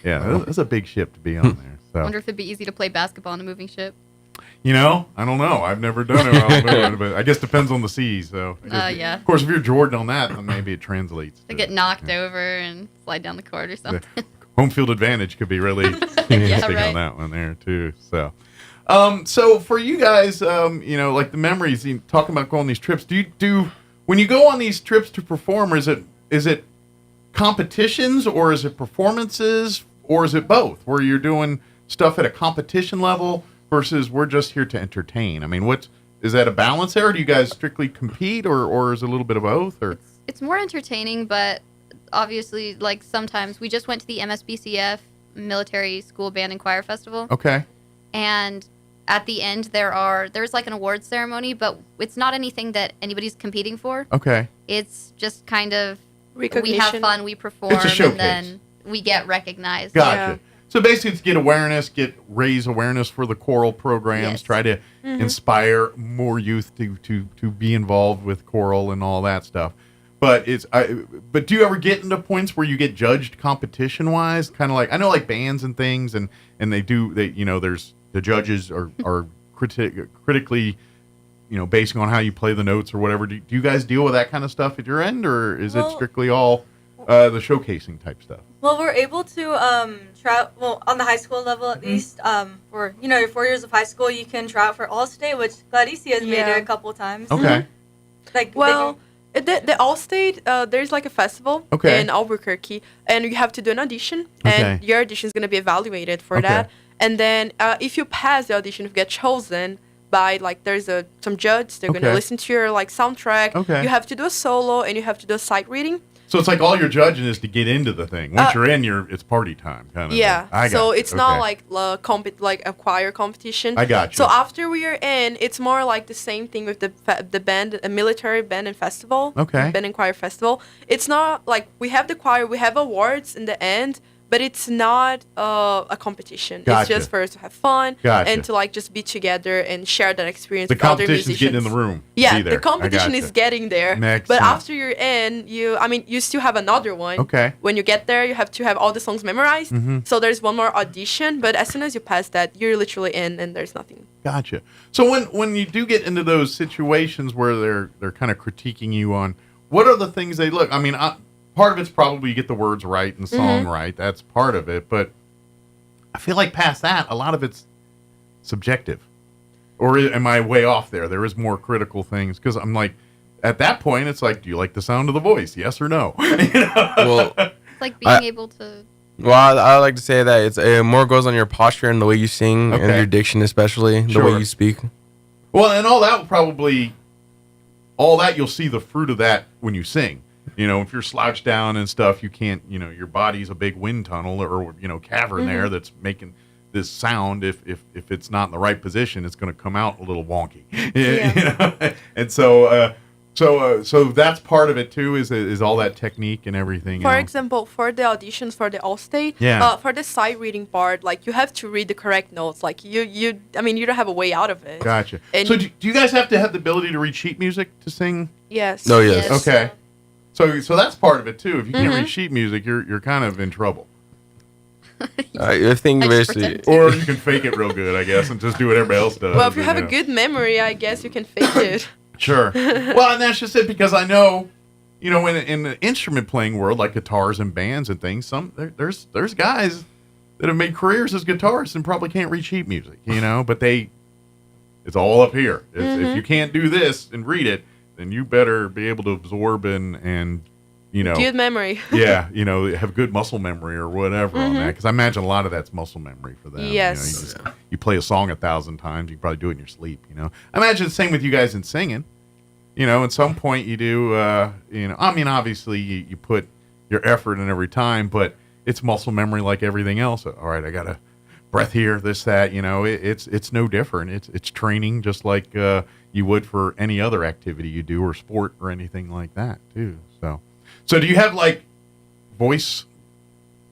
Speaker 13: It's a big ship to be on there.
Speaker 20: I
Speaker 13: So
Speaker 20: wonder if it'd be easy to play basketball on a moving ship.
Speaker 13: I don't know. I've never done it, while moving, but I guess depends on the seas. So I guess-
Speaker 20: Yeah.
Speaker 13: Of course, if you're Jordan on that, then maybe it translates.
Speaker 20: To get knocked over and slide down the court or something.
Speaker 13: Home field advantage could be really interesting
Speaker 20: right.
Speaker 13: on that one there too. So, so for you guys, like the memories, talking about going on these trips, when you go on these trips to perform, is it competitions or is it performances or is it both? Where you're doing stuff at a competition level versus we're just here to entertain. I mean, is that a balance there? Or do you guys strictly compete or is it a little bit of both? Or
Speaker 20: It's more entertaining, but obviously, like sometimes we just went to the MSBCF Military School Band and Choir Festival.
Speaker 13: Okay.
Speaker 20: And at the end, there's like an awards ceremony, but it's not anything that anybody's competing for.
Speaker 13: Okay.
Speaker 20: It's just kind of we have
Speaker 2: Recognition.
Speaker 20: fun, we perform,
Speaker 13: It's a showcase.
Speaker 20: and then we get recognized.
Speaker 13: Gotcha. So basically, it's get awareness, raise awareness for the choral programs,
Speaker 20: Yes.
Speaker 13: try to
Speaker 20: Mhm.
Speaker 13: inspire more youth to be involved with choral and all that stuff. But but do you ever get into points where you get judged competition wise? Kind of like, I know like bands and things, and they there's the judges are critically, basing on how you play the notes or whatever. Do you guys deal with that kind of stuff at your end, or is it strictly all the showcasing type stuff?
Speaker 26: Well, we're able to try. Well, on the high school level at least, for your 4 years of high school, you can try out for All-State, which Gladici has made it a couple times.
Speaker 13: Okay.
Speaker 2: The All-State, there's like a festival in Albuquerque, and you have to do an audition, and your audition is going to be evaluated for that. And then if you pass the audition, you get chosen by, like, there's some judges. They're going to listen to your, like, soundtrack. You have to do a solo, and you have to do a sight reading.
Speaker 13: So it's like all you're judging is to get into the thing. Once you're in, it's party time kind of thing.
Speaker 2: So it's not like a choir competition.
Speaker 13: I got you.
Speaker 2: So after we are in, it's more like the same thing with the band, a military band and festival. Band and choir festival. It's not like we have the choir, we have awards in the end, but it's not a competition. It's just for us to have fun and to like just be together and share that experience with other musicians.
Speaker 13: The competition's getting in the room.
Speaker 2: Yeah, the competition is getting there. But after you're in, you still have another one. When you get there, you have to have all the songs memorized. So there's one more audition, but as soon as you pass that, you're literally in, and there's nothing.
Speaker 13: Gotcha. So when you do get into those situations where they're kind of critiquing you on, what are the things they look? I mean, part of it's probably you get the words right and song right. That's part of it. But I feel like past that, a lot of it's subjective. Or am I way off there? There is more critical things. Because I'm like, at that point, it's like, do you like the sound of the voice? Yes or no?
Speaker 21: Well,
Speaker 20: it's like being able to...
Speaker 21: Well, I like to say that it more goes on your posture and the way you sing and your diction, especially the way you speak.
Speaker 13: Well, and all that you'll see the fruit of that when you sing. If you're slouched down and stuff, you can't, your body's a big wind tunnel or cavern there that's making this sound. If it's not in the right position, it's going to come out a little wonky. And so that's part of it too, is all that technique and everything.
Speaker 2: For example, for the auditions for the All-State, for the sight reading part, like you have to read the correct notes. Like you don't have a way out of it.
Speaker 13: Gotcha. And so do you guys have to have the ability to read sheet music to sing?
Speaker 2: Yes.
Speaker 21: Oh, yes.
Speaker 13: Okay. So that's part of it too. If you can't read sheet music, you're kind of in trouble.
Speaker 21: I think basically,
Speaker 13: or you can fake it real good, I guess, and just do what everybody else does.
Speaker 2: Well, if you have a good memory, I guess you can fake it.
Speaker 13: Sure. Well, and that's just it, because I know, in the instrument playing world, like guitars and bands and things, there's guys that have made careers as guitarists and probably can't read sheet music, but it's all up here. If you can't do this and read it, then you better be able to absorb and
Speaker 2: good memory.
Speaker 13: Have good muscle memory or whatever on that. Because I imagine a lot of that's muscle memory for them.
Speaker 2: Yes.
Speaker 13: You play a song 1,000 times, you can probably do it in your sleep. I imagine the same with you guys in singing. At some point you do. Obviously you put your effort in every time, but it's muscle memory like everything else. All right, I got a breath here, this, that. It's no different. It's training just like you would for any other activity you do or sport or anything like that too. So do you have like voice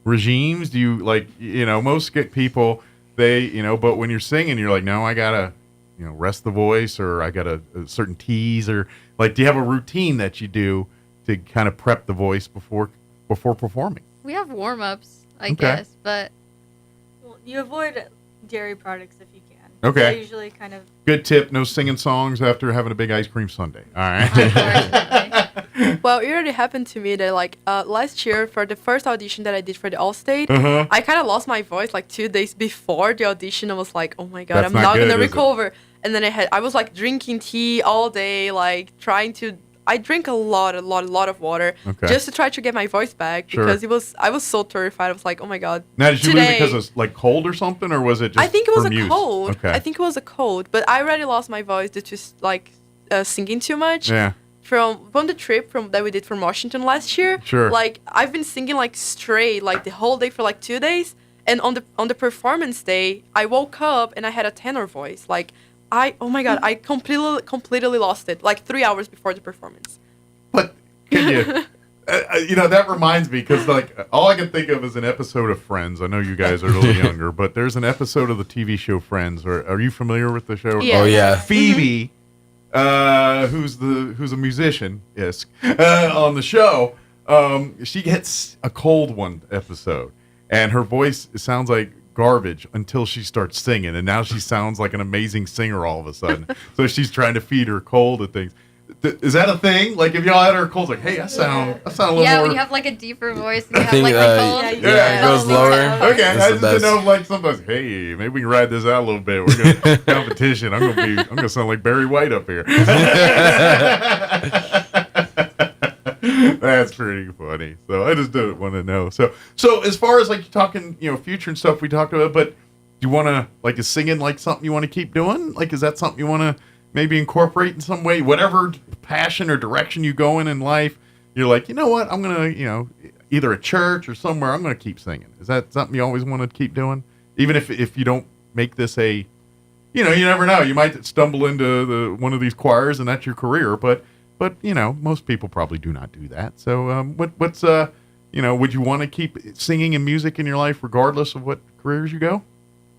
Speaker 13: regimes? Do you most people, but when you're singing, you're like, no, I gotta, rest the voice, or I got a certain tease, or like, do you have a routine that you do to kind of prep the voice before performing?
Speaker 20: We have warm-ups, I guess, but
Speaker 26: you avoid dairy products if you can.
Speaker 13: Okay.
Speaker 26: They're usually kind of
Speaker 13: good tip. No singing songs after having a big ice cream sundae. All right.
Speaker 2: Well, it already happened to me that last year for the first audition that I did for the All-State, I kind of lost my voice 2 days before the audition. I was like, oh my God, I'm not going to recover. And then I was drinking tea all day, I drink a lot of water just to try to get my voice back because I was so terrified. I was like, oh my God.
Speaker 13: Now, did you lose it because of cold or something, or was it just
Speaker 2: I think it was a
Speaker 13: muse?
Speaker 2: cold.
Speaker 13: Okay.
Speaker 2: I think it was a cold, but I already lost my voice due to singing too much.
Speaker 13: Yeah.
Speaker 2: From the trip that we did from Washington last year.
Speaker 13: Sure.
Speaker 2: I've been singing straight the whole day for 2 days, and on the performance day, I woke up and I had a tenor voice. Oh my God, I completely lost it 3 hours before the performance.
Speaker 13: But can you, that reminds me, because all I can think of is an episode of Friends. I know you guys are a little younger, but there's an episode of the TV show Friends. Are you familiar with the show?
Speaker 2: Yeah.
Speaker 21: Oh yeah.
Speaker 13: Phoebe who's a musician, on the show, she gets a cold one episode, and her voice sounds like garbage until she starts singing, and now she sounds like an amazing singer all of a sudden. So she's trying to feed her cold and things. Is that a thing? Like if y'all had her cold, like, hey, I sound a little more.
Speaker 20: Yeah, when you have like a deeper voice and you have
Speaker 21: think,
Speaker 20: like a cold.
Speaker 21: it goes lower.
Speaker 13: Okay, I just didn't know if like sometimes, hey, maybe we can ride this out a little bit. We're gonna competition. I'm gonna sound like Barry White up here. That's pretty funny. So I just didn't want to know. So as far as like talking, future and stuff we talked about, but do you want to is singing like something you want to keep doing? Like, is that something you want to maybe incorporate in some way? Whatever passion or direction you go in life, you're like, you know what? I'm gonna, either at church or somewhere, I'm gonna keep singing. Is that something you always want to keep doing, even if you don't make this a, you never know. You might stumble into one of these choirs and that's your career, but most people probably do not do that. So what's would you want to keep singing and music in your life regardless of what careers you go?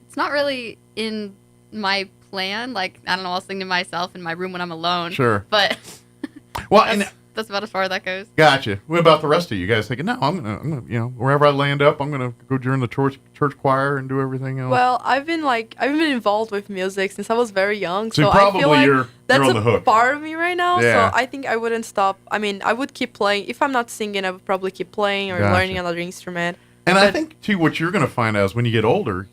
Speaker 20: It's not really in my plan. Like, I don't know, I'll sing to myself in my room when I'm alone.
Speaker 13: Sure.
Speaker 20: But that's about as far as that goes. Gotcha.
Speaker 13: What about the rest of you guys thinking, no, I'm gonna wherever I land up, I'm gonna go join the church choir and do everything else?
Speaker 2: Well, I've been involved with music since I was very young.
Speaker 13: So
Speaker 2: I feel like
Speaker 13: you're
Speaker 2: that's
Speaker 13: on the hook.
Speaker 2: a part of me right now.
Speaker 13: Yeah.
Speaker 2: So I think I wouldn't stop. I mean, I would keep playing. If I'm not singing, I would probably keep playing or
Speaker 13: Gotcha.
Speaker 2: learning another instrument.
Speaker 13: And I think too, what you're gonna find out is when you get older,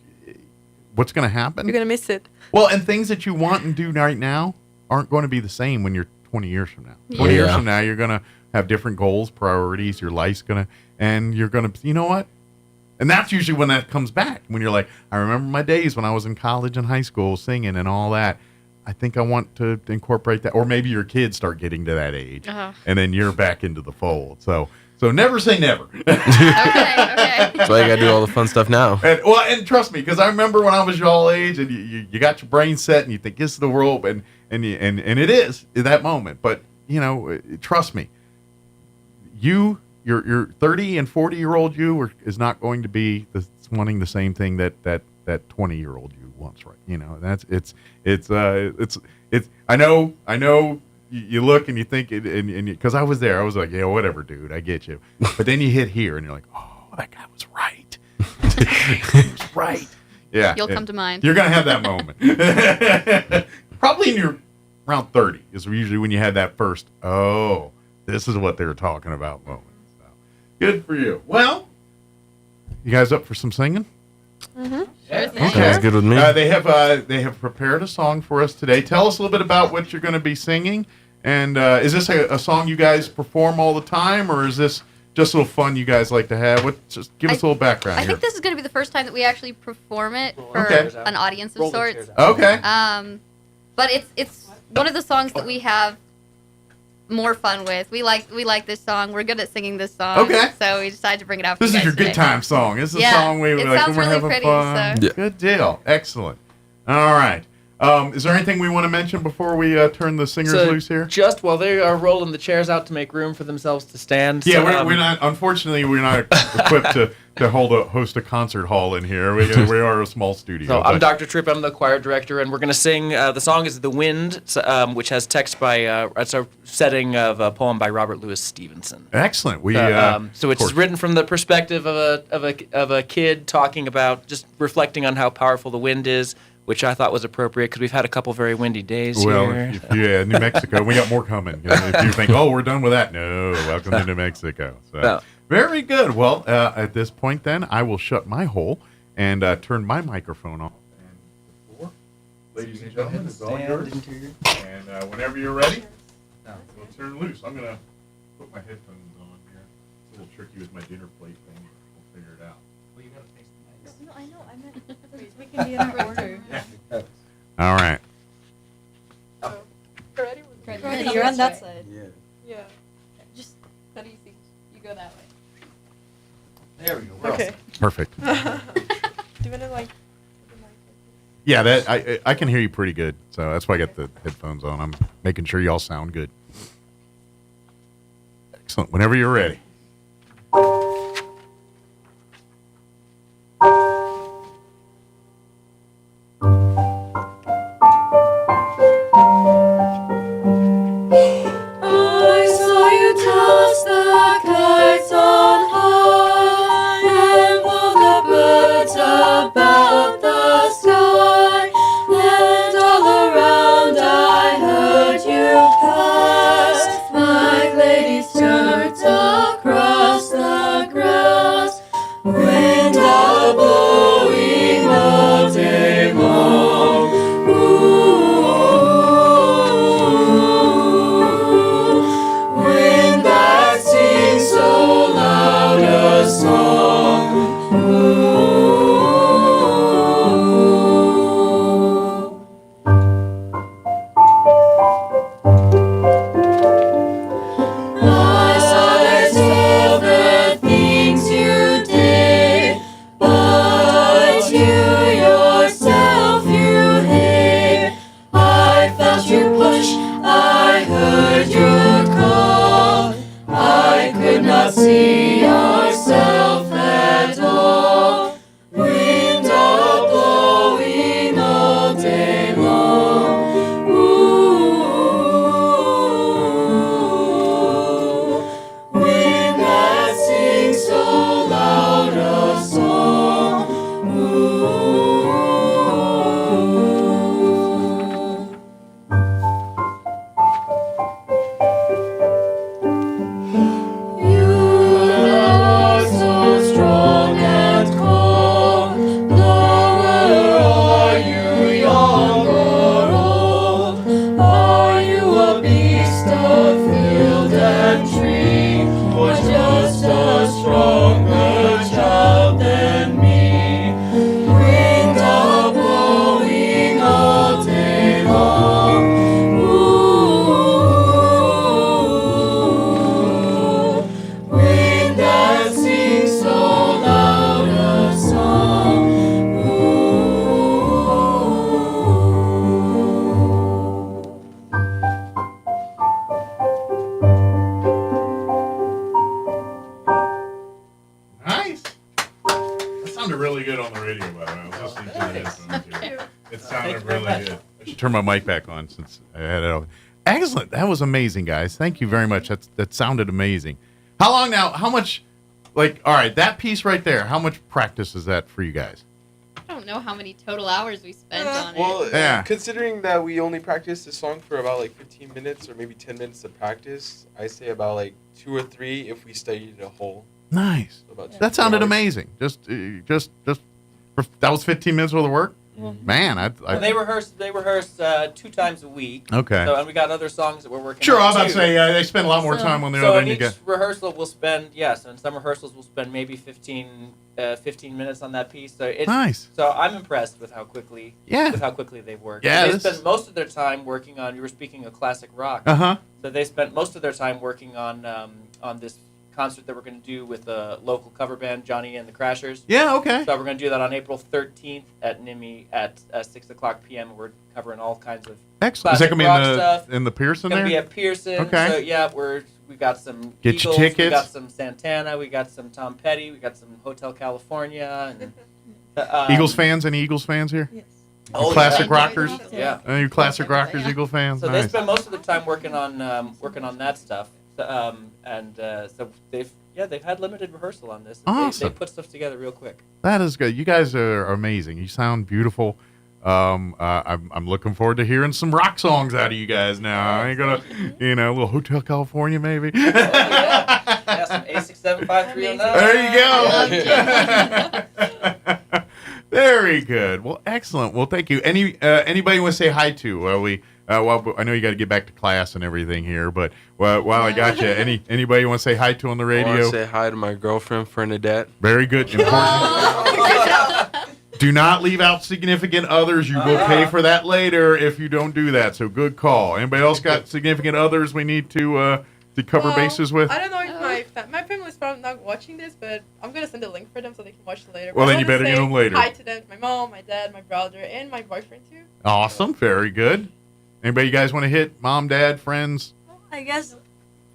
Speaker 13: what's gonna happen?
Speaker 2: You're gonna miss it.
Speaker 13: Well, and things that you want and do right now aren't going to be the same when you're 20 years from now. 20 years from now, you're going to have different goals, priorities, your life's going to, and you're going to, you know what? And that's usually when that comes back, when you're like, I remember my days when I was in college and high school singing and all that. I think I want to incorporate that. Or maybe your kids start getting to that age, and then you're back into the fold. So never say never.
Speaker 20: Okay.
Speaker 21: That's why you gotta do all the fun stuff now.
Speaker 13: And trust me, because I remember when I was your age, and you got your brain set, and you think this is the world, and it is in that moment. But trust me, your 30 and 40-year-old you is not going to be wanting the same thing that 20-year-old you wants, right? That's it's I know. You look and you think, and because I was there, I was like, yeah, whatever, dude, I get you. But then you hit here, and you're like, oh, that guy was right. He was right. Yeah.
Speaker 20: You'll come to mind.
Speaker 13: You're going to have that moment. Probably in your around 30 is usually when you had that first, oh, this is what they were talking about moment. So, good for you. Well, you guys up for some singing?
Speaker 20: Mm-hmm.
Speaker 13: Okay.
Speaker 21: Sounds good with me.
Speaker 13: They have prepared a song for us today. Tell us a little bit about what you're going to be singing. And is this a song you guys perform all the time, or is this just a little fun you guys like to have? Just give us a little background
Speaker 20: I
Speaker 13: here.
Speaker 20: think this is going to be the first time that we actually perform it for an audience of sorts.
Speaker 13: Okay.
Speaker 20: But it's one of the songs that we have more fun with. We like this song. We're good at singing this song.
Speaker 13: Okay.
Speaker 20: So we decided to bring it out.
Speaker 13: This
Speaker 20: for
Speaker 13: is
Speaker 20: you
Speaker 13: your
Speaker 20: guys
Speaker 13: good
Speaker 20: today.
Speaker 13: time song. This is
Speaker 20: Yeah,
Speaker 13: a song we
Speaker 20: it
Speaker 13: like
Speaker 20: sounds
Speaker 13: when we're
Speaker 20: really
Speaker 13: having
Speaker 20: pretty,
Speaker 13: fun.
Speaker 20: so-
Speaker 13: Yeah. Good deal. Excellent. All right. Is there anything we want to mention before we turn the singers loose here?
Speaker 3: Just while they are rolling the chairs out to make room for themselves to stand.
Speaker 13: Yeah,
Speaker 3: so,
Speaker 13: we're not. Unfortunately, we're not equipped to host a concert hall in here. We are a small studio.
Speaker 3: So I'm Dr. Tripp. I'm the choir director, and we're going to sing. The song is "The Wind," which has text by. It's a setting of a poem by Robert Louis Stevenson.
Speaker 13: Excellent.
Speaker 3: So it's written from the perspective of a kid talking about just reflecting on how powerful the wind is, which I thought was appropriate because we've had a couple very windy days here.
Speaker 13: Yeah, New Mexico. We got more coming. If you think, oh, we're done with that, no. Welcome to New Mexico. So, very good. Well, at this point, then, I will shut my hole and turn my microphone off. And ladies and gentlemen, it's all yours. And whenever you're ready, we'll turn loose. I'm going to put my headphones on here. It's a little tricky with my dinner plate thing. We'll figure it out. Well, you got to face the mic.
Speaker 26: No, I know. I meant we can be in our order.
Speaker 13: All right.
Speaker 26: Ready, you're on that side.
Speaker 2: Yeah.
Speaker 20: Just so you see, you go that way.
Speaker 3: There we go.
Speaker 2: Okay.
Speaker 13: Perfect.
Speaker 2: Do you want to like?
Speaker 13: Yeah, that I can hear you pretty good, so that's why I got the headphones on. I'm making sure y'all sound good. Excellent. Whenever you're ready.
Speaker 9: could not see ourselves at all. Wind a blowing all day long. Ooh, wind that sings so loud a song. Ooh. You are so strong and cold. Lover, are you young or old? Are you a beast of field and tree, or just a stronger child than me? Wind a blowing all day long. Ooh, wind that sings so loud a song.
Speaker 13: Nice. That sounded really good on the radio, by the way. I was listening to the headphones here. It sounded really good. I should turn my mic back on since I had it off. Excellent. That was amazing, guys. Thank you very much. That sounded amazing. How long now? How much? Like, all right, that piece right there. How much practice is that for you guys?
Speaker 20: I don't know how many total hours we spent on it.
Speaker 21: Well,
Speaker 13: Yeah.
Speaker 21: considering that we only practiced the song for about like 15 minutes or maybe 10 minutes of practice, I say about like 2 or 3 if we studied a whole.
Speaker 13: Nice.
Speaker 21: So about 2
Speaker 13: That sounded
Speaker 21: hours.
Speaker 13: amazing. Just that was 15 minutes worth of work. Man,
Speaker 3: Well, they rehearse 2 times a week.
Speaker 13: Okay.
Speaker 3: So, and we got other songs that we're working
Speaker 13: Sure,
Speaker 3: on.
Speaker 13: I was about to
Speaker 3: too.
Speaker 13: say they spend a lot more time on the
Speaker 3: So
Speaker 13: other
Speaker 3: in
Speaker 13: than you
Speaker 3: each
Speaker 13: get.
Speaker 3: rehearsal we'll spend so in some rehearsals we'll spend maybe 15 minutes on that piece. So it's
Speaker 13: Nice.
Speaker 3: So I'm impressed with how quickly they work.
Speaker 13: Yeah,
Speaker 3: They
Speaker 13: this-
Speaker 3: spend most of their time working on. You were speaking of classic rock.
Speaker 13: Uh-huh.
Speaker 3: So they spent most of their time working on this concert that we're going to do with a local cover band, Johnny and the Crashers.
Speaker 13: Yeah, okay.
Speaker 3: So we're going to do that on April 13th at NIMI at 6:00 p.m. We're covering all kinds of
Speaker 13: Excellent. Is that
Speaker 3: classic
Speaker 13: gonna be
Speaker 3: rock stuff.
Speaker 13: in the Pearson
Speaker 3: It's going to
Speaker 13: there?
Speaker 3: be at Pearson.
Speaker 13: Okay.
Speaker 3: So yeah, we got some
Speaker 13: Get your
Speaker 3: Eagles, we
Speaker 13: tickets.
Speaker 3: got some Santana, we got some Tom Petty, we got some Hotel California. And,
Speaker 13: Eagles fans? Any Eagles fans here? Yes.
Speaker 3: Oh,
Speaker 13: Classic
Speaker 3: yeah.
Speaker 13: rockers?
Speaker 3: Yeah.
Speaker 13: Any you classic rockers, Eagle fans?
Speaker 3: So
Speaker 13: Nice.
Speaker 3: they spend most of the time working on that stuff, so they've had limited rehearsal on this.
Speaker 13: Awesome.
Speaker 3: They put stuff together real quick.
Speaker 13: That is good. You guys are amazing. You sound beautiful. I'm looking forward to hearing some rock songs out of you guys now. I ain't gonna, a little Hotel California maybe.
Speaker 3: Yeah, some A675-309.
Speaker 13: There you go. Very good. Well, excellent. Well, thank you. Anybody want to say hi to? Well, I know you got to get back to class and everything here, but while I got you, anybody want to say hi to on the
Speaker 21: I
Speaker 13: radio?
Speaker 21: want to say hi to my girlfriend, Fernadette.
Speaker 13: Very good. Important. Do not leave out significant others. You will pay for that later if you don't do that. So good call. Anybody else got significant others we need to cover bases with?
Speaker 2: I don't know if my family's probably not watching this, but I'm gonna send a link for them so they can watch it later.
Speaker 13: Well,
Speaker 2: But
Speaker 13: then
Speaker 2: I
Speaker 13: you
Speaker 2: wanna
Speaker 13: better get
Speaker 2: say
Speaker 13: them later.
Speaker 2: Hi to them, my mom, my dad, my brother, and my boyfriend too.
Speaker 13: Awesome. Very good. Anybody you guys want to hit? Mom, dad, friends?
Speaker 26: I guess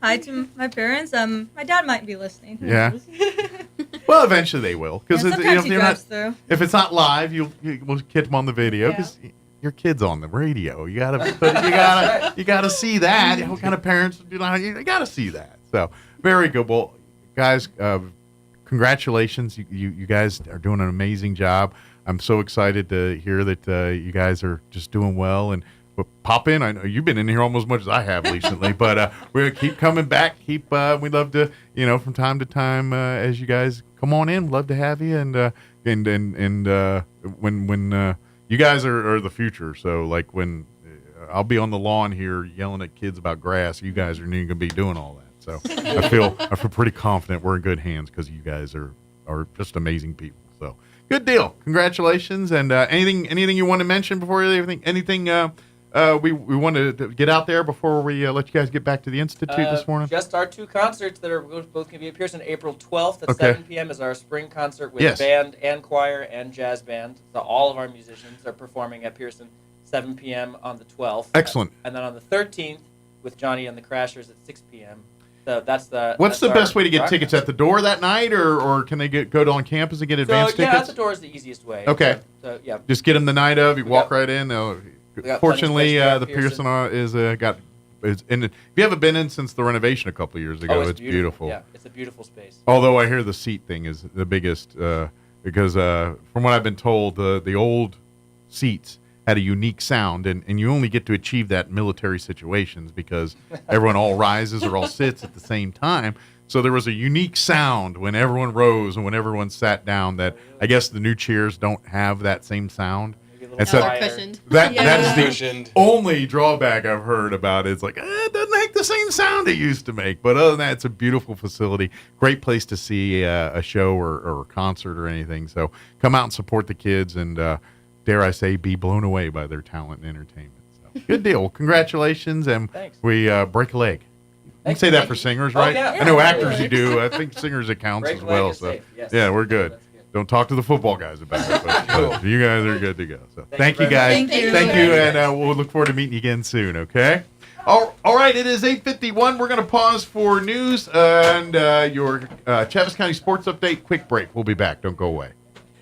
Speaker 26: hi to my parents. My dad might be listening. Who
Speaker 13: Yeah.
Speaker 26: knows?
Speaker 13: Well, eventually they will. Because
Speaker 26: Yeah, sometimes he drives through.
Speaker 13: if it's not live, we'll get them on the video. Because your kid's on the radio. You gotta see that. What kind of parents? You gotta see that. So very good. Well, guys, congratulations. You guys are doing an amazing job. I'm so excited to hear that you guys are just doing well. And pop in. I know you've been in here almost as much as I have recently, but we're gonna keep coming back. We love to, from time to time, as you guys come on in, love to have you. And when you guys are the future, so like when I'll be on the lawn here yelling at kids about grass, you guys are gonna be doing all that. So I feel pretty confident we're in good hands because you guys are just amazing people. So good deal. Congratulations. And anything you want to mention before anything we wanted to get out there before we let you guys get back to the Institute this morning?
Speaker 3: Just our 2 concerts that are both going to be at Pearson. April 12th at
Speaker 13: Okay.
Speaker 3: 7 p.m. is our spring concert with
Speaker 13: Yes.
Speaker 3: band and choir and jazz band. So all of our musicians are performing at Pearson 7 p.m. on the 12th.
Speaker 13: Excellent.
Speaker 3: And then on the 13th with Johnny and the Crashers at 6 p.m. That's the.
Speaker 13: What's the best way to get tickets? At the door that night, or can they go on campus and get advance tickets?
Speaker 3: Yeah, at the door is the easiest way.
Speaker 13: Okay.
Speaker 3: So, yeah.
Speaker 13: Just get them the night of. You walk right in. Fortunately, the Pearson is got. And if you haven't been in since the renovation a couple of years ago, it's beautiful.
Speaker 3: Yeah, it's a beautiful space.
Speaker 13: Although I hear the seat thing is the biggest because from what I've been told, the old seats had a unique sound, and you only get to achieve that in military situations because everyone all rises or all sits at the same time. So there was a unique sound when everyone rose and when everyone sat down that I guess the new chairs don't have that same sound. And so that's the only drawback I've heard about it. It's like, it doesn't make the same sound it used to make. But other than that, it's a beautiful facility. Great place to see a show or a concert or anything. So come out and support the kids and, dare I say, be blown away by their talent and entertainment. So, good deal. Well, congratulations. And we break a leg. You can say that for singers, right?
Speaker 3: Yeah.
Speaker 13: I know actors you do. I think singers it counts as well. So yeah, we're good. Don't talk to the football guys about it, but you guys are good to go. So thank you guys. Thank you, and we'll look forward to meeting you again soon, okay? All right, it is 8:51. We're going to pause for news and your Chaves County sports update. Quick break. We'll be back. Don't go away.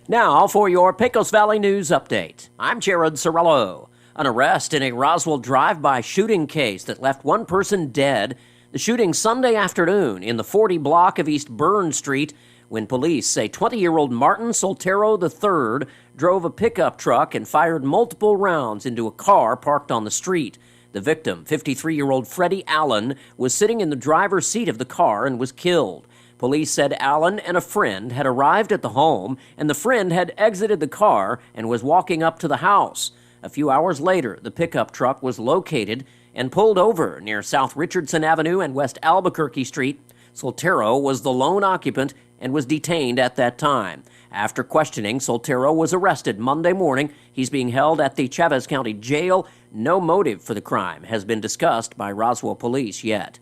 Speaker 4: Now for your Pecos Valley news update. I'm Jared Cirillo. An arrest in a Roswell drive-by shooting case that left one person dead. The shooting Sunday afternoon in the 40 block of East Burn Street, when police say 20-year-old Martin Soltero III drove a pickup truck and fired multiple rounds into a car parked on the street. The victim, 53-year-old Freddie Allen, was sitting in the driver's seat of the car and was killed. Police said Allen and a friend had arrived at the home, and the friend had exited the car and was walking up to the house. A few hours later, the pickup truck was located and pulled over near South Richardson Avenue and West Albuquerque Street. Soltero was the lone occupant and was detained at that time. After questioning, Soltero was arrested Monday morning. He's being held at the Chaves County Jail. No motive for the crime has been discussed by Roswell police yet.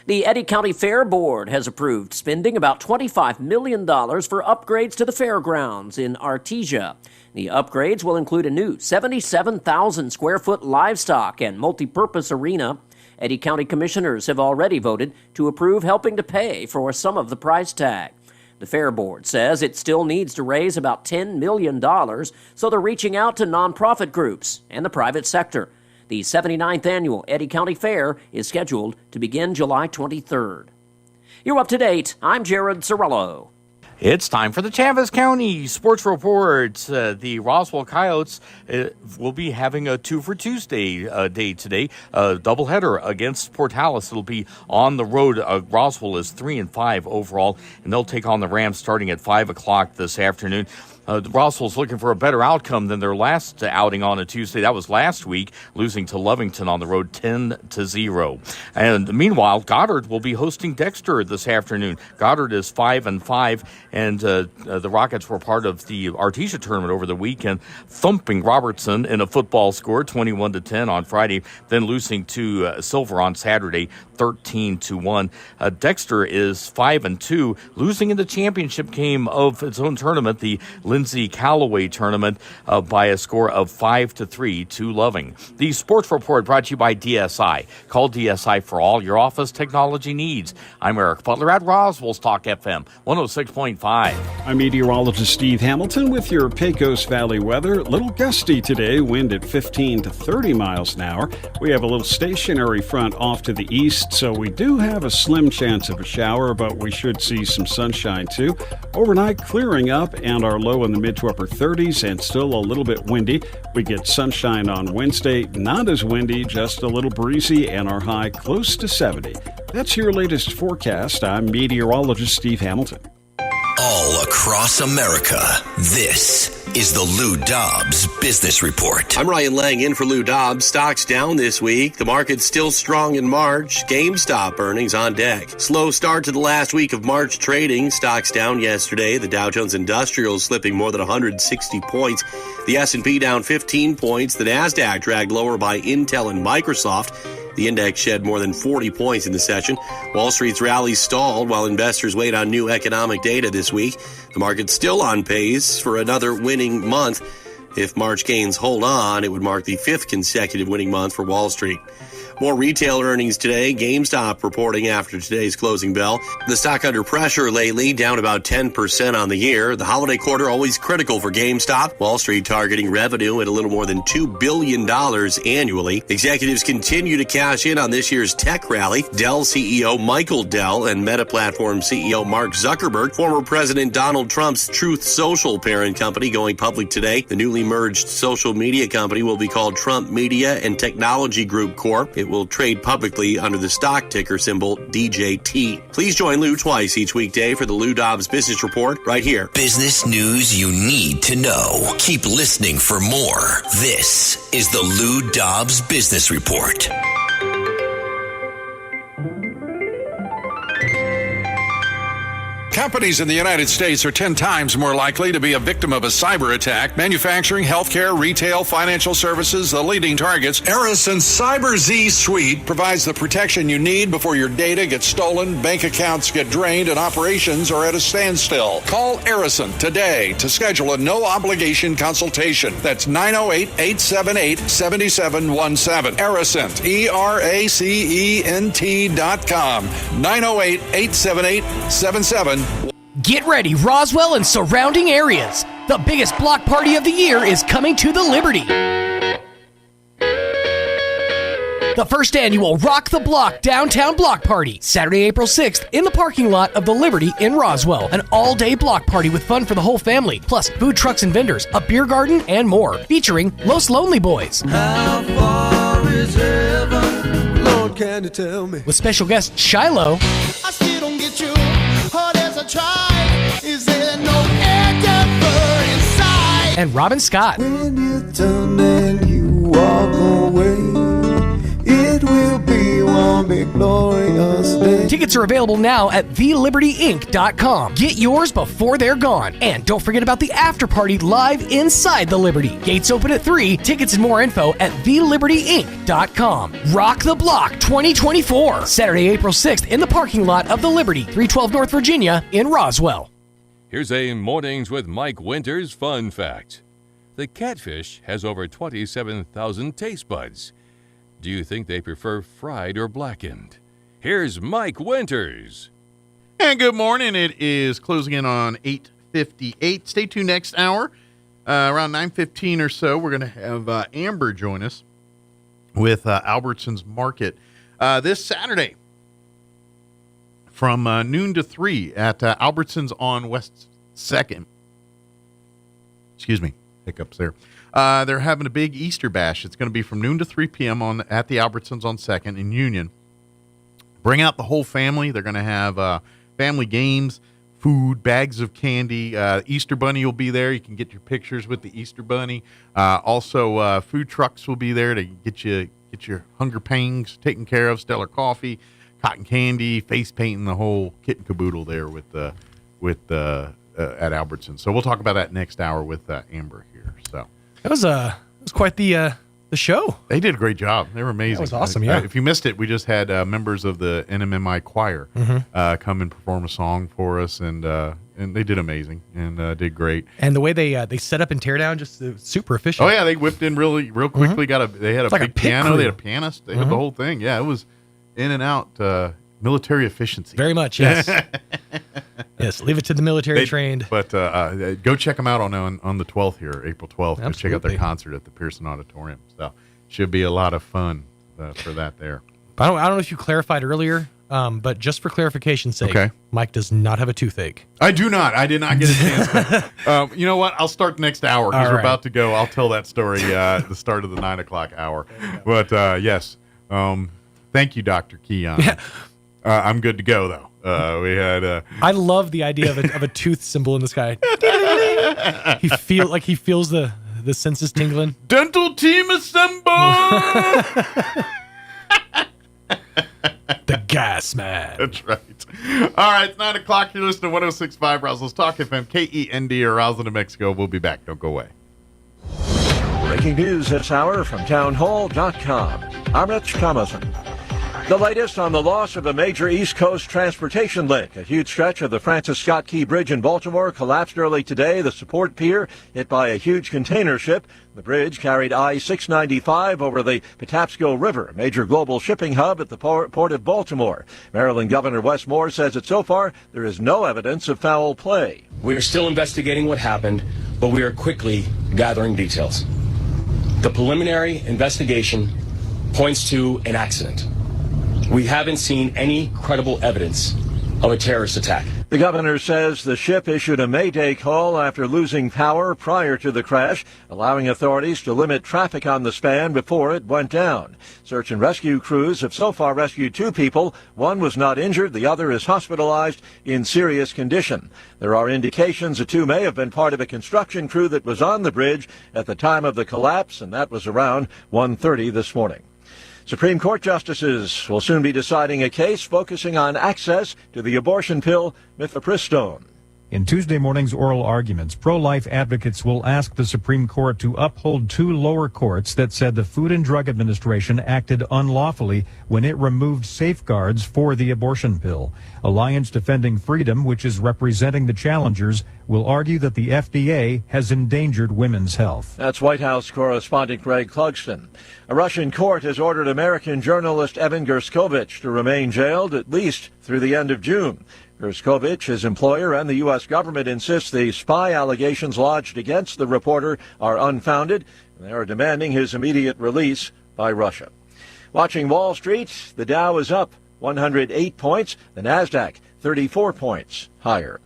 Speaker 4: The Eddy County Fair Board has approved spending about $25 million for upgrades to the fairgrounds in Artesia. The upgrades will include a new 77,000 square foot livestock and multi-purpose arena. Eddy County commissioners have already voted to approve helping to pay for some of the price tag. The Fair Board says it still needs to raise about $10 million, so they're reaching out to nonprofit groups and the private sector. The 79th annual Eddy County Fair is scheduled to begin July 23rd. You're up to date. I'm Jared Cirillo.
Speaker 5: It's time for the Chaves County Sports Report. The Roswell Coyotes will be having a 2 for Tuesday day today, a doubleheader against Portales. It'll be on the road. Roswell is 3-5 overall, and they'll take on the Rams starting at 5 o'clock this afternoon. Roswell's looking for a better outcome than their last outing on a Tuesday. That was last week, losing to Lovington on the road 10-0. And meanwhile, Goddard will be hosting Dexter this afternoon. Goddard is 5-5, and the Rockets were part of the Artesia tournament over the weekend, thumping Robertson in a football score, 21-10 on Friday, then losing to Silver on Saturday, 13-1. Dexter is 5-2, losing in the championship game of its own tournament, the Lindsay Callaway tournament, by a score of 5-3 to Loving. The Sports Report brought to you by DSI. Call DSI for all your office technology needs. I'm Eric Butler at Roswell's Talk FM 106.5.
Speaker 10: I'm meteorologist Steve Hamilton with your Pecos Valley weather. A little gusty today, wind at 15 to 30 miles an hour. We have a little stationary front off to the east, so we do have a slim chance of a shower, but we should see some sunshine too. Overnight clearing up and our low in the mid to upper 30s and still a little bit windy. We get sunshine on Wednesday, not as windy, just a little breezy, and our high close to 70. That's your latest forecast. I'm meteorologist Steve Hamilton.
Speaker 19: All across America, this is the Lou Dobbs Business Report.
Speaker 22: I'm Ryan Lang in for Lou Dobbs. Stocks down this week. The market's still strong in March. GameStop earnings on deck. Slow start to the last week of March trading. Stocks down yesterday. The Dow Jones Industrial slipping more than 160 points. The S&P down 15 points. The NASDAQ dragged lower by Intel and Microsoft. The index shed more than 40 points in the session. Wall Street's rally stalled while investors wait on new economic data this week. The market's still on pace for another winning month. If March gains hold on, it would mark the 5th consecutive winning month for Wall Street. More retail earnings today. GameStop reporting after today's closing bell. The stock under pressure lately, down about 10% on the year. The holiday quarter always critical for GameStop. Wall Street targeting revenue at a little more than $2 billion annually. Executives continue to cash in on this year's tech rally. Dell CEO Michael Dell and Meta Platform CEO Mark Zuckerberg, former President Donald Trump's Truth Social parent company, going public today. The newly merged social media company will be called Trump Media and Technology Group Corp. It will trade publicly under the stock ticker symbol DJT. Please join Lou twice each weekday for the Lou Dobbs Business Report right here.
Speaker 19: Business news you need to know. Keep listening for more. This is the Lou Dobbs Business Report.
Speaker 1: Companies in the United States are 10 times more likely to be a victim of a cyber attack. Manufacturing, healthcare, retail, financial services, the leading targets. Ericsson Cyber Z Suite provides the protection you need before your data gets stolen, bank accounts get drained, and operations are at a standstill. Call Ericsson today to schedule a no-obligation consultation. That's 908-878-7717. Ericsson, ERACENT.com. 908-878-7717.
Speaker 18: Get ready, Roswell and surrounding areas. The biggest block party of the year is coming to the Liberty. The first annual Rock the Block Downtown Block Party, Saturday, April 6th, in the parking lot of the Liberty in Roswell. An all-day block party with fun for the whole family, plus food trucks and vendors, a beer garden, and more, featuring Los Lonely Boys.
Speaker 9: How far is heaven? Lord, can you tell me?
Speaker 18: With special guest Shiloh.
Speaker 9: I still don't get you. Hard as I try. Is there no answer inside?
Speaker 18: And Robin Scott.
Speaker 9: When you turn and you walk away, it will be one big glorious day.
Speaker 18: Tickets are available now at thelibertyinc.com. Get yours before they're gone. And don't forget about the after party live inside the Liberty. Gates open at 3. Tickets and more info at thelibertyinc.com. Rock the Block 2024. Saturday, April 6th in the parking lot of the Liberty, 312 North Virginia in Roswell.
Speaker 12: Here's a Mornings with Mike Winters fun fact. The catfish has over 27,000 taste buds. Do you think they prefer fried or blackened? Here's Mike Winters.
Speaker 13: And good morning. It is closing in on 8:58. Stay tuned next hour. Around 9:15 or so, we're going to have Amber join us with Albertsons Market this Saturday from noon to 3 at Albertsons on West 2nd. Excuse me, hiccups there. They're having a big Easter bash. It's going to be from noon to 3 p.m. at the Albertsons on 2nd in Union. Bring out the whole family. They're going to have family games, food, bags of candy. Easter Bunny will be there. You can get your pictures with the Easter Bunny. Also, food trucks will be there to get your hunger pangs taken care of. Stellar Coffee, cotton candy, face painting, the whole kit and caboodle there at Albertsons. So we'll talk about that next hour with Amber here. So.
Speaker 14: It was quite the show.
Speaker 13: They did a great job. They were amazing.
Speaker 14: That was awesome, yeah.
Speaker 13: If you missed it, we just had members of the NMMI choir come and perform a song for us, and they did amazing and did great.
Speaker 14: And the way they set up and tear down, just super efficient.
Speaker 13: Oh yeah, they whipped in real quickly. They had a big piano.
Speaker 14: Crew.
Speaker 13: They had a pianist. They had the whole thing. Yeah, it was in and out. Military efficiency.
Speaker 14: Very much, yes. Yes, leave it to the military trained.
Speaker 13: But go check them out on the 12th here, April 12th.
Speaker 14: Absolutely.
Speaker 13: Go check out their concert at the Pearson Auditorium. So should be a lot of fun for that there.
Speaker 14: I don't know if you clarified earlier, but just for clarification's sake,
Speaker 13: okay.
Speaker 14: Mike does not have a toothache.
Speaker 13: I do not. I did not get a chance. You know what? I'll start next hour because we're about to go. I'll tell that story at the start of the 9 o'clock hour. But yes, thank you, Dr. Keon. Yeah. I'm good to go though. We had.
Speaker 14: I love the idea of a tooth symbol in the sky. He feels the senses tingling.
Speaker 13: Dental team assemble.
Speaker 14: The gas man.
Speaker 13: That's right. All right, it's 9 o'clock. You're listening to 106.5 Roswell Talk FM, KEND, or Roswell, New Mexico. We'll be back. Don't go away.
Speaker 6: Breaking news this hour from townhall.com. I'm Rich Thomason. The latest on the loss of a major East Coast transportation link. A huge stretch of the Francis Scott Key Bridge in Baltimore collapsed early today. The support pier hit by a huge container ship. The bridge carried I-695 over the Patapsco River, a major global shipping hub at the port of Baltimore. Maryland Governor Wes Moore says that so far there is no evidence of foul play.
Speaker 7: We are still investigating what happened, but we are quickly gathering details. The preliminary investigation points to an accident. We haven't seen any credible evidence of a terrorist attack.
Speaker 6: The governor says the ship issued a mayday call after losing power prior to the crash, allowing authorities to limit traffic on the span before it went down. Search and rescue crews have so far rescued 2 people. One was not injured. The other is hospitalized in serious condition. There are indications the 2 may have been part of a construction crew that was on the bridge at the time of the collapse, and that was around 1:30 this morning. Supreme Court justices will soon be deciding a case focusing on access to the abortion pill mifepristone.
Speaker 8: In Tuesday morning's oral arguments, pro-life advocates will ask the Supreme Court to uphold 2 lower courts that said the Food and Drug Administration acted unlawfully when it removed safeguards for the abortion pill. Alliance Defending Freedom, which is representing the challengers, will argue that the FDA has endangered women's health.
Speaker 6: That's White House correspondent Greg Clugston. A Russian court has ordered American journalist Evan Gerskovich to remain jailed at least through the end of June. Gerskovich, his employer, and the U.S. government insist the spy allegations lodged against the reporter are unfounded, and they are demanding his immediate release by Russia. Watching Wall Street, the Dow is up 108 points, the Nasdaq 34 points higher.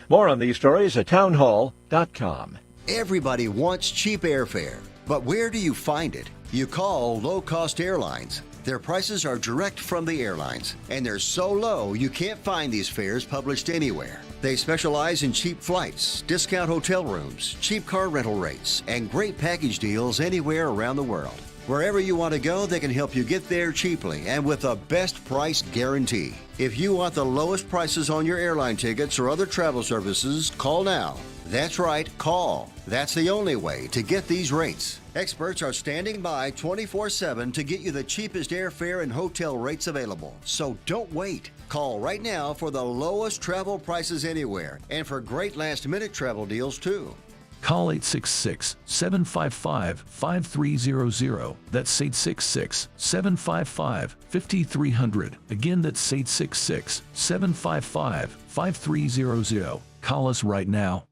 Speaker 6: More on these stories at townhall.com.
Speaker 23: Everybody wants cheap airfare, but where do you find it? You call low-cost airlines. Their prices are direct from the airlines, and they're so low you can't find these fares published anywhere. They specialize in cheap flights, discount hotel rooms, cheap car rental rates, and great package deals anywhere around the world. Wherever you want to go, they can help you get there cheaply and with a best price guarantee. If you want the lowest prices on your airline tickets or other travel services, call now. That's right, call. That's the only way to get these rates. Experts are standing by 24/7 to get you the cheapest airfare and hotel rates available. So don't wait. Call right now for the lowest travel prices anywhere and for great last-minute travel deals too.
Speaker 24: Call 866-755-5300. That's 866-755-5300. Again, that's 866-755-5300. Call us right now.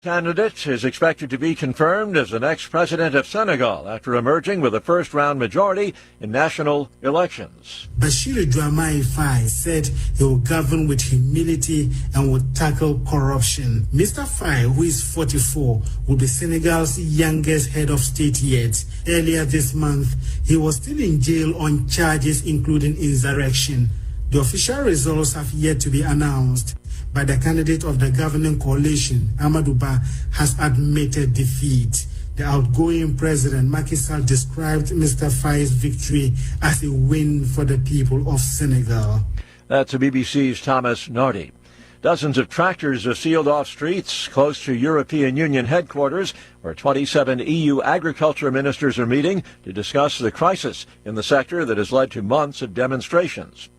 Speaker 6: Candidate is expected to be confirmed as the next president of Senegal after emerging with a first-round majority in national elections.
Speaker 25: Bassirou Diomaye Faye said he will govern with humility and will tackle corruption. Mr. Faye, who is 44, will be Senegal's youngest head of state yet. Earlier this month, he was still in jail on charges including insurrection. The official results have yet to be announced. But the candidate of the governing coalition, Amadou Ba, has admitted defeat. The outgoing president, Macky Sall, described Mr. Faye's victory as a win for the people of Senegal.
Speaker 6: That's the BBC's Thomas Nardi. Dozens of tractors are sealed off streets close to European Union headquarters, where 27 EU agriculture ministers are meeting to discuss the crisis in the sector that has led to months of demonstrations.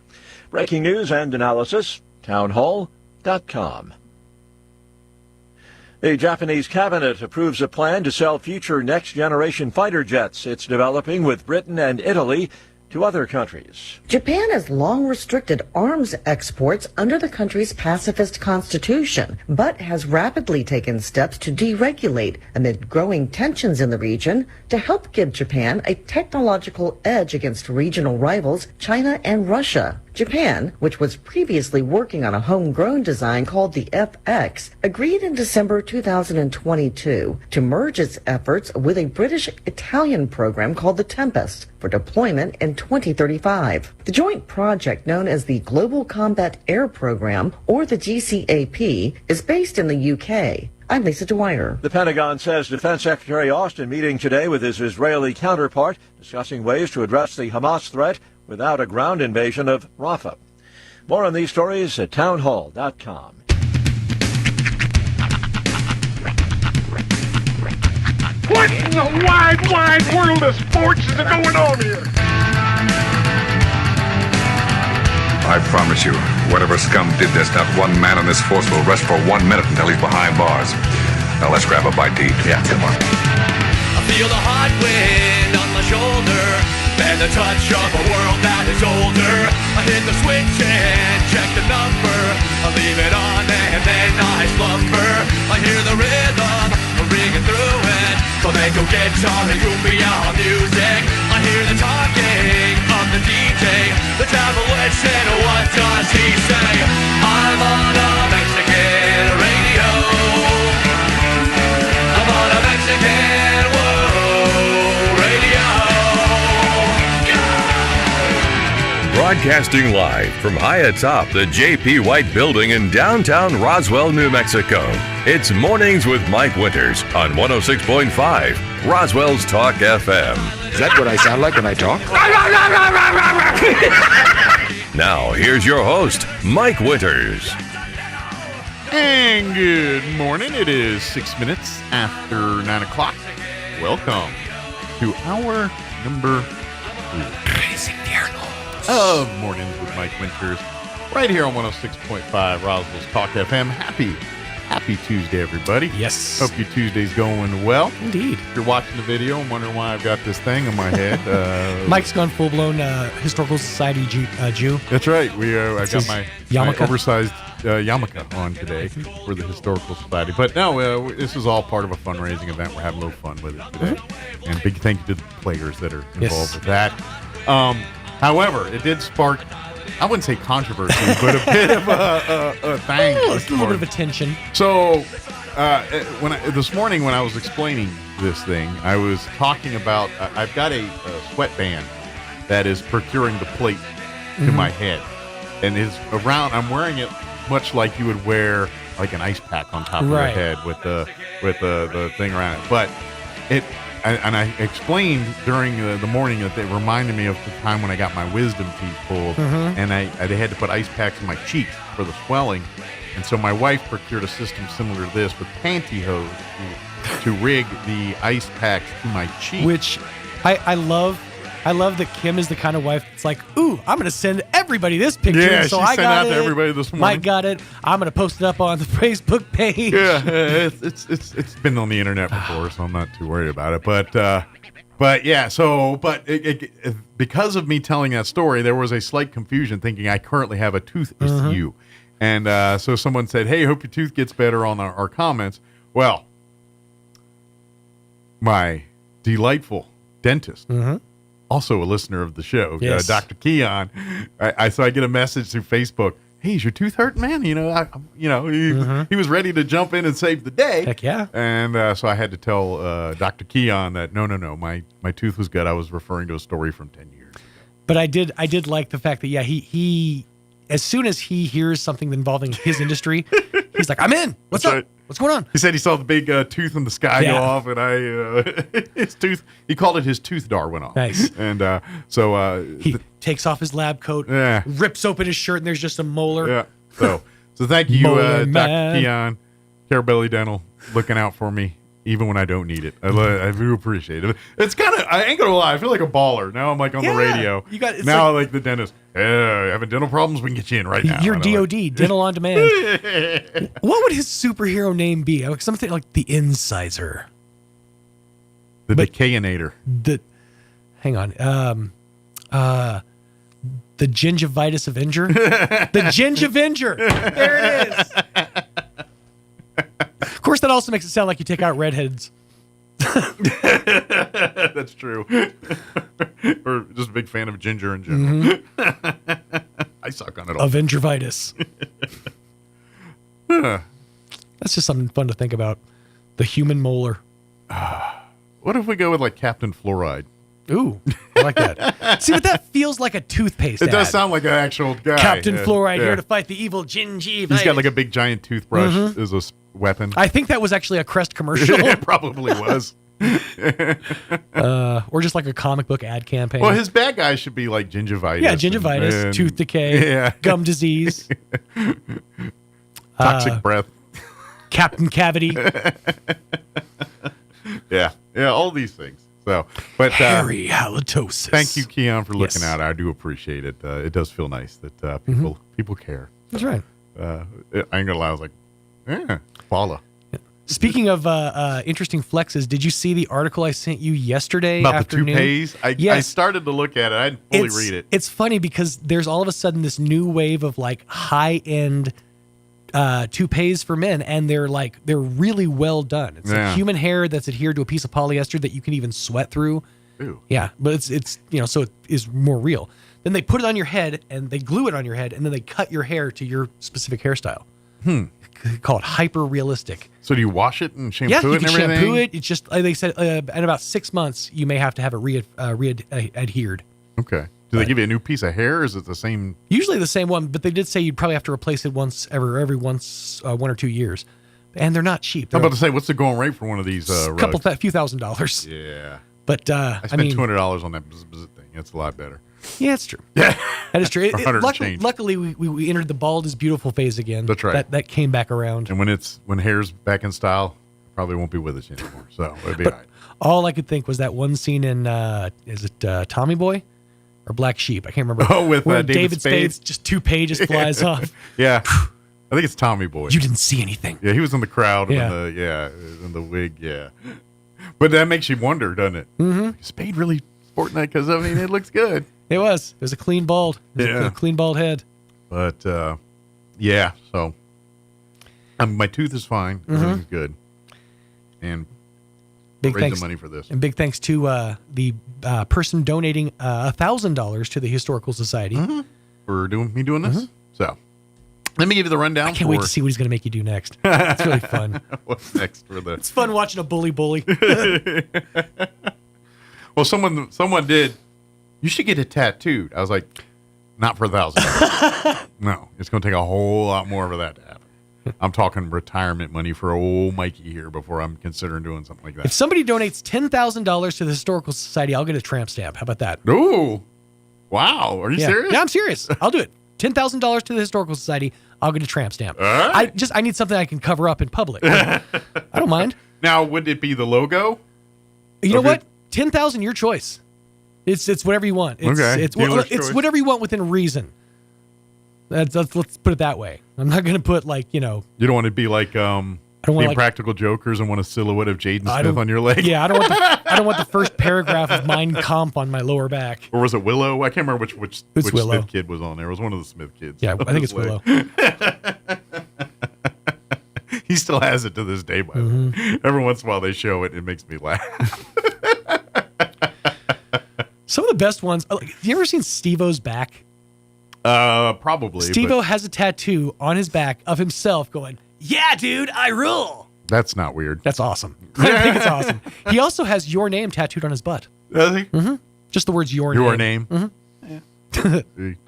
Speaker 6: Breaking news and analysis, townhall.com. The Japanese cabinet approves a plan to sell future next-generation fighter jets it's developing with Britain and Italy to other countries.
Speaker 27: Japan has long restricted arms exports under the country's pacifist constitution, but has rapidly taken steps to deregulate amid growing tensions in the region to help give Japan a technological edge against regional rivals China and Russia. Japan, which was previously working on a homegrown design called the FX, agreed in December 2022 to merge its efforts with a British-Italian program called the Tempest for deployment in 2035. The joint project, known as the Global Combat Air Program, or the GCAP, is based in the UK. I'm Lisa Dwyer.
Speaker 6: The Pentagon says Defense Secretary Austin meeting today with his Israeli counterpart, discussing ways to address the Hamas threat without a ground invasion of Rafah. More on these stories at townhall.com.
Speaker 9: What?
Speaker 2: in the wide, wide world of sports is going on here?
Speaker 11: I promise you, whatever scum did this, not one man on this force will rest for 1 minute until he's behind bars. Now let's grab a bite to eat. Yeah, come on.
Speaker 9: I feel the hot wind on my shoulder and the touch of a world that is older. I hit the switch and check the number. I leave it on and then I slumber. I hear the rhythm ringing through it. Flamenco guitar and cumbia music. I hear the talking of the DJ. The travel and what does he say? I'm on a Mexican radio. I'm on a Mexican radio.
Speaker 12: Broadcasting live from high atop the J.P. White Building in downtown Roswell, New Mexico. It's Mornings with Mike Winters on 106.5 Roswell's Talk FM.
Speaker 11: Is that what I sound like when I talk?
Speaker 12: Now, here's your host, Mike Winters.
Speaker 13: And good morning. It is 6 minutes after 9 o'clock. Welcome to hour number 3 of Mornings with Mike Winters, right here on 106.5 Roswell's Talk FM. Happy Tuesday, everybody.
Speaker 14: Yes.
Speaker 13: Hope your Tuesday's going well.
Speaker 14: Indeed.
Speaker 13: If you're watching the video and wondering why I've got this thing on my head.
Speaker 14: Mike's gone full-blown Historical Society Jew.
Speaker 13: That's right. I've got my oversized yarmulke on today for the Historical Society. But no, this is all part of a fundraising event. We're having a little fun with it today. And big thank you to the players that are involved with that. However, it did spark, I wouldn't say controversy, but a bit of a thing.
Speaker 14: Just a little bit of attention.
Speaker 13: So, this morning when I was explaining this thing, I was talking about, I've got a sweatband that is procuring the plate to my head. And is around, I'm wearing it much like you would wear like an ice pack on top of your head with the thing around it. But I explained during the morning that it reminded me of the time when I got my wisdom teeth pulled, and I had to put ice packs in my cheeks for the swelling. And so my wife procured a system similar to this with pantyhose to rig the ice packs to my cheeks.
Speaker 14: Which I love. I love that Kim is the kind of wife that's like, ooh, I'm going to send everybody this picture.
Speaker 13: Yeah,
Speaker 14: so
Speaker 13: she
Speaker 14: I
Speaker 13: sent
Speaker 14: got
Speaker 13: out
Speaker 14: it.
Speaker 13: to everybody this morning.
Speaker 14: Mike got it. I'm going to post it up on the Facebook page.
Speaker 13: Yeah, it's been on the internet before, so I'm not too worried about it. But yeah, so because of me telling that story, there was a slight confusion, thinking I currently have a tooth issue, and so someone said, "Hey, hope your tooth gets better" on our comments. Well, my delightful dentist. Also a listener of the show,
Speaker 14: yes.
Speaker 13: Dr. Keon. So I get a message through Facebook. Hey, is your tooth hurting, man? He was ready to jump in and save the day.
Speaker 14: Heck yeah.
Speaker 13: And so I had to tell Dr. Keon that no, my tooth was good. I was referring to a story from 10 years ago.
Speaker 14: But I did like the fact that he as soon as he hears something involving his industry, he's like, I'm in. What's up?
Speaker 13: Right.
Speaker 14: What's going on?
Speaker 13: He said he saw the big tooth in the sky go off, and his tooth. He called it his tooth dar went off.
Speaker 14: Nice.
Speaker 13: And
Speaker 14: he takes off his lab coat, rips open his shirt, and there's just a molar.
Speaker 13: Yeah. So thank you, Dr. Keon, Carabelli Dental, looking out for me even when I don't need it. I do appreciate it. It's kind of, I ain't gonna lie, I feel like a baller. Now I'm like on the radio. Now like the dentist. Hey, having dental problems, we can get you in right now.
Speaker 14: You're DOD, Dental on Demand. What would his superhero name be? Something like the Incisor.
Speaker 13: The Decayinator.
Speaker 14: Hang on. The Gingivitis Avenger. The Gingivenger. There it is. Of course, that also makes it sound like you take out redheads.
Speaker 13: That's true. Or just a big fan of ginger in general. I suck on it all.
Speaker 14: Avengervitis. That's just something fun to think about. The human molar.
Speaker 13: What if we go with like Captain Fluoride?
Speaker 14: Ooh, I like that. See, but that feels like a toothpaste
Speaker 13: It does
Speaker 14: ad.
Speaker 13: sound like an actual guy.
Speaker 14: Captain Fluoride here to fight the evil gingivitis.
Speaker 13: He's got like a big giant toothbrush as a weapon.
Speaker 14: I think that was actually a Crest commercial.
Speaker 13: It probably was.
Speaker 14: Or just like a comic book ad campaign.
Speaker 13: Well, his bad guy should be like gingivitis.
Speaker 14: Yeah, gingivitis,
Speaker 13: and
Speaker 14: tooth decay, gum disease,
Speaker 13: toxic breath,
Speaker 14: Captain Cavity.
Speaker 13: Yeah, all these things. So, but
Speaker 14: hairy halitosis.
Speaker 13: Thank you, Keon, for looking
Speaker 14: Yes.
Speaker 13: out. I do appreciate it. It does feel nice that people care.
Speaker 14: That's right.
Speaker 13: I ain't gonna lie. I was like, follow.
Speaker 14: Speaking of interesting flexes, did you see the article I sent you yesterday
Speaker 13: About
Speaker 14: afternoon?
Speaker 13: the toupees? I started to look at it. I didn't fully read it.
Speaker 14: It's funny because there's all of a sudden this new wave of like high-end toupees for men, and they're really well done. It's like human hair that's adhered to a piece of polyester that you can even sweat through.
Speaker 13: Ew.
Speaker 14: Yeah, but it's so it is more real. Then they put it on your head and they glue it on your head, and then they cut your hair to your specific hairstyle. They call it hyper realistic.
Speaker 13: So do you wash it and shampoo
Speaker 14: Yeah,
Speaker 13: it
Speaker 14: you
Speaker 13: and
Speaker 14: can
Speaker 13: everything?
Speaker 14: shampoo it. It's just they said in about 6 months you may have to have it adhered.
Speaker 13: Okay. Do they give you a new piece of hair? Or is it the same?
Speaker 14: Usually the same one, but they did say you'd probably have to replace it every 1 or 2 years, and they're not cheap.
Speaker 13: I'm about to say, what's the going rate for one of these rugs?
Speaker 14: Few $1,000s.
Speaker 13: Yeah.
Speaker 14: But
Speaker 13: I spent $200 on that thing. It's a lot better.
Speaker 14: Yeah, it's true. That is true.
Speaker 13: Luckily,
Speaker 14: we entered the bald is beautiful phase again.
Speaker 13: That's right.
Speaker 14: That came back around.
Speaker 13: And when hair's back in style, probably won't be with us anymore. So it'll be all right.
Speaker 14: All I could think was that one scene in is it Tommy Boy or Black Sheep? I can't remember.
Speaker 13: Oh, with
Speaker 14: where
Speaker 13: David Spade?
Speaker 14: just two pages flies off.
Speaker 13: Yeah. I think it's Tommy Boy.
Speaker 14: You didn't see anything.
Speaker 13: Yeah, he was in the crowd.
Speaker 14: Yeah.
Speaker 13: In the wig. Yeah. But that makes you wonder, doesn't it?
Speaker 14: Mm-hmm.
Speaker 13: Spade really sporting that? Because, I mean, it looks good.
Speaker 14: It was a clean bald. A clean bald head.
Speaker 13: But, yeah, so my tooth is fine. Everything's good. And
Speaker 14: Big
Speaker 13: raise
Speaker 14: thanks
Speaker 13: the money for this.
Speaker 14: And big thanks to the person donating $1,000 to the Historical Society.
Speaker 13: For doing this. So let me give you the rundown.
Speaker 14: I can't wait to see what he's going to make you do next. It's really fun.
Speaker 13: What's next for the?
Speaker 14: It's fun watching a bully.
Speaker 13: Well, someone did. You should get it tattooed. I was like, not for $1,000. No, it's going to take a whole lot more for that to happen. I'm talking retirement money for old Mikey here before I'm considering doing something like that.
Speaker 14: If somebody donates $10,000 to the Historical Society, I'll get a tramp stamp. How about that?
Speaker 13: Ooh, wow! Are you serious?
Speaker 14: Yeah, I'm serious. I'll do it. $10,000 to the Historical Society, I'll get a tramp stamp.
Speaker 13: All right.
Speaker 14: I need something I can cover up in public. I don't mind.
Speaker 13: Now, would it be the logo?
Speaker 14: You know what? 10,000, your choice. It's whatever you want. It's whatever you want within reason. Let's put it that way. I'm not going to put
Speaker 13: You don't want to be like the Impractical Jokers and want a silhouette of Jaden Smith on your leg.
Speaker 14: Yeah, I don't want the first paragraph of Mein Kampf on my lower back.
Speaker 13: Or was it Willow? I can't remember which
Speaker 14: Willow.
Speaker 13: Smith kid was on there. It was one of the Smith kids.
Speaker 14: Yeah, I think it's Willow.
Speaker 13: He still has it to this day, by the way. Every once in a while they show it. It makes me laugh.
Speaker 14: Some of the best ones. You ever seen Steve-O's back?
Speaker 13: Probably.
Speaker 14: Steve-O has a tattoo on his back of himself going, "Yeah, dude, I rule."
Speaker 13: That's not weird.
Speaker 14: That's awesome. I think it's awesome. He also has your name tattooed on his butt.
Speaker 13: Does he?
Speaker 14: Mm-hmm. Just the words "your name."
Speaker 13: Your name.
Speaker 14: Mm-hmm.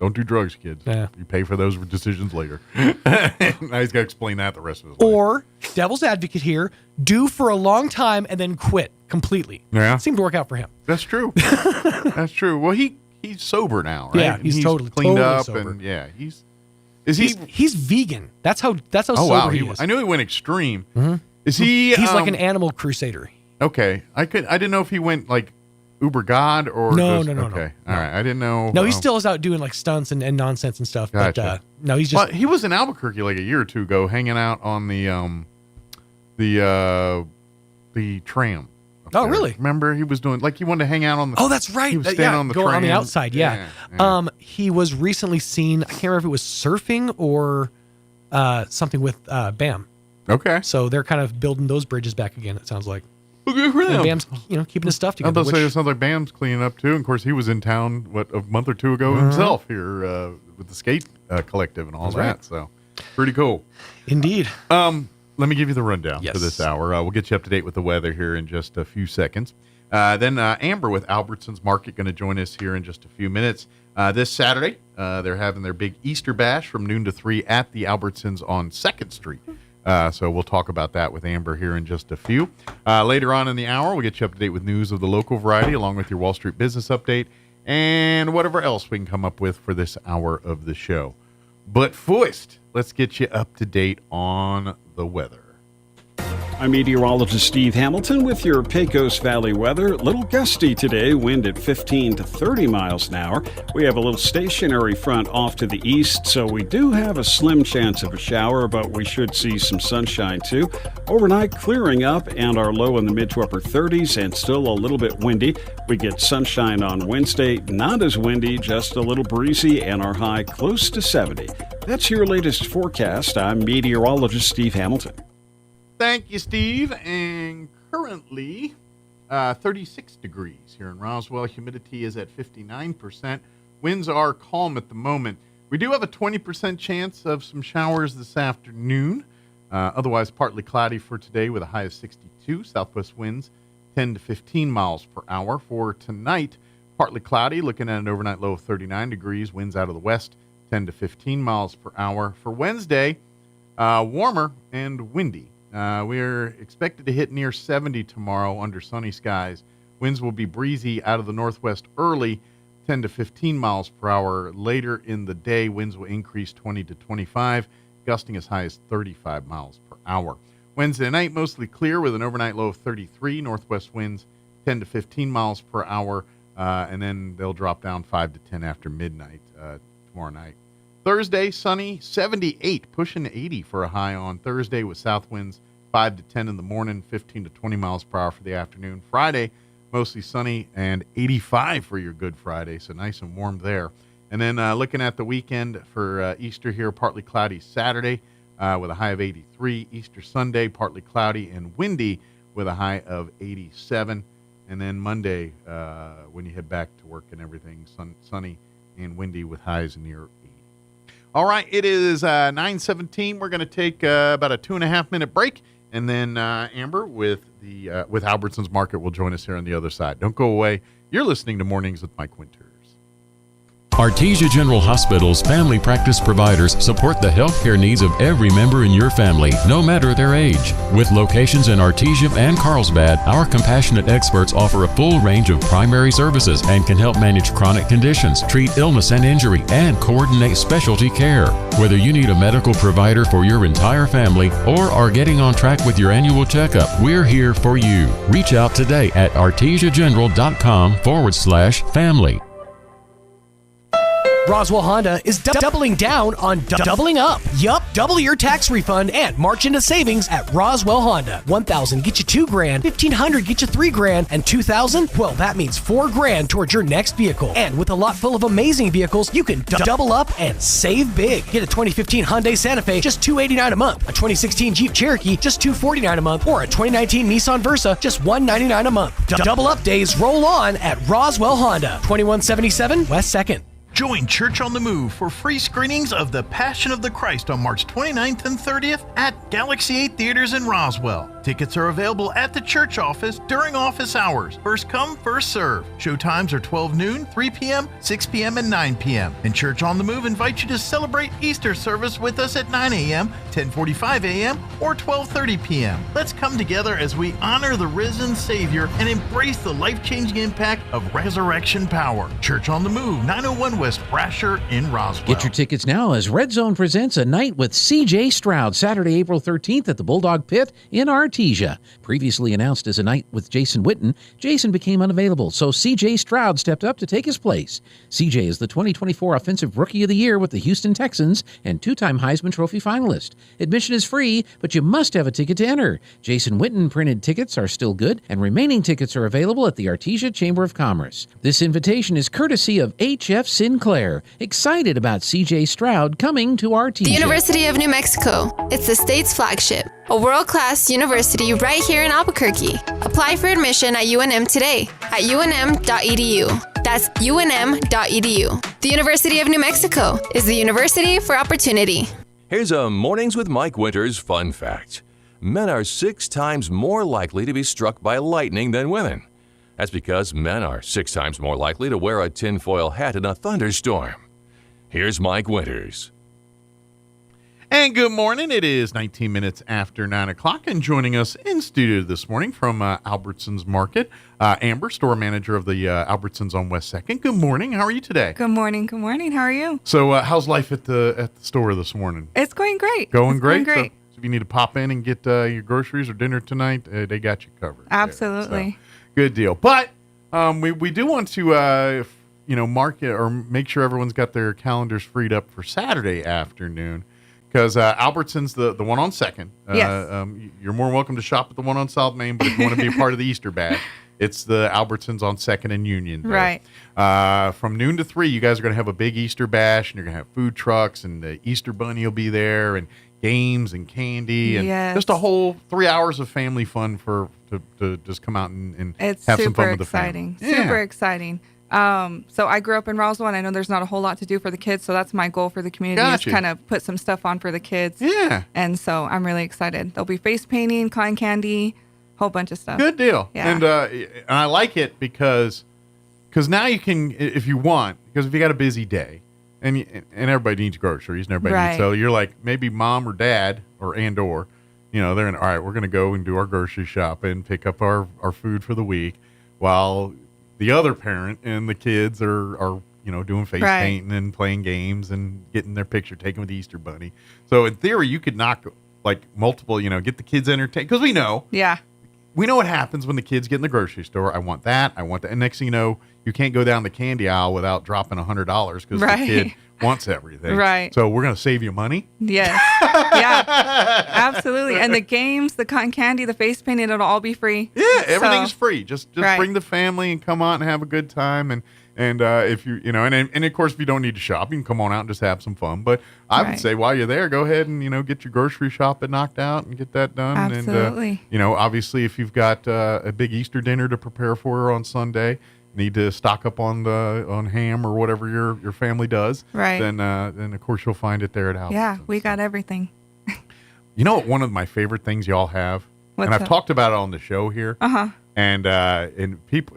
Speaker 13: Don't do drugs, kids.
Speaker 14: Yeah.
Speaker 13: You pay for those decisions later. Now he's got to explain that the rest of his life.
Speaker 14: Or, devil's advocate here, do for a long time and then quit completely.
Speaker 13: Yeah.
Speaker 14: It seemed to work out for him.
Speaker 13: That's true. That's true. Well, he's sober now, right?
Speaker 14: Yeah, he's totally
Speaker 13: cleaned up
Speaker 14: sober.
Speaker 13: and yeah, he's
Speaker 14: vegan. That's how sober
Speaker 13: wow,
Speaker 14: he is.
Speaker 13: I knew he went extreme.
Speaker 14: Mm-hmm.
Speaker 13: Is he?
Speaker 14: He's like an animal crusader.
Speaker 13: Okay, I didn't know if he went like uber god or
Speaker 14: no.
Speaker 13: Okay, all right. I didn't know.
Speaker 14: No, he still is out doing like stunts and nonsense and stuff.
Speaker 13: Gotcha.
Speaker 14: But no, he's just.
Speaker 13: Well, he was in Albuquerque like a year or two ago, hanging out on the tram.
Speaker 14: Oh, really?
Speaker 13: Remember, he was doing he wanted to hang out on the.
Speaker 14: Oh, that's right.
Speaker 13: He was standing on the
Speaker 14: go
Speaker 13: tram.
Speaker 14: on the outside. Yeah. He was recently seen. I can't remember if it was surfing or something with BAM.
Speaker 13: Okay.
Speaker 14: So they're kind of building those bridges back again. It sounds like.
Speaker 13: Well, good for them.
Speaker 14: And BAM's keeping his stuff together.
Speaker 13: I'm about to say it sounds like BAM's cleaning up too. And of course, he was in town a month or two ago himself here with the skate collective and all
Speaker 14: That's
Speaker 13: that.
Speaker 14: right.
Speaker 13: So pretty cool.
Speaker 14: Indeed.
Speaker 13: Let me give you the rundown for this hour. We'll get you up to date with the weather here in just a few seconds. Then Amber with Albertsons Market going to join us here in just a few minutes. This Saturday, they're having their big Easter bash from noon to 3 at the Albertsons on 2nd Street. So we'll talk about that with Amber here in just a few. Later on in the hour, we'll get you up to date with news of the local variety along with your Wall Street business update and whatever else we can come up with for this hour of the show. But first, let's get you up to date on the weather.
Speaker 10: I'm meteorologist Steve Hamilton with your Pecos Valley weather. A little gusty today, wind at 15 to 30 miles an hour. We have a little stationary front off to the east, so we do have a slim chance of a shower, but we should see some sunshine too. Overnight clearing up and our low in the mid to upper 30s and still a little bit windy. We get sunshine on Wednesday, not as windy, just a little breezy, and our high close to 70. That's your latest forecast. I'm meteorologist Steve Hamilton.
Speaker 13: Thank you, Steve. And currently, 36 degrees here in Roswell. Humidity is at 59%. Winds are calm at the moment. We do have a 20% chance of some showers this afternoon. Otherwise, partly cloudy for today with a high of 62. Southwest winds 10 to 15 miles per hour. For tonight, partly cloudy, looking at an overnight low of 39 degrees. Winds out of the west 10 to 15 miles per hour. For Wednesday, warmer and windy. We're expected to hit near 70 tomorrow under sunny skies. Winds will be breezy out of the northwest early, 10 to 15 miles per hour. Later in the day, winds will increase 20 to 25, gusting as high as 35 miles per hour. Wednesday night, mostly clear with an overnight low of 33. Northwest winds 10 to 15 miles per hour, and then they'll drop down 5 to 10 after midnight tomorrow night. Thursday, sunny, 78, pushing 80 for a high on Thursday with south winds 5 to 10 in the morning, 15 to 20 miles per hour for the afternoon. Friday, mostly sunny and 85 for your Good Friday, so nice and warm there. And then looking at the weekend for Easter here, partly cloudy Saturday with a high of 83. Easter Sunday, partly cloudy and windy with a high of 87. And then Monday, when you head back to work and everything, sunny and windy with highs near 80. All right, it is 9:17. We're going to take about a 2.5-minute break, and then Amber with Albertsons Market will join us here on the other side. Don't go away. You're listening to Mornings with Mike Winters.
Speaker 3: Artesia General Hospital's family practice providers support the healthcare needs of every member in your family, no matter their age. With locations in Artesia and Carlsbad, our compassionate experts offer a full range of primary services and can help manage chronic conditions, treat illness and injury, and coordinate specialty care. Whether you need a medical provider for your entire family or are getting on track with your annual checkup, we're here for you. Reach out today at artesiageneral.com/family.
Speaker 18: Roswell Honda is doubling down on doubling up. Yup, double your tax refund and march into savings at Roswell Honda. $1,000 get you $2,000, $1,500 get you $3,000, and $2,000? Well, that means $4,000 towards your next vehicle. And with a lot full of amazing vehicles, you can double up and save big. Get a 2015 Hyundai Santa Fe, just $289 a month. A 2016 Jeep Cherokee, just $249 a month. Or a 2019 Nissan Versa, just $199 a month. Double up days roll on at Roswell Honda, 2177 West 2nd.
Speaker 15: Join Church on the Move for free screenings of The Passion of the Christ on March 29th and 30th at Galaxy 8 Theaters in Roswell. Tickets are available at the church office during office hours. First come, first serve. Show times are 12 noon, 3 p.m., 6 p.m., and 9 p.m. And Church on the Move invites you to celebrate Easter service with us at 9 a.m., 10:45 a.m., or 12:30 p.m. Let's come together as we honor the risen Savior and embrace the life-changing impact of resurrection power. Church on the Move, 901 West Brasher in Roswell.
Speaker 16: Get your tickets now as Red Zone presents A Night with C.J. Stroud, Saturday, April 13th at the Bulldog Pit in Artesia. Previously announced as A Night with Jason Witten, Jason became unavailable, so C.J. Stroud stepped up to take his place. C.J. is the 2024 Offensive Rookie of the Year with the Houston Texans and two-time Heisman Trophy finalist. Admission is free, but you must have a ticket to enter. Jason Witten printed tickets are still good, and remaining tickets are available at the Artesia Chamber of Commerce. This invitation is courtesy of H.F. Sinclair. Excited about C.J. Stroud coming to Artesia.
Speaker 17: The University of New Mexico. It's the state's flagship. A world-class university right here in Albuquerque. Apply for admission at UNM today at unm.edu. That's unm.edu. The University of New Mexico is the university for opportunity.
Speaker 12: Here's a Mornings with Mike Winters fun fact. Men are 6 times more likely to be struck by lightning than women. That's because men are 6 times more likely to wear a tinfoil hat in a thunderstorm. Here's Mike Winters.
Speaker 13: And good morning. It is 19 minutes after 9 o'clock, and joining us in studio this morning from Albertsons Market, Amber, store manager of the Albertsons on West 2nd. Good morning. How are you today?
Speaker 20: Good morning. Good morning. How are you?
Speaker 13: So how's life at the store this morning?
Speaker 20: It's going great.
Speaker 13: Going great?
Speaker 20: Going great.
Speaker 13: if you need to pop in and get your groceries or dinner tonight, they got you covered.
Speaker 4: Absolutely.
Speaker 13: So, good deal. But we do want to mark it or make sure everyone's got their calendars freed up for Saturday afternoon. Because Albertson's the one on 2nd.
Speaker 4: Yes.
Speaker 13: You're more welcome to shop at the one on South Main, but if you want to be a part of the Easter Bash, it's the Albertson's on 2nd and Union. There.
Speaker 4: Right.
Speaker 13: From noon to 3, you guys are going to have a big Easter Bash, and you're going to have food trucks, and the Easter Bunny will be there, and games and candy, and just a whole 3 hours of family fun to just come out and
Speaker 4: it's
Speaker 13: have some fun with the family.
Speaker 4: Super exciting. So I grew up in Roswell, and I know there's not a whole lot to do for the kids, so that's my goal for the community is kind of put some stuff on for the kids.
Speaker 13: Yeah.
Speaker 4: And so I'm really excited. There'll be face painting, cotton candy, whole bunch of stuff.
Speaker 13: Good deal.
Speaker 4: Yeah.
Speaker 13: And I like it because now you can, if you want, because if you got a busy day, and everybody needs groceries, and everybody needs, so you're like, maybe mom or dad or they're in, all right, we're going to go and do our grocery shopping, pick up our food for the week, while the other parent and the kids are doing face painting and playing games and getting their picture taken with the Easter Bunny. So in theory, you could knock like multiple, get the kids entertained, because we know what happens when the kids get in the grocery store. I want that. And next thing you know, you can't go down the candy aisle without dropping $100 because the kid wants everything.
Speaker 4: Right.
Speaker 13: So we're going to save you money.
Speaker 4: Yes. Yeah, absolutely. And the games, the cotton candy, the face painting, it'll all be free.
Speaker 13: Yeah, everything's free. Just bring the family and come out and have a good time. And if you, and of course, if you don't need to shop, you can come on out and just have some fun. But I would say while you're there, go ahead and, get your grocery shopping knocked out and get that done.
Speaker 4: Absolutely.
Speaker 13: And, obviously, if you've got a big Easter dinner to prepare for on Sunday, need to stock up on ham or whatever your family does,
Speaker 4: right?
Speaker 13: Then of course you'll find it there at Albertsons.
Speaker 4: Yeah, we got everything.
Speaker 13: You know what? One of my favorite things y'all have, and I've talked about it on the show here. And people,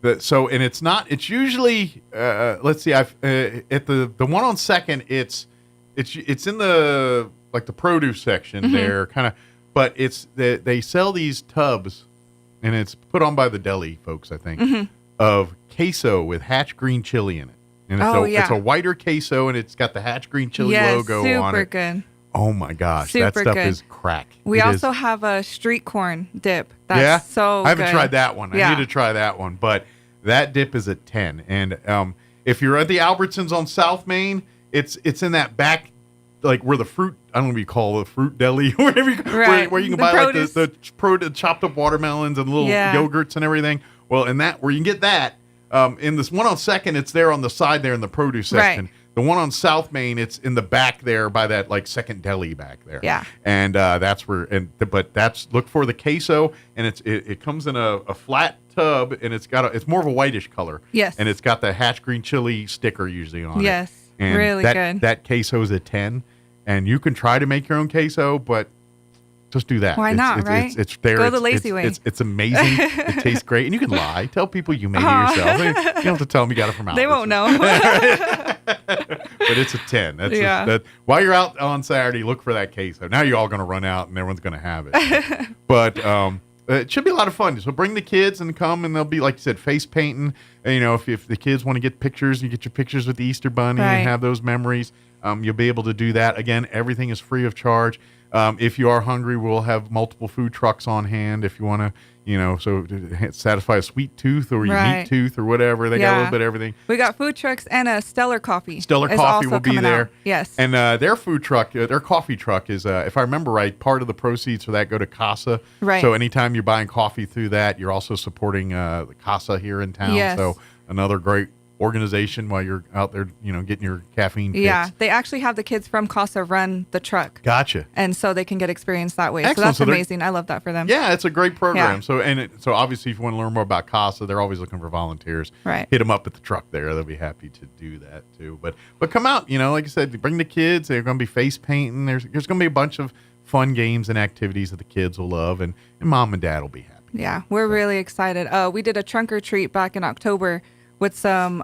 Speaker 13: it's not. It's usually let's see. I've at the one on 2nd. It's in the like the produce section there, kind of. But they sell these tubs, and it's put on by the deli folks, I think. Of queso with Hatch green chili in it. And it's a whiter queso, and it's got the Hatch green chili logo on it.
Speaker 4: Super good.
Speaker 13: Oh my gosh,
Speaker 4: Super
Speaker 13: that stuff
Speaker 4: good.
Speaker 13: is crack.
Speaker 4: We also have a street corn dip. That's
Speaker 13: I haven't
Speaker 4: good.
Speaker 13: tried that one. I need to try that one. But that dip is a 10. And if you're at the Albertsons on South Main, it's in that back, like where the fruit, I don't know what you call it, fruit deli, whatever where you can buy produce. Like the chopped up watermelons and little yogurts and everything. Well, in that, where you can get that, in this one on 2nd, it's there on the side there in the produce section.
Speaker 4: Right.
Speaker 13: The one on South Main, it's in the back there by that like second deli back there.
Speaker 4: Yeah.
Speaker 13: And that's where, look for the queso, and it comes in a flat tub, and it's more of a whitish color.
Speaker 4: Yes.
Speaker 13: And it's got the Hatch green chili sticker usually on it.
Speaker 4: Yes.
Speaker 13: And
Speaker 4: really good.
Speaker 13: That queso is a 10, and you can try to make your own queso, but just do that.
Speaker 4: Why not, right?
Speaker 13: It's there.
Speaker 4: Go the lazy way.
Speaker 13: It's amazing. It tastes great, and you can lie. Tell people you made it yourself. You don't have to tell them you got it from Albertsons.
Speaker 4: They won't know.
Speaker 13: But it's a 10. That's while you're out on Saturday, look for that queso. Now you're all going to run out, and everyone's going to have it. But it should be a lot of fun. So bring the kids and come, and they'll be, like you said, face painting. And, if the kids want to get pictures, you get your pictures with the Easter Bunny and have those memories. You'll be able to do that. Again, everything is free of charge. If you are hungry, we'll have multiple food trucks on hand if you want to, to satisfy a sweet tooth or your meat tooth or whatever. They got a little bit of everything.
Speaker 4: We got food trucks and a Stellar Coffee.
Speaker 13: Stellar Coffee will be there.
Speaker 4: Out. Yes.
Speaker 13: And their food truck, their coffee truck is, if I remember right, part of the proceeds for that go to CASA.
Speaker 4: Right.
Speaker 13: So anytime you're buying coffee through that, you're also supporting the CASA here in town.
Speaker 4: Yes.
Speaker 13: So another great organization while you're out there, getting your caffeine fix.
Speaker 4: Yeah, they actually have the kids from CASA run the truck.
Speaker 13: Gotcha.
Speaker 4: And so they can get experience that way.
Speaker 13: Excellent.
Speaker 4: So that's amazing. I love that for them.
Speaker 13: Yeah, it's a great program.
Speaker 4: Yeah.
Speaker 13: So obviously, if you want to learn more about CASA, they're always looking for volunteers.
Speaker 4: Right.
Speaker 13: Hit them up at the truck there. They'll be happy to do that too. But come out, like I said, bring the kids. They're going to be face painting. There's going to be a bunch of fun games and activities that the kids will love, and mom and dad will be happy.
Speaker 4: Yeah, we're really excited. We did a trunk or treat back in October with some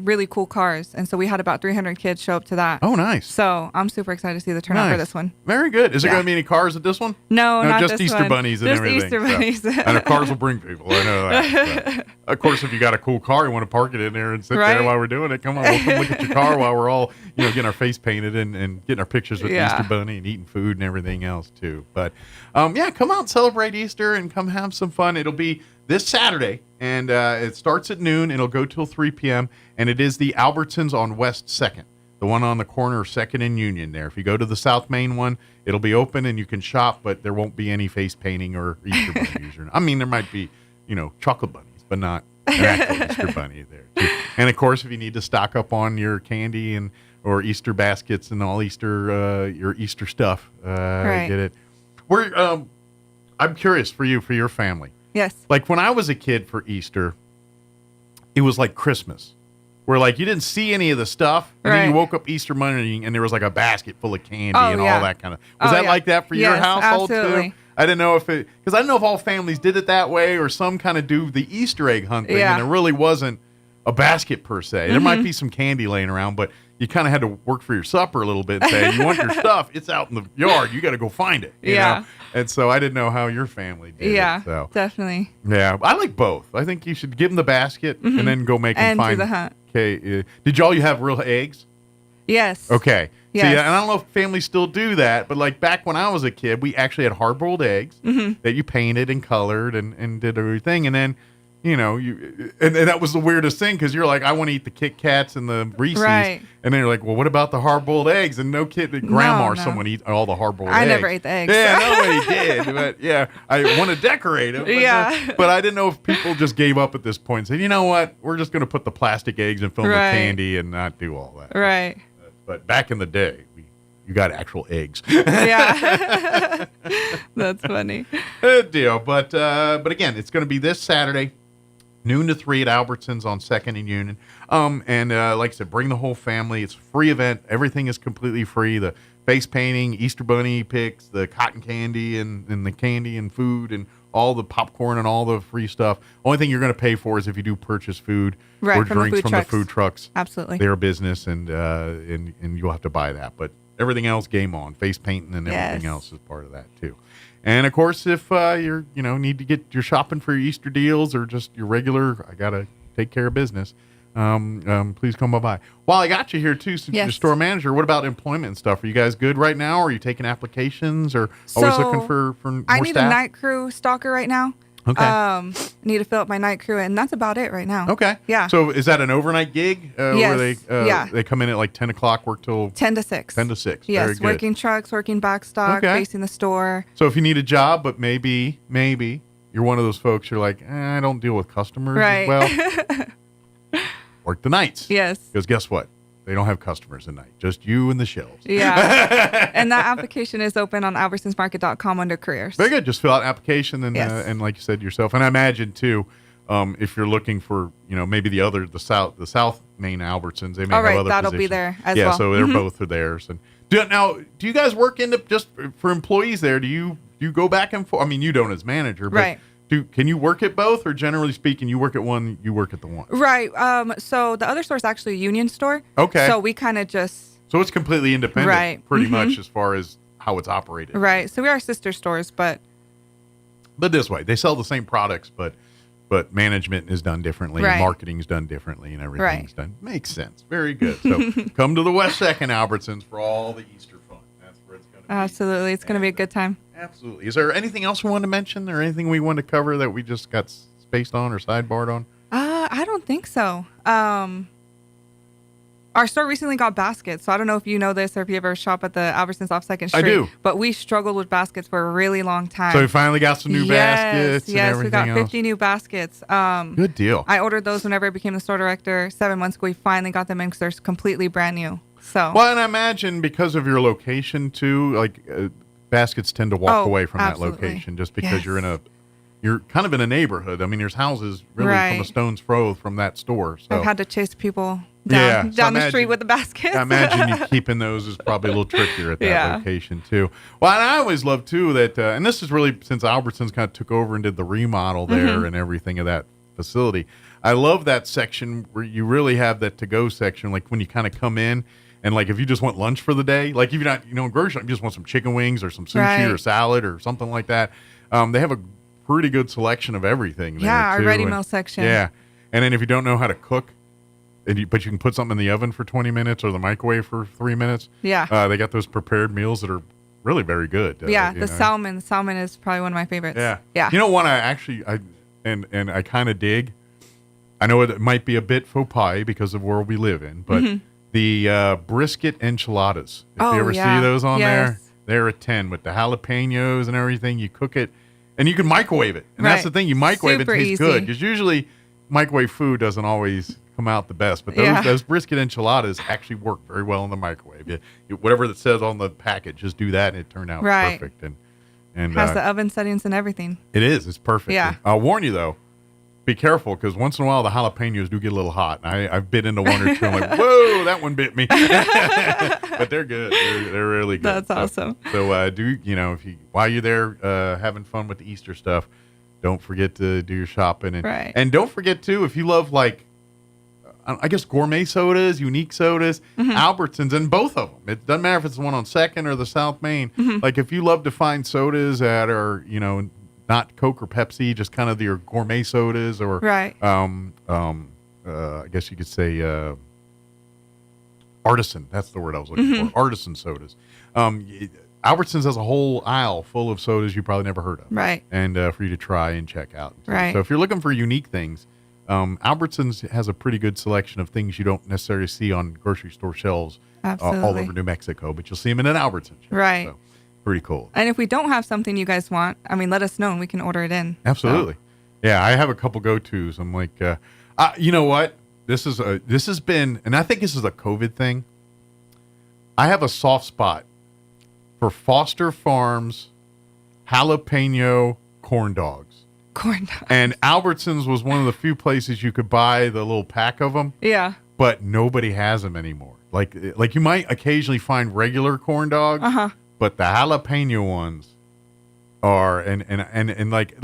Speaker 4: really cool cars. And so we had about 300 kids show up to that.
Speaker 13: Oh, nice.
Speaker 4: So I'm super excited to see the turnout for this one.
Speaker 13: Very good. Is there going to be any cars at this one?
Speaker 4: No, not
Speaker 13: just
Speaker 4: this
Speaker 13: Easter
Speaker 4: one.
Speaker 13: bunnies and
Speaker 4: Just
Speaker 13: everything.
Speaker 4: Easter bunnies.
Speaker 13: I know cars will bring people. I know that. Of course, if you got a cool car, you want to park it in there and sit there while we're doing it. Come on, we'll come look at your car while we're all, getting our face painted and getting our pictures with the Easter bunny and eating food and everything else too. But come out and celebrate Easter and come have some fun. It'll be this Saturday, and it starts at noon. It'll go till 3 p.m., and it is the Albertsons on West 2nd, the one on the corner of 2nd and Union there. If you go to the South Main one, it'll be open, and you can shop, but there won't be any face painting or Easter bunnies. I mean, there might be, chocolate bunnies, but not an actual Easter bunny there, too. And, of course, if you need to stock up on your candy or Easter baskets and all your Easter stuff, get it. I'm curious for your family.
Speaker 4: Yes.
Speaker 13: Like when I was a kid for Easter, it was like Christmas, where like you didn't see any of the stuff, and then you woke up Easter morning and there was like a basket full of candy and all that kind of. Was that like that for your household too? I didn't know because I didn't know if all families did it that way or some kind of do the Easter egg hunt thing, and it really wasn't a basket per se. There might be some candy laying around, but you kind of had to work for your supper a little bit and say, you want your stuff, it's out in the yard, you got to go find it. You know? And so I didn't know how your family did it. So.
Speaker 4: Definitely.
Speaker 13: Yeah, I like both. I think you should give them the basket and then go make them find.
Speaker 4: And do the hunt.
Speaker 13: Okay. Did you have real eggs?
Speaker 4: Yes.
Speaker 13: Okay.
Speaker 4: Yes.
Speaker 13: See, and I don't know if families still do that, but like back when I was a kid, we actually had hard-boiled eggs that you painted and colored and did everything. And then, and that was the weirdest thing because you're like, I want to eat the Kit Kats and the Reese's. Right. And then you're like, well, what about the hard-boiled eggs? And no kid, grandma or someone eat all the hard-boiled eggs.
Speaker 4: I never ate the eggs.
Speaker 13: Yeah, nobody did. But yeah, I want to decorate them. But, but I didn't know if people just gave up at this point and said, you know what, we're just going to put the plastic eggs and fill them with candy and not do all that.
Speaker 4: Right.
Speaker 13: But back in the day, you got actual eggs.
Speaker 4: Yeah. That's funny.
Speaker 13: Good deal. But again, it's going to be this Saturday, noon to 3 at Albertsons on 2nd and Union. And like I said, bring the whole family. It's a free event. Everything is completely free. The face painting, Easter bunny picks, the cotton candy and the candy and food and all the popcorn and all the free stuff. Only thing you're going to pay for is if you do purchase food or drinks from the food trucks.
Speaker 4: Absolutely.
Speaker 13: Their business, and you'll have to buy that. But everything else, game on. Face painting and everything else is part of that too. And of course, if you're need to get your shopping for your Easter deals or just your regular, I gotta take care of business. Please come by. While I got you here too, since you're store manager, what about employment and stuff? Are you guys good right now? Or are you taking applications or always looking for more
Speaker 4: I need
Speaker 13: staff?
Speaker 4: a night crew stalker right now.
Speaker 13: Okay.
Speaker 4: Need to fill up my night crew, and that's about it right now.
Speaker 13: Okay.
Speaker 4: Yeah.
Speaker 13: So is that an overnight gig? Where they
Speaker 4: yeah.
Speaker 13: they come in at like 10 o'clock, work till
Speaker 4: 10 to 6.
Speaker 13: 10 to 6.
Speaker 4: Yes.
Speaker 13: Very good.
Speaker 4: Working trucks, working back stock, facing the store.
Speaker 13: So if you need a job, but maybe you're one of those folks, you're like, I don't deal with customers as well. Work the nights.
Speaker 4: Yes.
Speaker 13: Because guess what? They don't have customers at night. Just you and the shelves.
Speaker 4: Yeah. And that application is open on albertsonsmarket.com under careers.
Speaker 13: Very good. Just fill out an application and like you said yourself. And I imagine too, if you're looking for, maybe the South Main Albertsons, they may have other
Speaker 4: that'll
Speaker 13: positions.
Speaker 4: be there as well.
Speaker 13: Yeah, so they're both are theirs. And do you guys work just for employees there? Do you go back and forth? I mean, you don't as manager, but
Speaker 4: right.
Speaker 13: Can you work at both, or generally speaking, you work at one, you work at the one?
Speaker 4: Right. So the other store is actually a union store.
Speaker 13: Okay.
Speaker 4: So we kind of just.
Speaker 13: So it's completely independent,
Speaker 4: right.
Speaker 13: Pretty much as far as how it's operated.
Speaker 4: Right. So we are sister stores, but.
Speaker 13: But this way, they sell the same products, but management is done differently, and marketing is done differently, and everything's done. Makes sense. Very good. So come to the West 2nd Albertsons for all the Easter fun. That's where it's going to be.
Speaker 4: Absolutely. It's going to be a good time.
Speaker 13: Absolutely. Is there anything else we want to mention or anything we want to cover that we just got spaced on or sidebarred on?
Speaker 4: I don't think so. Our store recently got baskets, so I don't know if you know this or if you ever shop at the Albertsons off 2nd Street.
Speaker 13: I do.
Speaker 4: But we struggled with baskets for a really long time.
Speaker 13: So we finally got some new baskets and everything
Speaker 4: we got
Speaker 13: else.
Speaker 4: 50 new baskets.
Speaker 13: Good deal.
Speaker 4: I ordered those whenever I became the store director 7 months ago. We finally got them in because they're completely brand new. So.
Speaker 13: Well, and I imagine because of your location too, like baskets tend to walk away from that location just because you're kind of in a neighborhood. I mean, there's houses really from a stone's throw from that store. So
Speaker 4: I've had to chase people down the street with the baskets.
Speaker 13: I imagine you keeping those is probably a little trickier at that location too. Well, and I always love too that, and this is really since Albertsons kind of took over and did the remodel there and everything of that facility. I love that section where you really have that to-go section, like when you kind of come in and like if you just want lunch for the day, like if you're not, in grocery shop, you just want some chicken wings or some sushi or salad or something like that. They have a pretty good selection of everything there,
Speaker 4: our
Speaker 13: too.
Speaker 4: ready meal section.
Speaker 13: Yeah. And then if you don't know how to cook, but you can put something in the oven for 20 minutes or the microwave for 3 minutes.
Speaker 4: Yeah.
Speaker 13: They got those prepared meals that are really very good.
Speaker 4: Salmon. Salmon is probably one of my favorites.
Speaker 13: Yeah.
Speaker 4: Yeah.
Speaker 13: You know what I kind of dig? I know it might be a bit faux pas because of the world we live in, but the brisket enchiladas. If you ever see those on there, they're a 10 with the jalapenos and everything. You cook it, and you can microwave it. And that's the thing. You microwave it, tastes good. Because usually microwave food doesn't always come out the best. But those brisket enchiladas actually work very well in the microwave. Whatever it says on the package, just do that, and it turned out perfect. And
Speaker 4: has the oven settings and everything.
Speaker 13: It is. It's perfect.
Speaker 4: Yeah.
Speaker 13: I'll warn you, though. Be careful, because once in a while the jalapenos do get a little hot. I've bit into one or two. I'm like, whoa, that one bit me. But they're good. They're really good.
Speaker 4: That's awesome.
Speaker 13: So while you're there having fun with the Easter stuff, don't forget to do your shopping. And don't forget, too, if you love, like, I guess gourmet sodas, unique sodas, Albertsons, and both of them. It doesn't matter if it's the one on 2nd or the South Main. Like, if you love to find sodas that are, not Coke or Pepsi, just kind of your gourmet sodas, or I guess you could say artisan. That's the word I was looking for. Artisan sodas. Albertsons has a whole aisle full of sodas you probably never heard of.
Speaker 4: Right.
Speaker 13: And for you to try and check out.
Speaker 4: Right.
Speaker 13: So if you're looking for unique things, Albertsons has a pretty good selection of things you don't necessarily see on grocery store shelves all over New Mexico, but you'll see them in an Albertsons.
Speaker 4: Right.
Speaker 13: So, pretty cool.
Speaker 4: And if we don't have something you guys want, let us know and we can order it in.
Speaker 13: Absolutely. So. Yeah, I have a couple go-tos. I'm like, you know what? This has been, and I think this is a COVID thing. I have a soft spot for Foster Farms jalapeno corn dogs.
Speaker 4: Corn dogs.
Speaker 13: And Albertsons was one of the few places you could buy the little pack of them.
Speaker 4: Yeah.
Speaker 13: But nobody has them anymore. Like you might occasionally find regular corn dogs. But the jalapeno ones are and like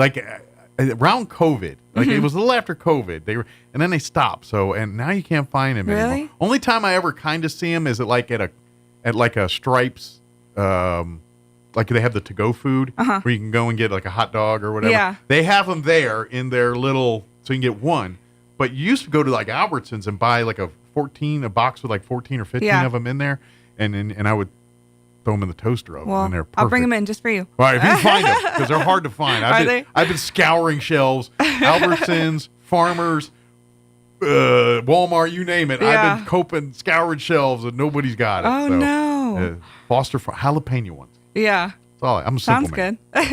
Speaker 13: around COVID, like it was a little after COVID, they were, and then they stopped. So and now you can't find them anymore. Only time I ever kind of see them is at a Stripes, like they have the to-go food where you can go and get like a hot dog or whatever.
Speaker 4: Yeah.
Speaker 13: They have them there in their little, so you can get one. But you used to go to like Albertsons and buy like a box with like 14 or 15 of them in there, and I would throw them in the toaster oven, and they're perfect.
Speaker 4: I'll bring them in just for you.
Speaker 13: All right, if you can find them, because they're hard to find. I've been scouring shelves, Albertsons, Farmers, Walmart, you name it. I've been scouring shelves, and nobody's got it.
Speaker 4: Oh, no.
Speaker 13: Foster jalapeno ones.
Speaker 4: Yeah.
Speaker 13: That's all. I'm a simple man.
Speaker 4: Sounds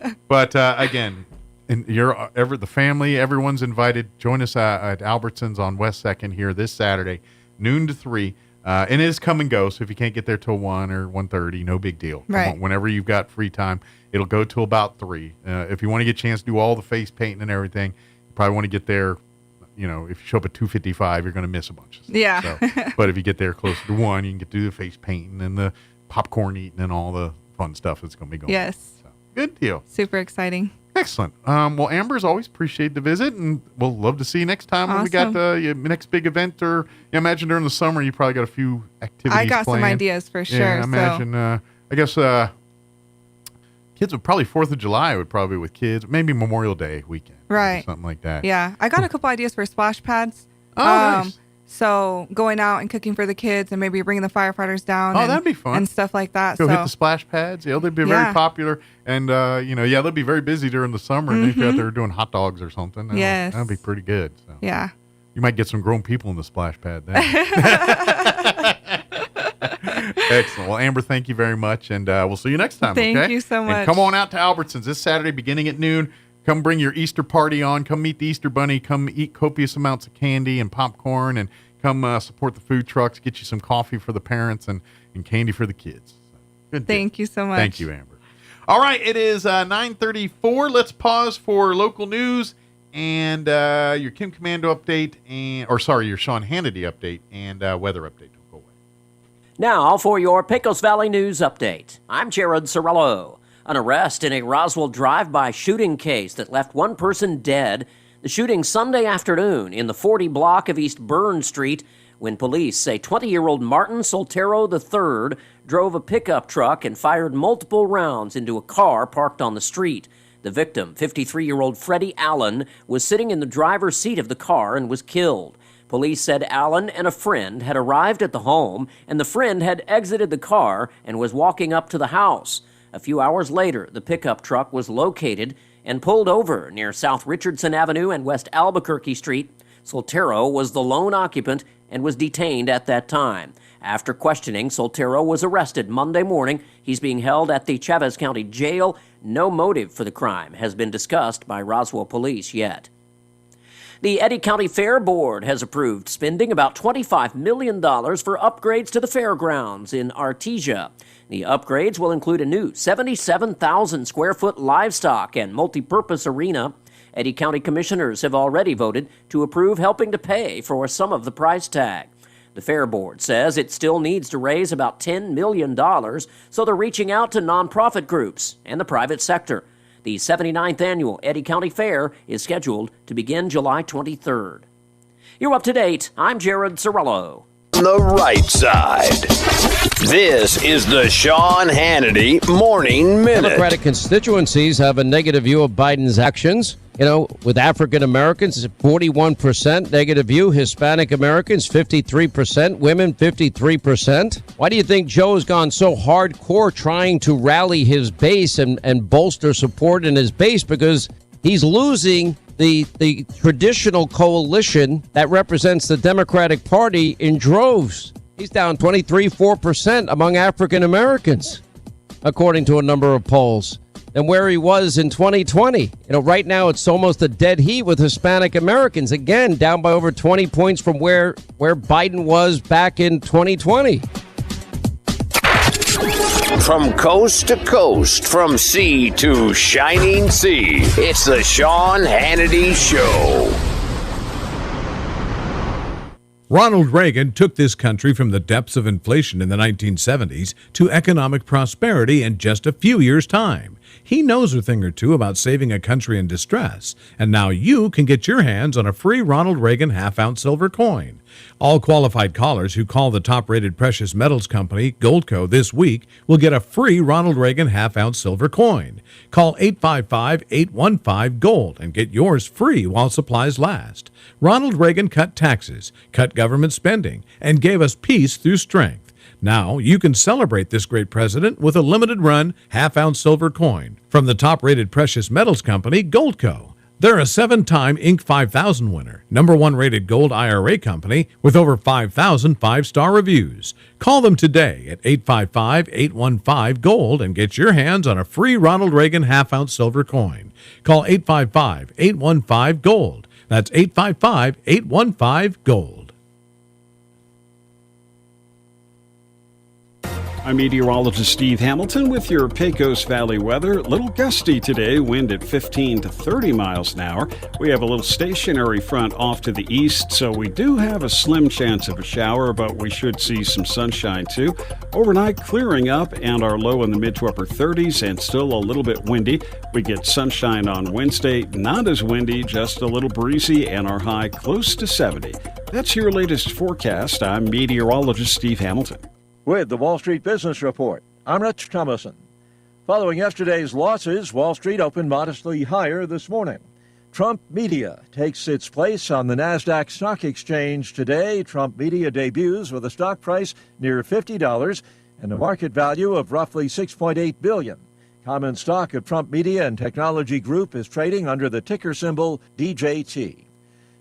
Speaker 4: good.
Speaker 13: But again, and the family, everyone's invited. Join us at Albertsons on West 2nd here this Saturday, noon to 3. And it is come and go, so if you can't get there till 1 or 1:30, no big deal.
Speaker 4: Right.
Speaker 13: Whenever you've got free time, it'll go till about 3. If you want to get a chance to do all the face painting and everything, you probably want to get there. If you show up at 2:55, you're going to miss a bunch of stuff.
Speaker 4: Yeah.
Speaker 13: So, but if you get there closer to 1, you can get to do the face painting and the popcorn eating and all the fun stuff that's going to be going on.
Speaker 4: Yes.
Speaker 13: So, good deal.
Speaker 4: Super exciting.
Speaker 13: Excellent. Well, Amber, as always, appreciate the visit, and we'll love to see you next time when we got the next big event. Or I imagine during the summer, you probably got a few activities
Speaker 4: I got
Speaker 13: planned.
Speaker 4: some ideas for sure.
Speaker 13: Yeah, I imagine. I guess kids would probably 4th of July would probably with kids. Maybe Memorial Day weekend.
Speaker 4: Right.
Speaker 13: Something like that.
Speaker 4: Yeah. I got a couple ideas for splash pads.
Speaker 13: Oh, nice.
Speaker 4: So going out and cooking for the kids and maybe bringing the firefighters down.
Speaker 13: Oh, that'd be fun.
Speaker 4: And stuff like that.
Speaker 13: Go hit the splash pads. Yeah, they'd be very popular. And, they'll be very busy during the summer. And if you're out there doing hot dogs or something, that'd be pretty good. So.
Speaker 4: Yeah.
Speaker 13: You might get some grown people in the splash pad then. Excellent. Well, Amber, thank you very much. And we'll see you next time.
Speaker 4: Thank you so much.
Speaker 13: And come on out to Albertsons this Saturday beginning at noon. Come bring your Easter party on. Come meet the Easter Bunny. Come eat copious amounts of candy and popcorn, and come support the food trucks. Get you some coffee for the parents and candy for the kids. So, good.
Speaker 4: Thank you so much.
Speaker 13: Thank you, Amber. All right, it is 9:34. Let's pause for local news and your Kim Commando update, your Sean Hannity update and weather update. Don't go away.
Speaker 1: Now for your Pecos Valley News update. I'm Jared Sorello. An arrest in a Roswell drive-by shooting case that left one person dead. The shooting Sunday afternoon in the 40 block of East Byrne Street, when police say 20-year-old Martin Soltero III drove a pickup truck and fired multiple rounds into a car parked on the street. The victim, 53-year-old Freddie Allen, was sitting in the driver's seat of the car and was killed. Police said Allen and a friend had arrived at the home, and the friend had exited the car and was walking up to the house. A few hours later, the pickup truck was located and pulled over near South Richardson Avenue and West Albuquerque Street. Soltero was the lone occupant and was detained at that time. After questioning, Soltero was arrested Monday morning. He's being held at the Chavez County Jail. No motive for the crime has been discussed by Roswell police yet. The Eddy County Fair Board has approved spending about $25 million for upgrades to the fairgrounds in Artesia. The upgrades will include a new 77,000 square foot livestock and multi-purpose arena. Eddy County commissioners have already voted to approve helping to pay for some of the price tag. The Fair Board says it still needs to raise about $10 million, so they're reaching out to nonprofit groups and the private sector. The 79th Annual Eddy County Fair is scheduled to begin July 23rd. You're up to date. I'm Jared Cirillo.
Speaker 5: On the right side, this is the Sean Hannity Morning Minute.
Speaker 7: Democratic constituencies have a negative view of Biden's actions. You know, with African Americans, 41% negative view. Hispanic Americans, 53%. Women, 53%. Why do you think Joe has gone so hardcore trying to rally his base and bolster support in his base? Because he's losing the traditional coalition that represents the Democratic Party in droves. He's down 4% among African Americans, according to a number of polls, than where he was in 2020. You know, right now it's almost a dead heat with Hispanic Americans, again, down by over 20 points from where Biden was back in 2020.
Speaker 5: From coast to coast, from sea to shining sea, it's the Sean Hannity Show.
Speaker 19: Ronald Reagan took this country from the depths of inflation in the 1970s to economic prosperity in just a few years' time. He knows a thing or two about saving a country in distress, and now you can get your hands on a free Ronald Reagan half-ounce silver coin. All qualified callers who call the top-rated precious metals company, Goldco, this week will get a free Ronald Reagan half-ounce silver coin. Call 855-815-GOLD and get yours free while supplies last. Ronald Reagan cut taxes, cut government spending, and gave us peace through strength. Now you can celebrate this great president with a limited-run half-ounce silver coin from the top-rated precious metals company, Goldco. They're a 7-time Inc. 5000 winner, #1 rated gold IRA company with over 5,000 5-star reviews. Call them today at 855-815-GOLD and get your hands on a free Ronald Reagan half-ounce silver coin. Call 855-815-GOLD. That's 855-815-GOLD.
Speaker 10: I'm meteorologist Steve Hamilton with your Pecos Valley weather. A little gusty today, wind at 15 to 30 miles an hour. We have a little stationary front off to the east, so we do have a slim chance of a shower, but we should see some sunshine too. Overnight clearing up and our low in the mid to upper 30s and still a little bit windy. We get sunshine on Wednesday, not as windy, just a little breezy, and our high close to 70. That's your latest forecast. I'm meteorologist Steve Hamilton.
Speaker 6: With the Wall Street Business Report, I'm Rich Thomason. Following yesterday's losses, Wall Street opened modestly higher this morning. Trump Media takes its place on the NASDAQ Stock Exchange today. Trump Media debuts with a stock price near $50 and a market value of roughly $6.8 billion. Common stock of Trump Media and Technology Group is trading under the ticker symbol DJT.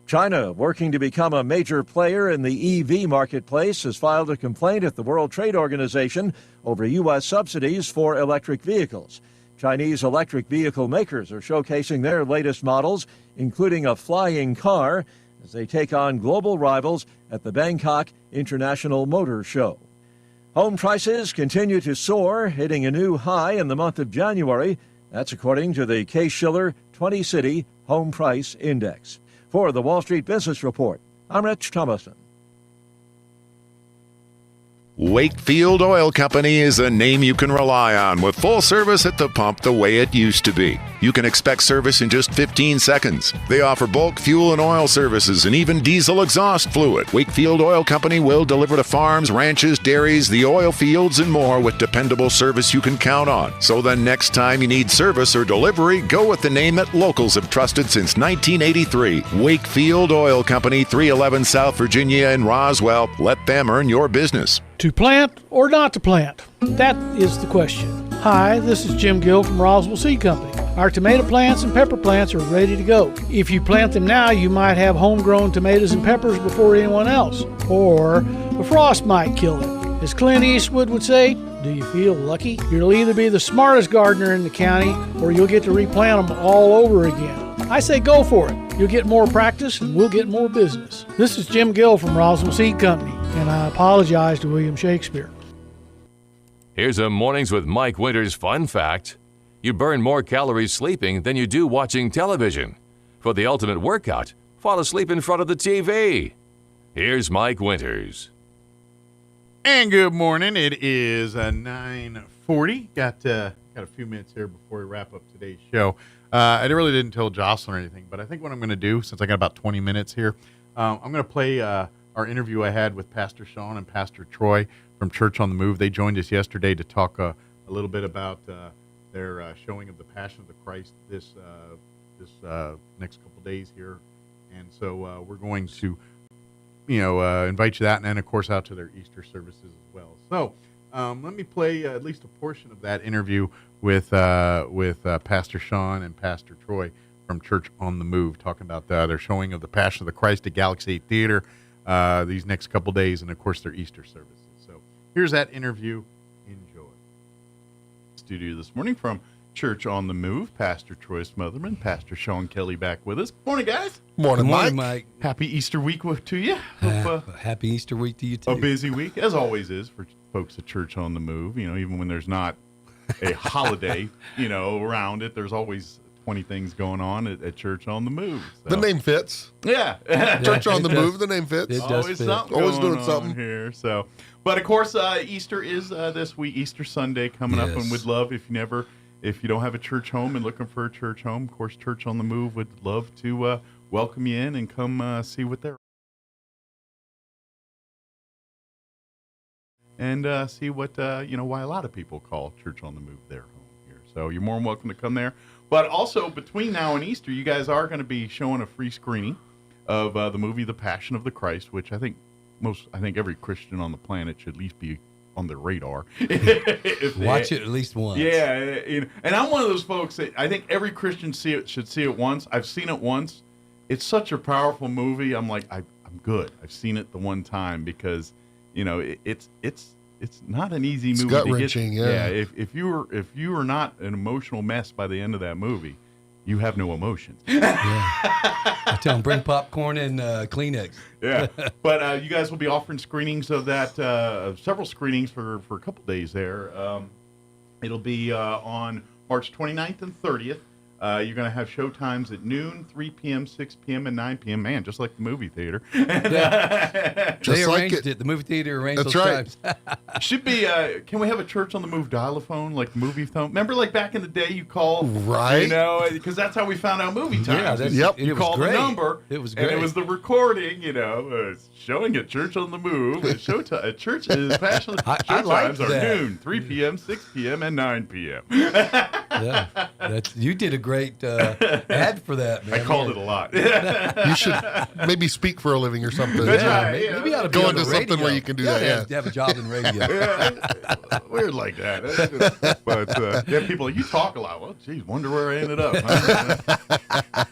Speaker 6: China, working to become a major player in the EV marketplace, has filed a complaint at the World Trade Organization over U.S. subsidies for electric vehicles. Chinese electric vehicle makers are showcasing their latest models, including a flying car, as they take on global rivals at the Bangkok International Motor Show. Home prices continue to soar, hitting a new high in the month of January. That's according to the Case-Shiller 20-City Home Price Index. For the Wall Street Business Report, I'm Rich Thomason.
Speaker 20: Wakefield Oil Company is a name you can rely on with full service at the pump the way it used to be. you can expect service in just 15 seconds. They offer bulk fuel and oil services and even diesel exhaust fluid. Wakefield Oil Company will deliver to farms, ranches, dairies, the oil fields, and more with dependable service you can count on. So the next time you need service or delivery, go with the name that locals have trusted since 1983. Wakefield Oil Company, 311 South Virginia in Roswell. Let them earn your business.
Speaker 8: To plant or not to plant? That is the question. Hi, this is Jim Gill from Roswell Seed Company. Our tomato plants and pepper plants are ready to go. If you plant them now, you might have homegrown tomatoes and peppers before anyone else. Or the frost might kill them. As Clint Eastwood would say, do you feel lucky? You'll either be the smartest gardener in the county or you'll get to replant them all over again. I say go for it. You'll get more practice and we'll get more business. This is Jim Gill from Roswell Seed Company, and I apologize to William Shakespeare.
Speaker 12: Here's a Mornings with Mike Winters fun fact. You burn more calories sleeping than you do watching television. For the ultimate workout, fall asleep in front of the TV. Here's Mike Winters.
Speaker 13: And good morning. It is 9:40. Got a few minutes here before we wrap up today's show. I really didn't tell Jocelyn or anything, but I think what I'm going to do, since I got about 20 minutes here, I'm going to play our interview I had with Pastor Sean and Pastor Troy from Church on the Move. They joined us yesterday to talk a little bit about their showing of the Passion of the Christ this next couple days here. And so we're going to, invite you to that, and then, of course, out to their Easter services as well. So let me play at least a portion of that interview with Pastor Sean and Pastor Troy from Church on the Move, talking about their showing of the Passion of the Christ at Galaxy 8 Theater these next couple days, and, of course, their Easter services. So here's that interview. Enjoy. Studio this morning from Church on the Move, Pastor Troy Smotherman, Pastor Sean Kelly back with us. Morning, guys.
Speaker 21: Morning, Mike.
Speaker 13: Happy Easter week to you.
Speaker 21: Happy Easter week to you, too.
Speaker 13: A busy week, as always is, for folks at Church on the Move. even when there's not a holiday, around it, there's always 20 things going on at Church on the Move. So.
Speaker 21: The name fits.
Speaker 13: Yeah.
Speaker 21: Church on the Move, the name fits. It does
Speaker 13: always
Speaker 21: fit.
Speaker 13: Something
Speaker 21: Always
Speaker 13: going
Speaker 21: doing something
Speaker 13: here. So, but of course, Easter is this week, Easter Sunday coming up, and we'd love if you don't have a church home and looking for a church home, of course, Church on the Move would love to welcome you in and come see what they're and see what why a lot of people call Church on the Move their home here. So you're more than welcome to come there. But also between now and Easter, you guys are going to be showing a free screening of the movie The Passion of the Christ, which I think every Christian on the planet should at least be on their radar.
Speaker 21: Watch it at least once.
Speaker 13: Yeah, and I'm one of those folks that I think every Christian should see it once. I've seen it once. It's such a powerful movie. I'm like, I'm good. I've seen it the one time because it's not an easy movie. It's
Speaker 21: gut-wrenching,
Speaker 13: yeah. If you are not an emotional mess by the end of that movie, you have no emotions.
Speaker 21: I tell them, bring popcorn and Kleenex.
Speaker 13: Yeah, but you guys will be offering screenings of that, several screenings for a couple days there. It'll be on March 29th and 30th. You're going to have show times at noon, 3 p.m., 6 p.m., and 9 p.m. Man, just like the movie theater.
Speaker 21: They arranged it. The movie theater arranged those times.
Speaker 13: Should be, can we have a Church on the Move dial-a-phone, like movie phone? Remember, like back in the day, you call,
Speaker 21: right?
Speaker 13: Because that's how we found out movie times.
Speaker 21: Yeah,
Speaker 13: you call the number.
Speaker 21: It was great.
Speaker 13: And it was the recording, showing at Church on the Move. At church is passion. Show times are noon, 3 p.m., 6 p.m., and 9 p.m.
Speaker 21: You did a great ad for that, man.
Speaker 13: I called it a lot.
Speaker 21: You should maybe speak for a living or something.
Speaker 13: That's right.
Speaker 21: Maybe you ought to go into something where you can do that.
Speaker 14: Yeah, have a job in radio.
Speaker 13: Weird like that. But people, you talk a lot. Well, geez, wonder where I ended up.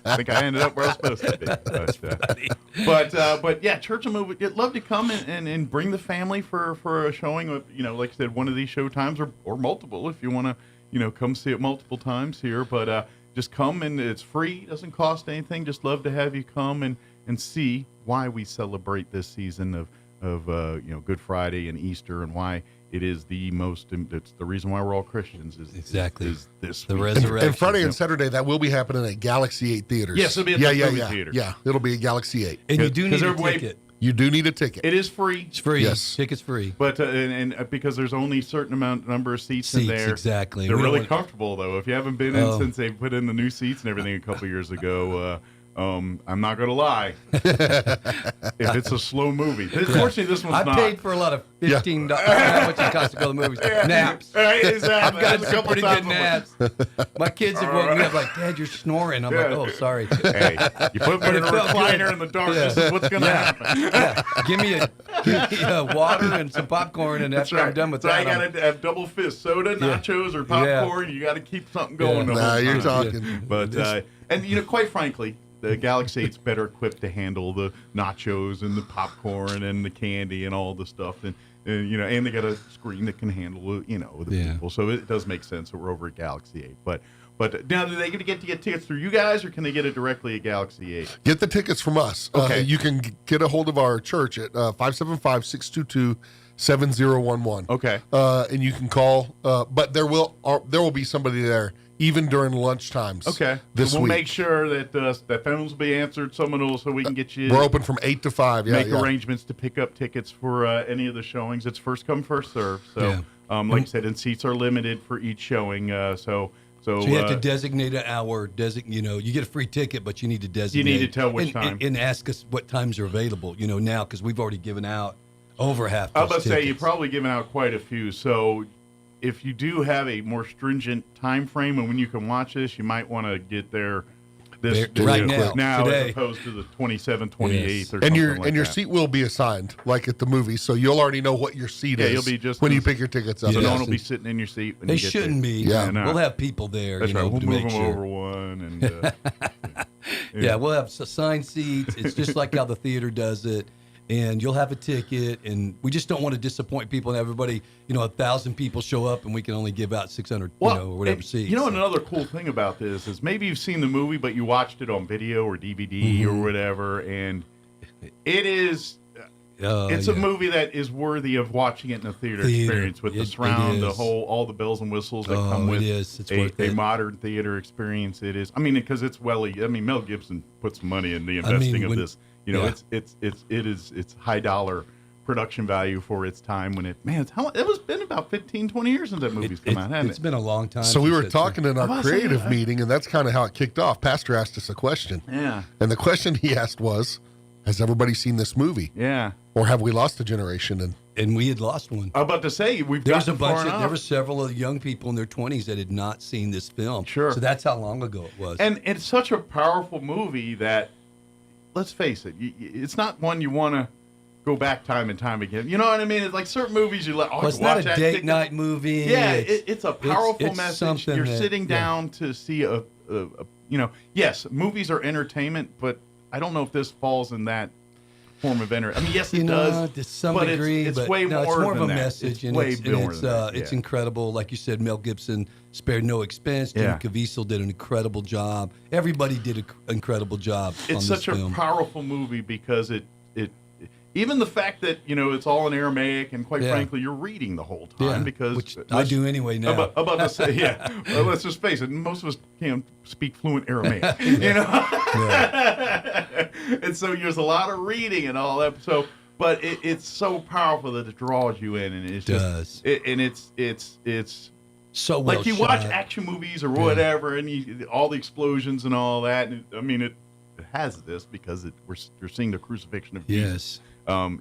Speaker 13: I think I ended up where I was supposed to be. But yeah, Church on the Move. I'd love to come and bring the family for a showing of, like I said, one of these show times or multiple if you want to, come see it multiple times here. But just come, and it's free, doesn't cost anything. Just love to have you come and see why we celebrate this season of Good Friday and Easter, and why it is it's the reason why we're all Christians is this
Speaker 21: the resurrection. And Friday and Saturday that will be happening at Galaxy 8 theaters.
Speaker 13: Yes, it'll be at the movie theater.
Speaker 21: Yeah, it'll be at Galaxy 8.
Speaker 14: And you do need a ticket.
Speaker 2: You do need a ticket.
Speaker 21: It is free. It's free.
Speaker 2: Yes.
Speaker 21: Ticket's free.
Speaker 13: But and because there's only a certain number of seats in there.
Speaker 21: Exactly.
Speaker 13: They're really comfortable though. If you haven't been in since they put in the new seats and everything a couple years ago, I'm not gonna lie. If it's a slow movie, fortunately this one's not.
Speaker 21: I paid for a lot of $15. How much it costs to go to the movies? Naps.
Speaker 13: Exactly.
Speaker 21: I've got some pretty good naps. My kids have woken me up like, Dad, you're snoring. I'm like, oh, sorry.
Speaker 13: Hey, you put me in a recliner in the dark. This is what's gonna happen.
Speaker 21: Give me a water and some popcorn, and after I'm done with that,
Speaker 13: I gotta have double fist soda, nachos, or popcorn. You got to keep something going.
Speaker 2: You're talking.
Speaker 13: But and quite frankly, the Galaxy 8's better equipped to handle the nachos and the popcorn and the candy and all the stuff, and they got a screen that can handle the people. So it does make sense that we're over at Galaxy 8. But now, do they get tickets through you guys, or can they get it directly at Galaxy 8?
Speaker 2: Get the tickets from us.
Speaker 13: Okay.
Speaker 2: You can get a hold of our church at 575-622-7011.
Speaker 13: Okay.
Speaker 2: And you can call, but there will be somebody there even during lunch times.
Speaker 13: Okay.
Speaker 2: This
Speaker 13: we'll
Speaker 2: week.
Speaker 13: make sure that that phones will be answered. Someone will, so we can get you.
Speaker 2: We're open from 8 to 5.
Speaker 13: Make arrangements to pick up tickets for any of the showings. It's first come, first serve. So, like I said, and seats are limited for each showing. So
Speaker 21: you have to designate an hour. You get a free ticket, but you need to designate.
Speaker 13: You need to tell which time.
Speaker 21: And ask us what times are available. Now because we've already given out over half.
Speaker 13: I was about to say you've probably given out quite a few. So if you do have a more stringent time frame and when you can watch this, you might want to get there this
Speaker 21: right now
Speaker 13: as opposed to the 27th, 28th, or something
Speaker 2: and your
Speaker 13: like that.
Speaker 2: seat will be assigned like at the movie, so you'll already know what your seat is.
Speaker 13: You'll be just
Speaker 2: when you pick your tickets up.
Speaker 13: So no one will be sitting in your seat. When
Speaker 21: They
Speaker 13: you get
Speaker 21: shouldn't
Speaker 13: there.
Speaker 21: be.
Speaker 2: Yeah.
Speaker 21: We'll have people there.
Speaker 13: That's right. We'll
Speaker 21: to
Speaker 13: move
Speaker 21: make
Speaker 13: them
Speaker 21: sure.
Speaker 13: over one. And
Speaker 21: Yeah, we'll have assigned seats. It's just like how the theater does it. And you'll have a ticket, and we just don't want to disappoint people. And everybody, 1,000 people show up, and we can only give out 600, or whatever seats.
Speaker 13: Another cool thing about this is maybe you've seen the movie, but you watched it on video or DVD or whatever, and it is. It's a movie that is worthy of watching it in a theater experience with the surround, all the bells and whistles that come with a modern theater experience. It is. I mean, because it's Mel Gibson put some money in the investing of this. It's high dollar production value for its time when it was been about 15-20 years since that movie's come out, hasn't it?
Speaker 21: It's been a long time.
Speaker 2: So we were talking in our creative meeting, and that's kind of how it kicked off. Pastor asked us a question.
Speaker 13: Yeah.
Speaker 2: And the question he asked was, has everybody seen this movie?
Speaker 13: Yeah.
Speaker 2: Or have we lost a generation?
Speaker 21: And we had lost one.
Speaker 13: I'm about to say
Speaker 21: there were several of young people in their 20s that had not seen this film.
Speaker 13: Sure.
Speaker 21: So that's how long ago it was.
Speaker 13: And it's such a powerful movie that, let's face it, it's not one you want to go back time and time again. You know what I mean? It's like certain movies you like.
Speaker 21: It's not a date night movie.
Speaker 13: Yeah, it's a powerful message. You're sitting down to see yes, movies are entertainment, but I don't know if this falls in that form of entertainment. I mean, yes, it does
Speaker 21: to some
Speaker 13: but
Speaker 21: degree,
Speaker 13: it's
Speaker 21: but
Speaker 13: way more
Speaker 21: it's more
Speaker 13: than
Speaker 21: of a
Speaker 13: that.
Speaker 21: message,
Speaker 13: It's
Speaker 21: it's incredible. Like you said, Mel Gibson spared no expense. Jim Caviezel did an incredible job. Everybody did an incredible job.
Speaker 13: It's such a powerful movie because it even the fact that it's all in Aramaic and quite frankly you're reading the whole time because
Speaker 21: which I do anyway now.
Speaker 13: About to say well, let's just face it, most of us can't speak fluent Aramaic, and so there's a lot of reading and all that. So, but it's so powerful that it draws you in, and it's just it's
Speaker 21: so well
Speaker 13: like you
Speaker 21: shot.
Speaker 13: watch action movies or whatever, and all the explosions and all that. And it has this because you're seeing the crucifixion of Jesus.
Speaker 21: Yes.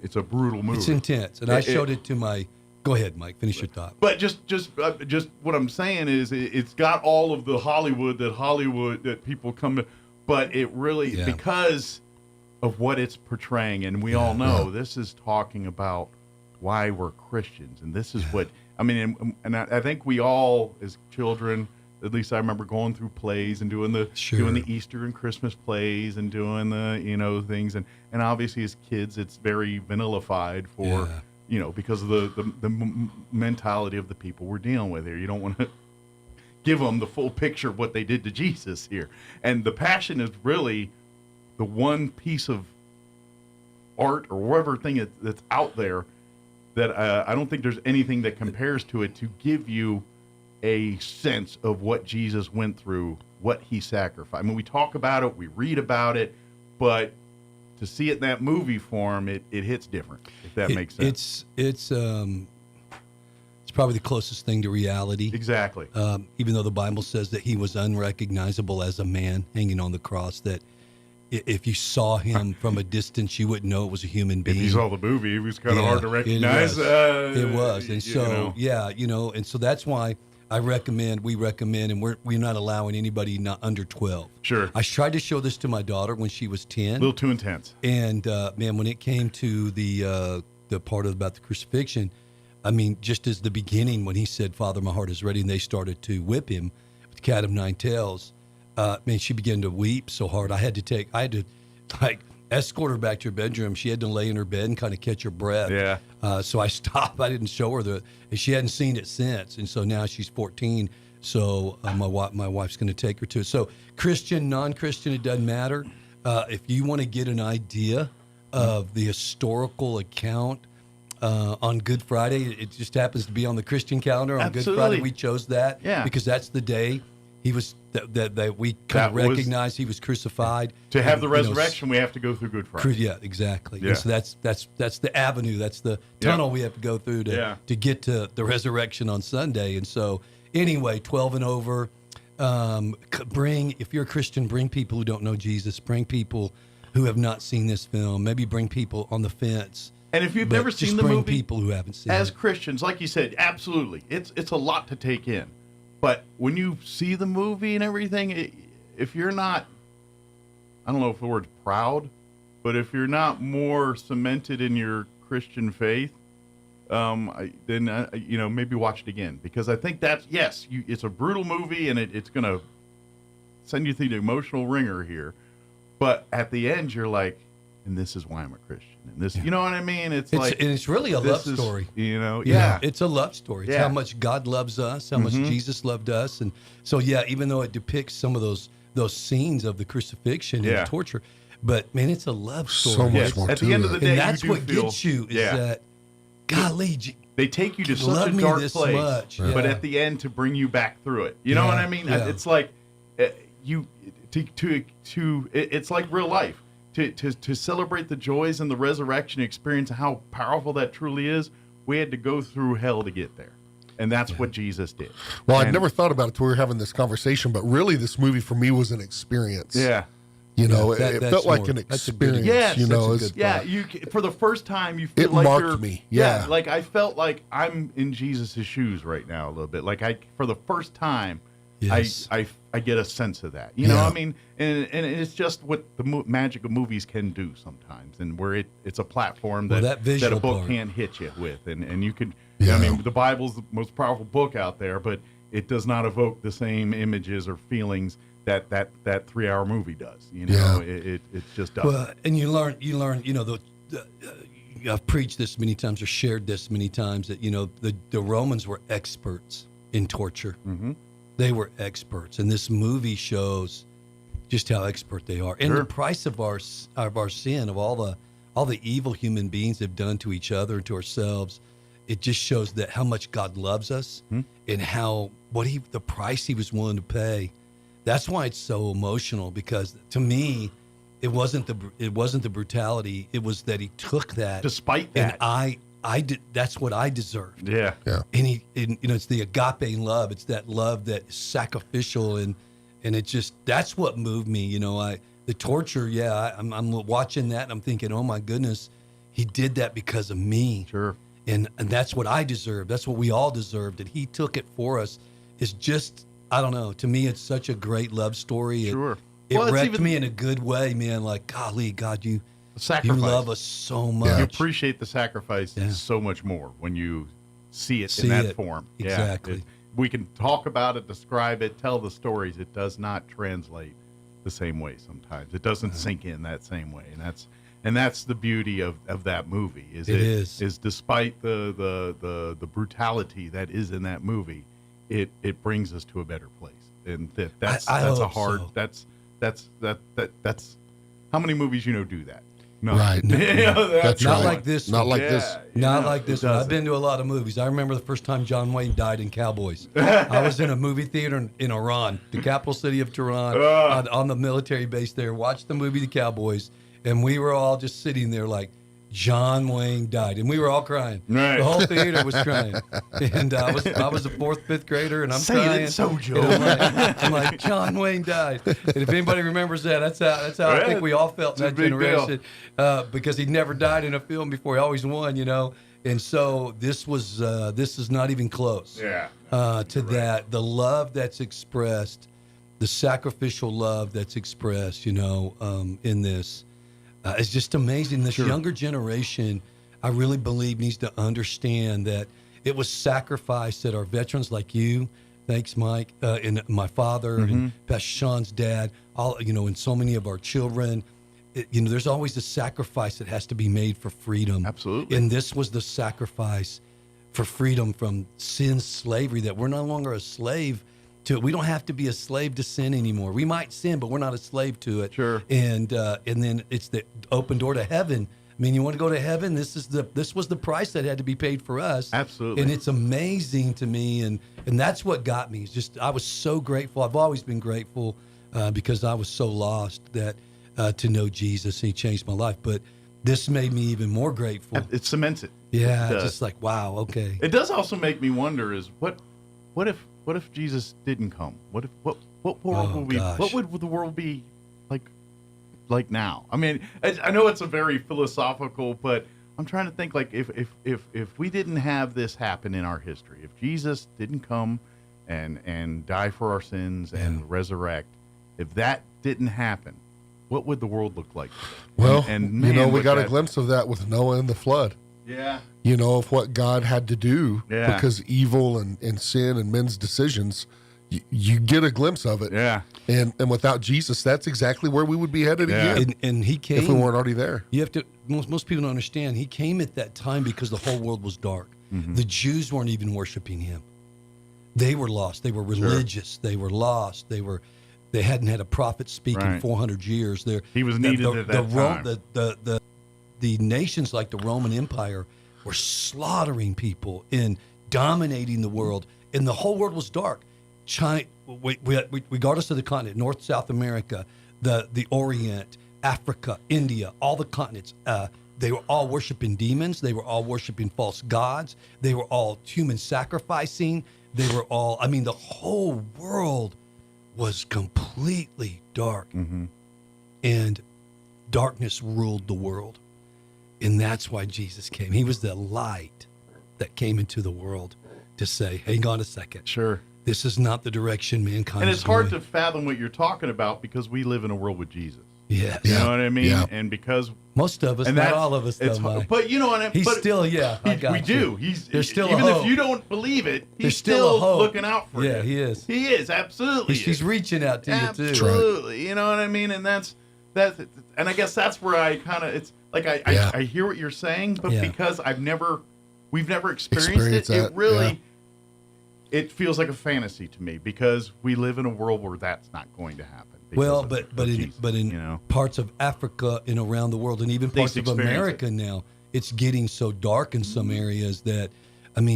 Speaker 13: It's a brutal movie.
Speaker 21: It's intense, and I showed it to my. Go ahead, Mike. Finish your thought.
Speaker 13: But just what I'm saying is, it's got all of the Hollywood that people come to, but it really because of what it's portraying, and we all know this is talking about why we're Christians, and this is what I mean. And I think we all, as children, at least I remember going through plays and doing the Easter and Christmas plays and doing the things, and obviously as kids it's very vanillified for because of the mentality of the people we're dealing with here. You don't want to give them the full picture of what they did to Jesus here, and the Passion is really the one piece of art or whatever thing that's out there that I don't think there's anything that compares to it to give you a sense of what Jesus went through, what he sacrificed. I mean, we talk about it, we read about it, but to see it in that movie form, it hits different. If that makes sense.
Speaker 21: It's probably the closest thing to reality.
Speaker 13: Exactly.
Speaker 21: Even though the Bible says that he was unrecognizable as a man hanging on the cross, that if you saw him from a distance, you wouldn't know it was a human being.
Speaker 13: If you saw the movie, it was kind of hard to recognize.
Speaker 21: It was. And so, and so that's why we recommend, and we're not allowing anybody not under 12.
Speaker 13: Sure.
Speaker 21: I tried to show this to my daughter when she was 10.
Speaker 13: A little too intense.
Speaker 21: And, man, when it came to the part about the crucifixion, I mean, just as the beginning, when he said, "Father, my heart is ready," and they started to whip him with the cat of nine tails, man, she began to weep so hard. I had to escort her back to her bedroom. She had to lay in her bed and kind of catch her breath.
Speaker 13: Yeah.
Speaker 21: So I stopped. I didn't show her and she hadn't seen it since. And so now she's 14. So my wife's going to take her to it. So Christian, non-Christian, it doesn't matter. If you want to get an idea of the historical account on Good Friday, it just happens to be on the Christian calendar. On
Speaker 13: Absolutely.
Speaker 21: Good Friday, we chose that because that's the day he was that we kind of recognized he was crucified.
Speaker 13: To have the resurrection, we have to go through Good Friday.
Speaker 21: Yeah, exactly.
Speaker 13: Yeah.
Speaker 21: And so that's the avenue, that's the tunnel we have to go through to get to the resurrection on Sunday. And so anyway, 12 and over, if you're a Christian, bring people who don't know Jesus, bring people who have not seen this film, maybe bring people on the fence.
Speaker 13: And if you've never seen the
Speaker 21: bring
Speaker 13: movie,
Speaker 21: people who haven't seen
Speaker 13: as
Speaker 21: it.
Speaker 13: Christians, like you said, absolutely, it's a lot to take in. But when you see the movie and everything, if you're not, I don't know if the word's proud, but if you're not more cemented in your Christian faith, then maybe watch it again, because I think it's a brutal movie and it's going to send you through the emotional ringer here. But at the end, you're like, and this is why I'm a Christian. And this, you know what I mean? It's
Speaker 21: really a love story. It's a love story. It's how much God loves us, how much Jesus loved us, and so even though it depicts some of those scenes of the crucifixion and the torture, but man, it's a love story.
Speaker 2: So much more.
Speaker 13: At the end of the day,
Speaker 21: and that's what gets you is that, golly,
Speaker 13: they take you to such a dark place, but at the end to bring you back through it. You know what I mean? It's like it's like real life. To celebrate the joys and the resurrection experience and how powerful that truly is, we had to go through hell to get there. And that's what Jesus did.
Speaker 2: Well, I'd never thought about it till we were having this conversation, but really this movie for me was an experience.
Speaker 13: Yeah.
Speaker 2: It felt like an experience.
Speaker 13: For the first time, you feel like
Speaker 2: marked me. Yeah.
Speaker 13: Like I felt like I'm in Jesus' shoes right now a little bit. Like for the first time, I get a sense of that. You know, I mean, and it's just what the magic of movies can do sometimes, and where it's a platform that a book can't hit you with, and you could. I mean, the Bible's the most powerful book out there, but it does not evoke the same images or feelings that 3-hour movie does. You know, it just doesn't.
Speaker 21: Well, and you learn. You know, I've preached this many times or shared this many times that the Romans were experts in torture.
Speaker 13: Mm-hmm.
Speaker 21: They were experts, and this movie shows just how expert they are, and the price of our sin, of all the evil human beings have done to each other and to ourselves. It just shows that how much God loves us, and how the price He was willing to pay. That's why it's so emotional, because to me, it wasn't the brutality. It was that He took that,
Speaker 13: despite that,
Speaker 21: and I did. That's what I deserved.
Speaker 13: Yeah.
Speaker 21: And it's the agape love. It's that love that is sacrificial, and that's what moved me. The torture. Yeah, I'm watching that and I'm thinking, oh my goodness, He did that because of me.
Speaker 13: Sure.
Speaker 21: And that's what I deserve. That's what we all deserved, and He took it for us. It's just, I don't know. To me, it's such a great love story.
Speaker 13: Sure.
Speaker 21: It wrecked me in a good way, man. Like, golly, God, you love us so much.
Speaker 13: You appreciate the sacrifice so much more when you see it in that form.
Speaker 21: Exactly.
Speaker 13: We can talk about it, describe it, tell the stories. It does not translate the same way sometimes. It doesn't sink in that same way, and that's the beauty of that movie. Is despite the brutality that is in that movie, it brings us to a better place, and that's how many movies do that. No.
Speaker 21: Right.
Speaker 2: That's
Speaker 21: not
Speaker 2: right.
Speaker 21: like this.
Speaker 2: Not like this.
Speaker 21: Not like this one. I've been to a lot of movies. I remember the first time John Wayne died in Cowboys. I was in a movie theater in Iran, the capital city of Tehran, on the military base there. Watched the movie The Cowboys, And we were all just sitting there like, John Wayne died, and we were all crying.
Speaker 13: Right.
Speaker 21: The whole theater was crying, and I was a 4th, 5th grader, and I'm crying.
Speaker 13: So, Joe.
Speaker 21: I'm like, John Wayne died. And if anybody remembers that, that's how I think we all felt in that generation, because he never died in a film before. He always won, And so this is not even close. To that. The love that's expressed, the sacrificial love that's expressed, in this. It's just amazing. This younger generation, I really believe, needs to understand that it was sacrifice that our veterans like you, thanks, Mike, and my father and Pastor Sean's dad, all and so many of our children. There's always a sacrifice that has to be made for freedom.
Speaker 13: Absolutely.
Speaker 21: And this was the sacrifice for freedom from sin, slavery, that we're no longer a slave to it. We don't have to be a slave to sin anymore. We might sin, but we're not a slave to it.
Speaker 13: Sure.
Speaker 21: And then it's the open door to heaven. I mean, you want to go to heaven? This was the price that had to be paid for us.
Speaker 13: Absolutely.
Speaker 21: And it's amazing to me, and that's what got me. It's just I was so grateful. I've always been grateful because I was so lost that to know Jesus, and He changed my life. But this made me even more grateful.
Speaker 13: It cements it.
Speaker 21: Yeah, just like wow. Okay.
Speaker 13: It does also make me wonder: is what if Jesus didn't come? What world would what would the world be like now? I mean, I know it's a very philosophical, but I'm trying to think like if we didn't have this happen in our history, if Jesus didn't come and die for our sins and resurrect, if that didn't happen, what would the world look like today?
Speaker 2: Well,
Speaker 13: and man,
Speaker 2: we got a glimpse of that with Noah and the flood.
Speaker 13: Yeah.
Speaker 2: Of what God had to do because evil and sin and men's decisions, you get a glimpse of it.
Speaker 13: Yeah.
Speaker 2: And without Jesus, that's exactly where we would be headed again.
Speaker 21: And He came.
Speaker 2: If we weren't already there.
Speaker 21: You have to, most people don't understand, He came at that time because the whole world was dark.
Speaker 13: Mm-hmm.
Speaker 21: The Jews weren't even worshiping Him. They were lost. They were religious. They were lost. They hadn't had a prophet speak in 400 years.
Speaker 13: He was needed at that time.
Speaker 21: The nations like the Roman Empire were slaughtering people and dominating the world, and the whole world was dark. China, regardless of the continent, North, South America, the Orient, Africa, India, all the continents, they were all worshiping demons. They were all worshiping false gods. They were all human sacrificing. They were all, the whole world was completely dark.
Speaker 13: Mm-hmm.
Speaker 21: And darkness ruled the world. And that's why Jesus came. He was the light that came into the world to say, hang on a second.
Speaker 13: Sure.
Speaker 21: This is not the direction mankind
Speaker 13: And
Speaker 21: is
Speaker 13: it's hard
Speaker 21: going.
Speaker 13: to fathom what you're talking about because we live in a world with Jesus.
Speaker 21: Yes.
Speaker 13: You know what I mean?
Speaker 2: Yeah.
Speaker 13: And because
Speaker 21: most of us, not all of us, though, Mike.
Speaker 13: But you know what I mean?
Speaker 21: He's still,
Speaker 13: we do.
Speaker 21: There's still
Speaker 13: even
Speaker 21: a hope.
Speaker 13: if you don't believe it, he's
Speaker 21: There's still a hope.
Speaker 13: looking out for you.
Speaker 21: Yeah, he is.
Speaker 13: He is, absolutely.
Speaker 21: He's reaching out to you, too.
Speaker 13: Absolutely. You know what I mean? And that's and I guess that's where I kind of, it's like I hear what you're saying, but because we've never experienced it,
Speaker 2: that,
Speaker 13: it really, it feels like a fantasy to me because we live in a world where that's not going to happen.
Speaker 21: Well, but in parts of Africa and around the world, and even parts of America now, it's getting so dark in some areas that, they're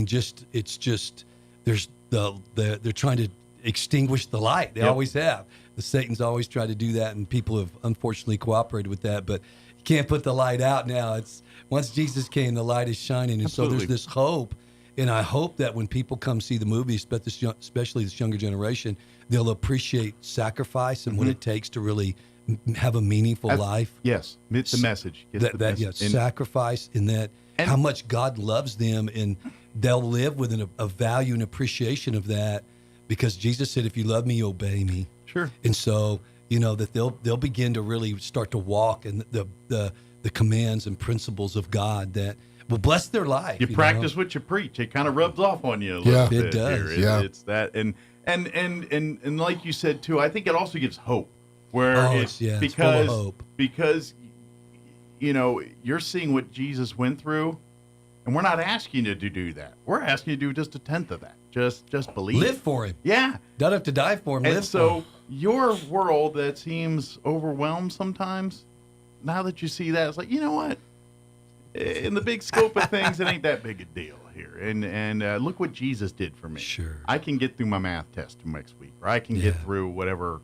Speaker 21: trying to extinguish the light. They always have. The Satan's always tried to do that, and people have unfortunately cooperated with that. But you can't put the light out now. It's once Jesus came, the light is shining, and so there's this hope. And I hope that when people come see the movie, especially this younger generation, they'll appreciate sacrifice and what it takes to really have a meaningful life.
Speaker 13: Yes, the message.
Speaker 21: Sacrifice, and that how much God loves them, and they'll live with a value and appreciation of that, because Jesus said, "If you love me, obey me."
Speaker 13: Sure.
Speaker 21: And so that they'll begin to really start to walk in the commands and principles of God that will bless their life.
Speaker 13: You practice what you preach. It kind of rubs off on you a little bit.
Speaker 21: It does.
Speaker 13: It's that, and like you said too, I think it also gives hope. It's full of hope. Because you're seeing what Jesus went through, and we're not asking you to do that. We're asking you to do just a tenth of that. Just believe.
Speaker 21: Live for Him.
Speaker 13: Yeah.
Speaker 21: Don't have to die for Him.
Speaker 13: And
Speaker 21: live
Speaker 13: so
Speaker 21: for Him.
Speaker 13: Your world that seems overwhelmed sometimes, now that you see that, it's like, you know what? In the big scope of things, it ain't that big a deal here. And look what Jesus did for me.
Speaker 21: Sure.
Speaker 13: I can get through my math test next week, or I can get through whatever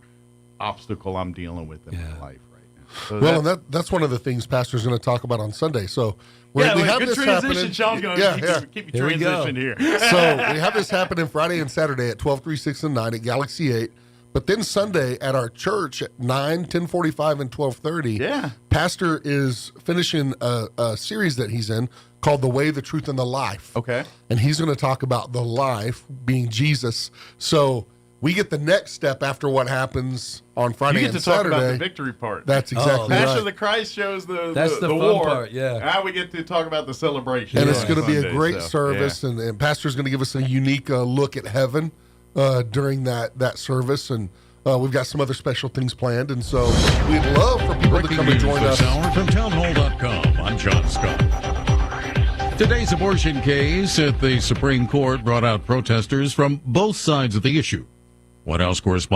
Speaker 13: obstacle I'm dealing with in my life right now.
Speaker 2: Well, and that's one of the things Pastor's going to talk about on Sunday. So we have
Speaker 13: good
Speaker 2: this
Speaker 13: transition.
Speaker 2: happening.
Speaker 13: Sean's going to keep you transitioned here.
Speaker 2: So we have this happening Friday and Saturday at 12, 3, 6, and 9 at Galaxy 8. But then Sunday at our church at 9, 10:45, and 12:30, Pastor is finishing a series that he's in called The Way, the Truth, and the Life.
Speaker 13: Okay.
Speaker 2: And he's going to talk about the life being Jesus. So we get the next step after what happens on Friday and Saturday.
Speaker 13: You get to talk about the victory part.
Speaker 2: That's exactly right.
Speaker 13: Passion of the Christ shows
Speaker 21: That's the fun
Speaker 13: war.
Speaker 21: part, yeah.
Speaker 13: Now we get to talk about the celebration.
Speaker 2: And it's going to be a great service, and Pastor's going to give us a unique look at heaven during that service, and we've got some other special things planned, and so we'd love for people to come and join us.
Speaker 3: Hour from townhall.com. I'm John Scott. Today's abortion case at the Supreme Court brought out protesters from both sides of the issue. White House correspondent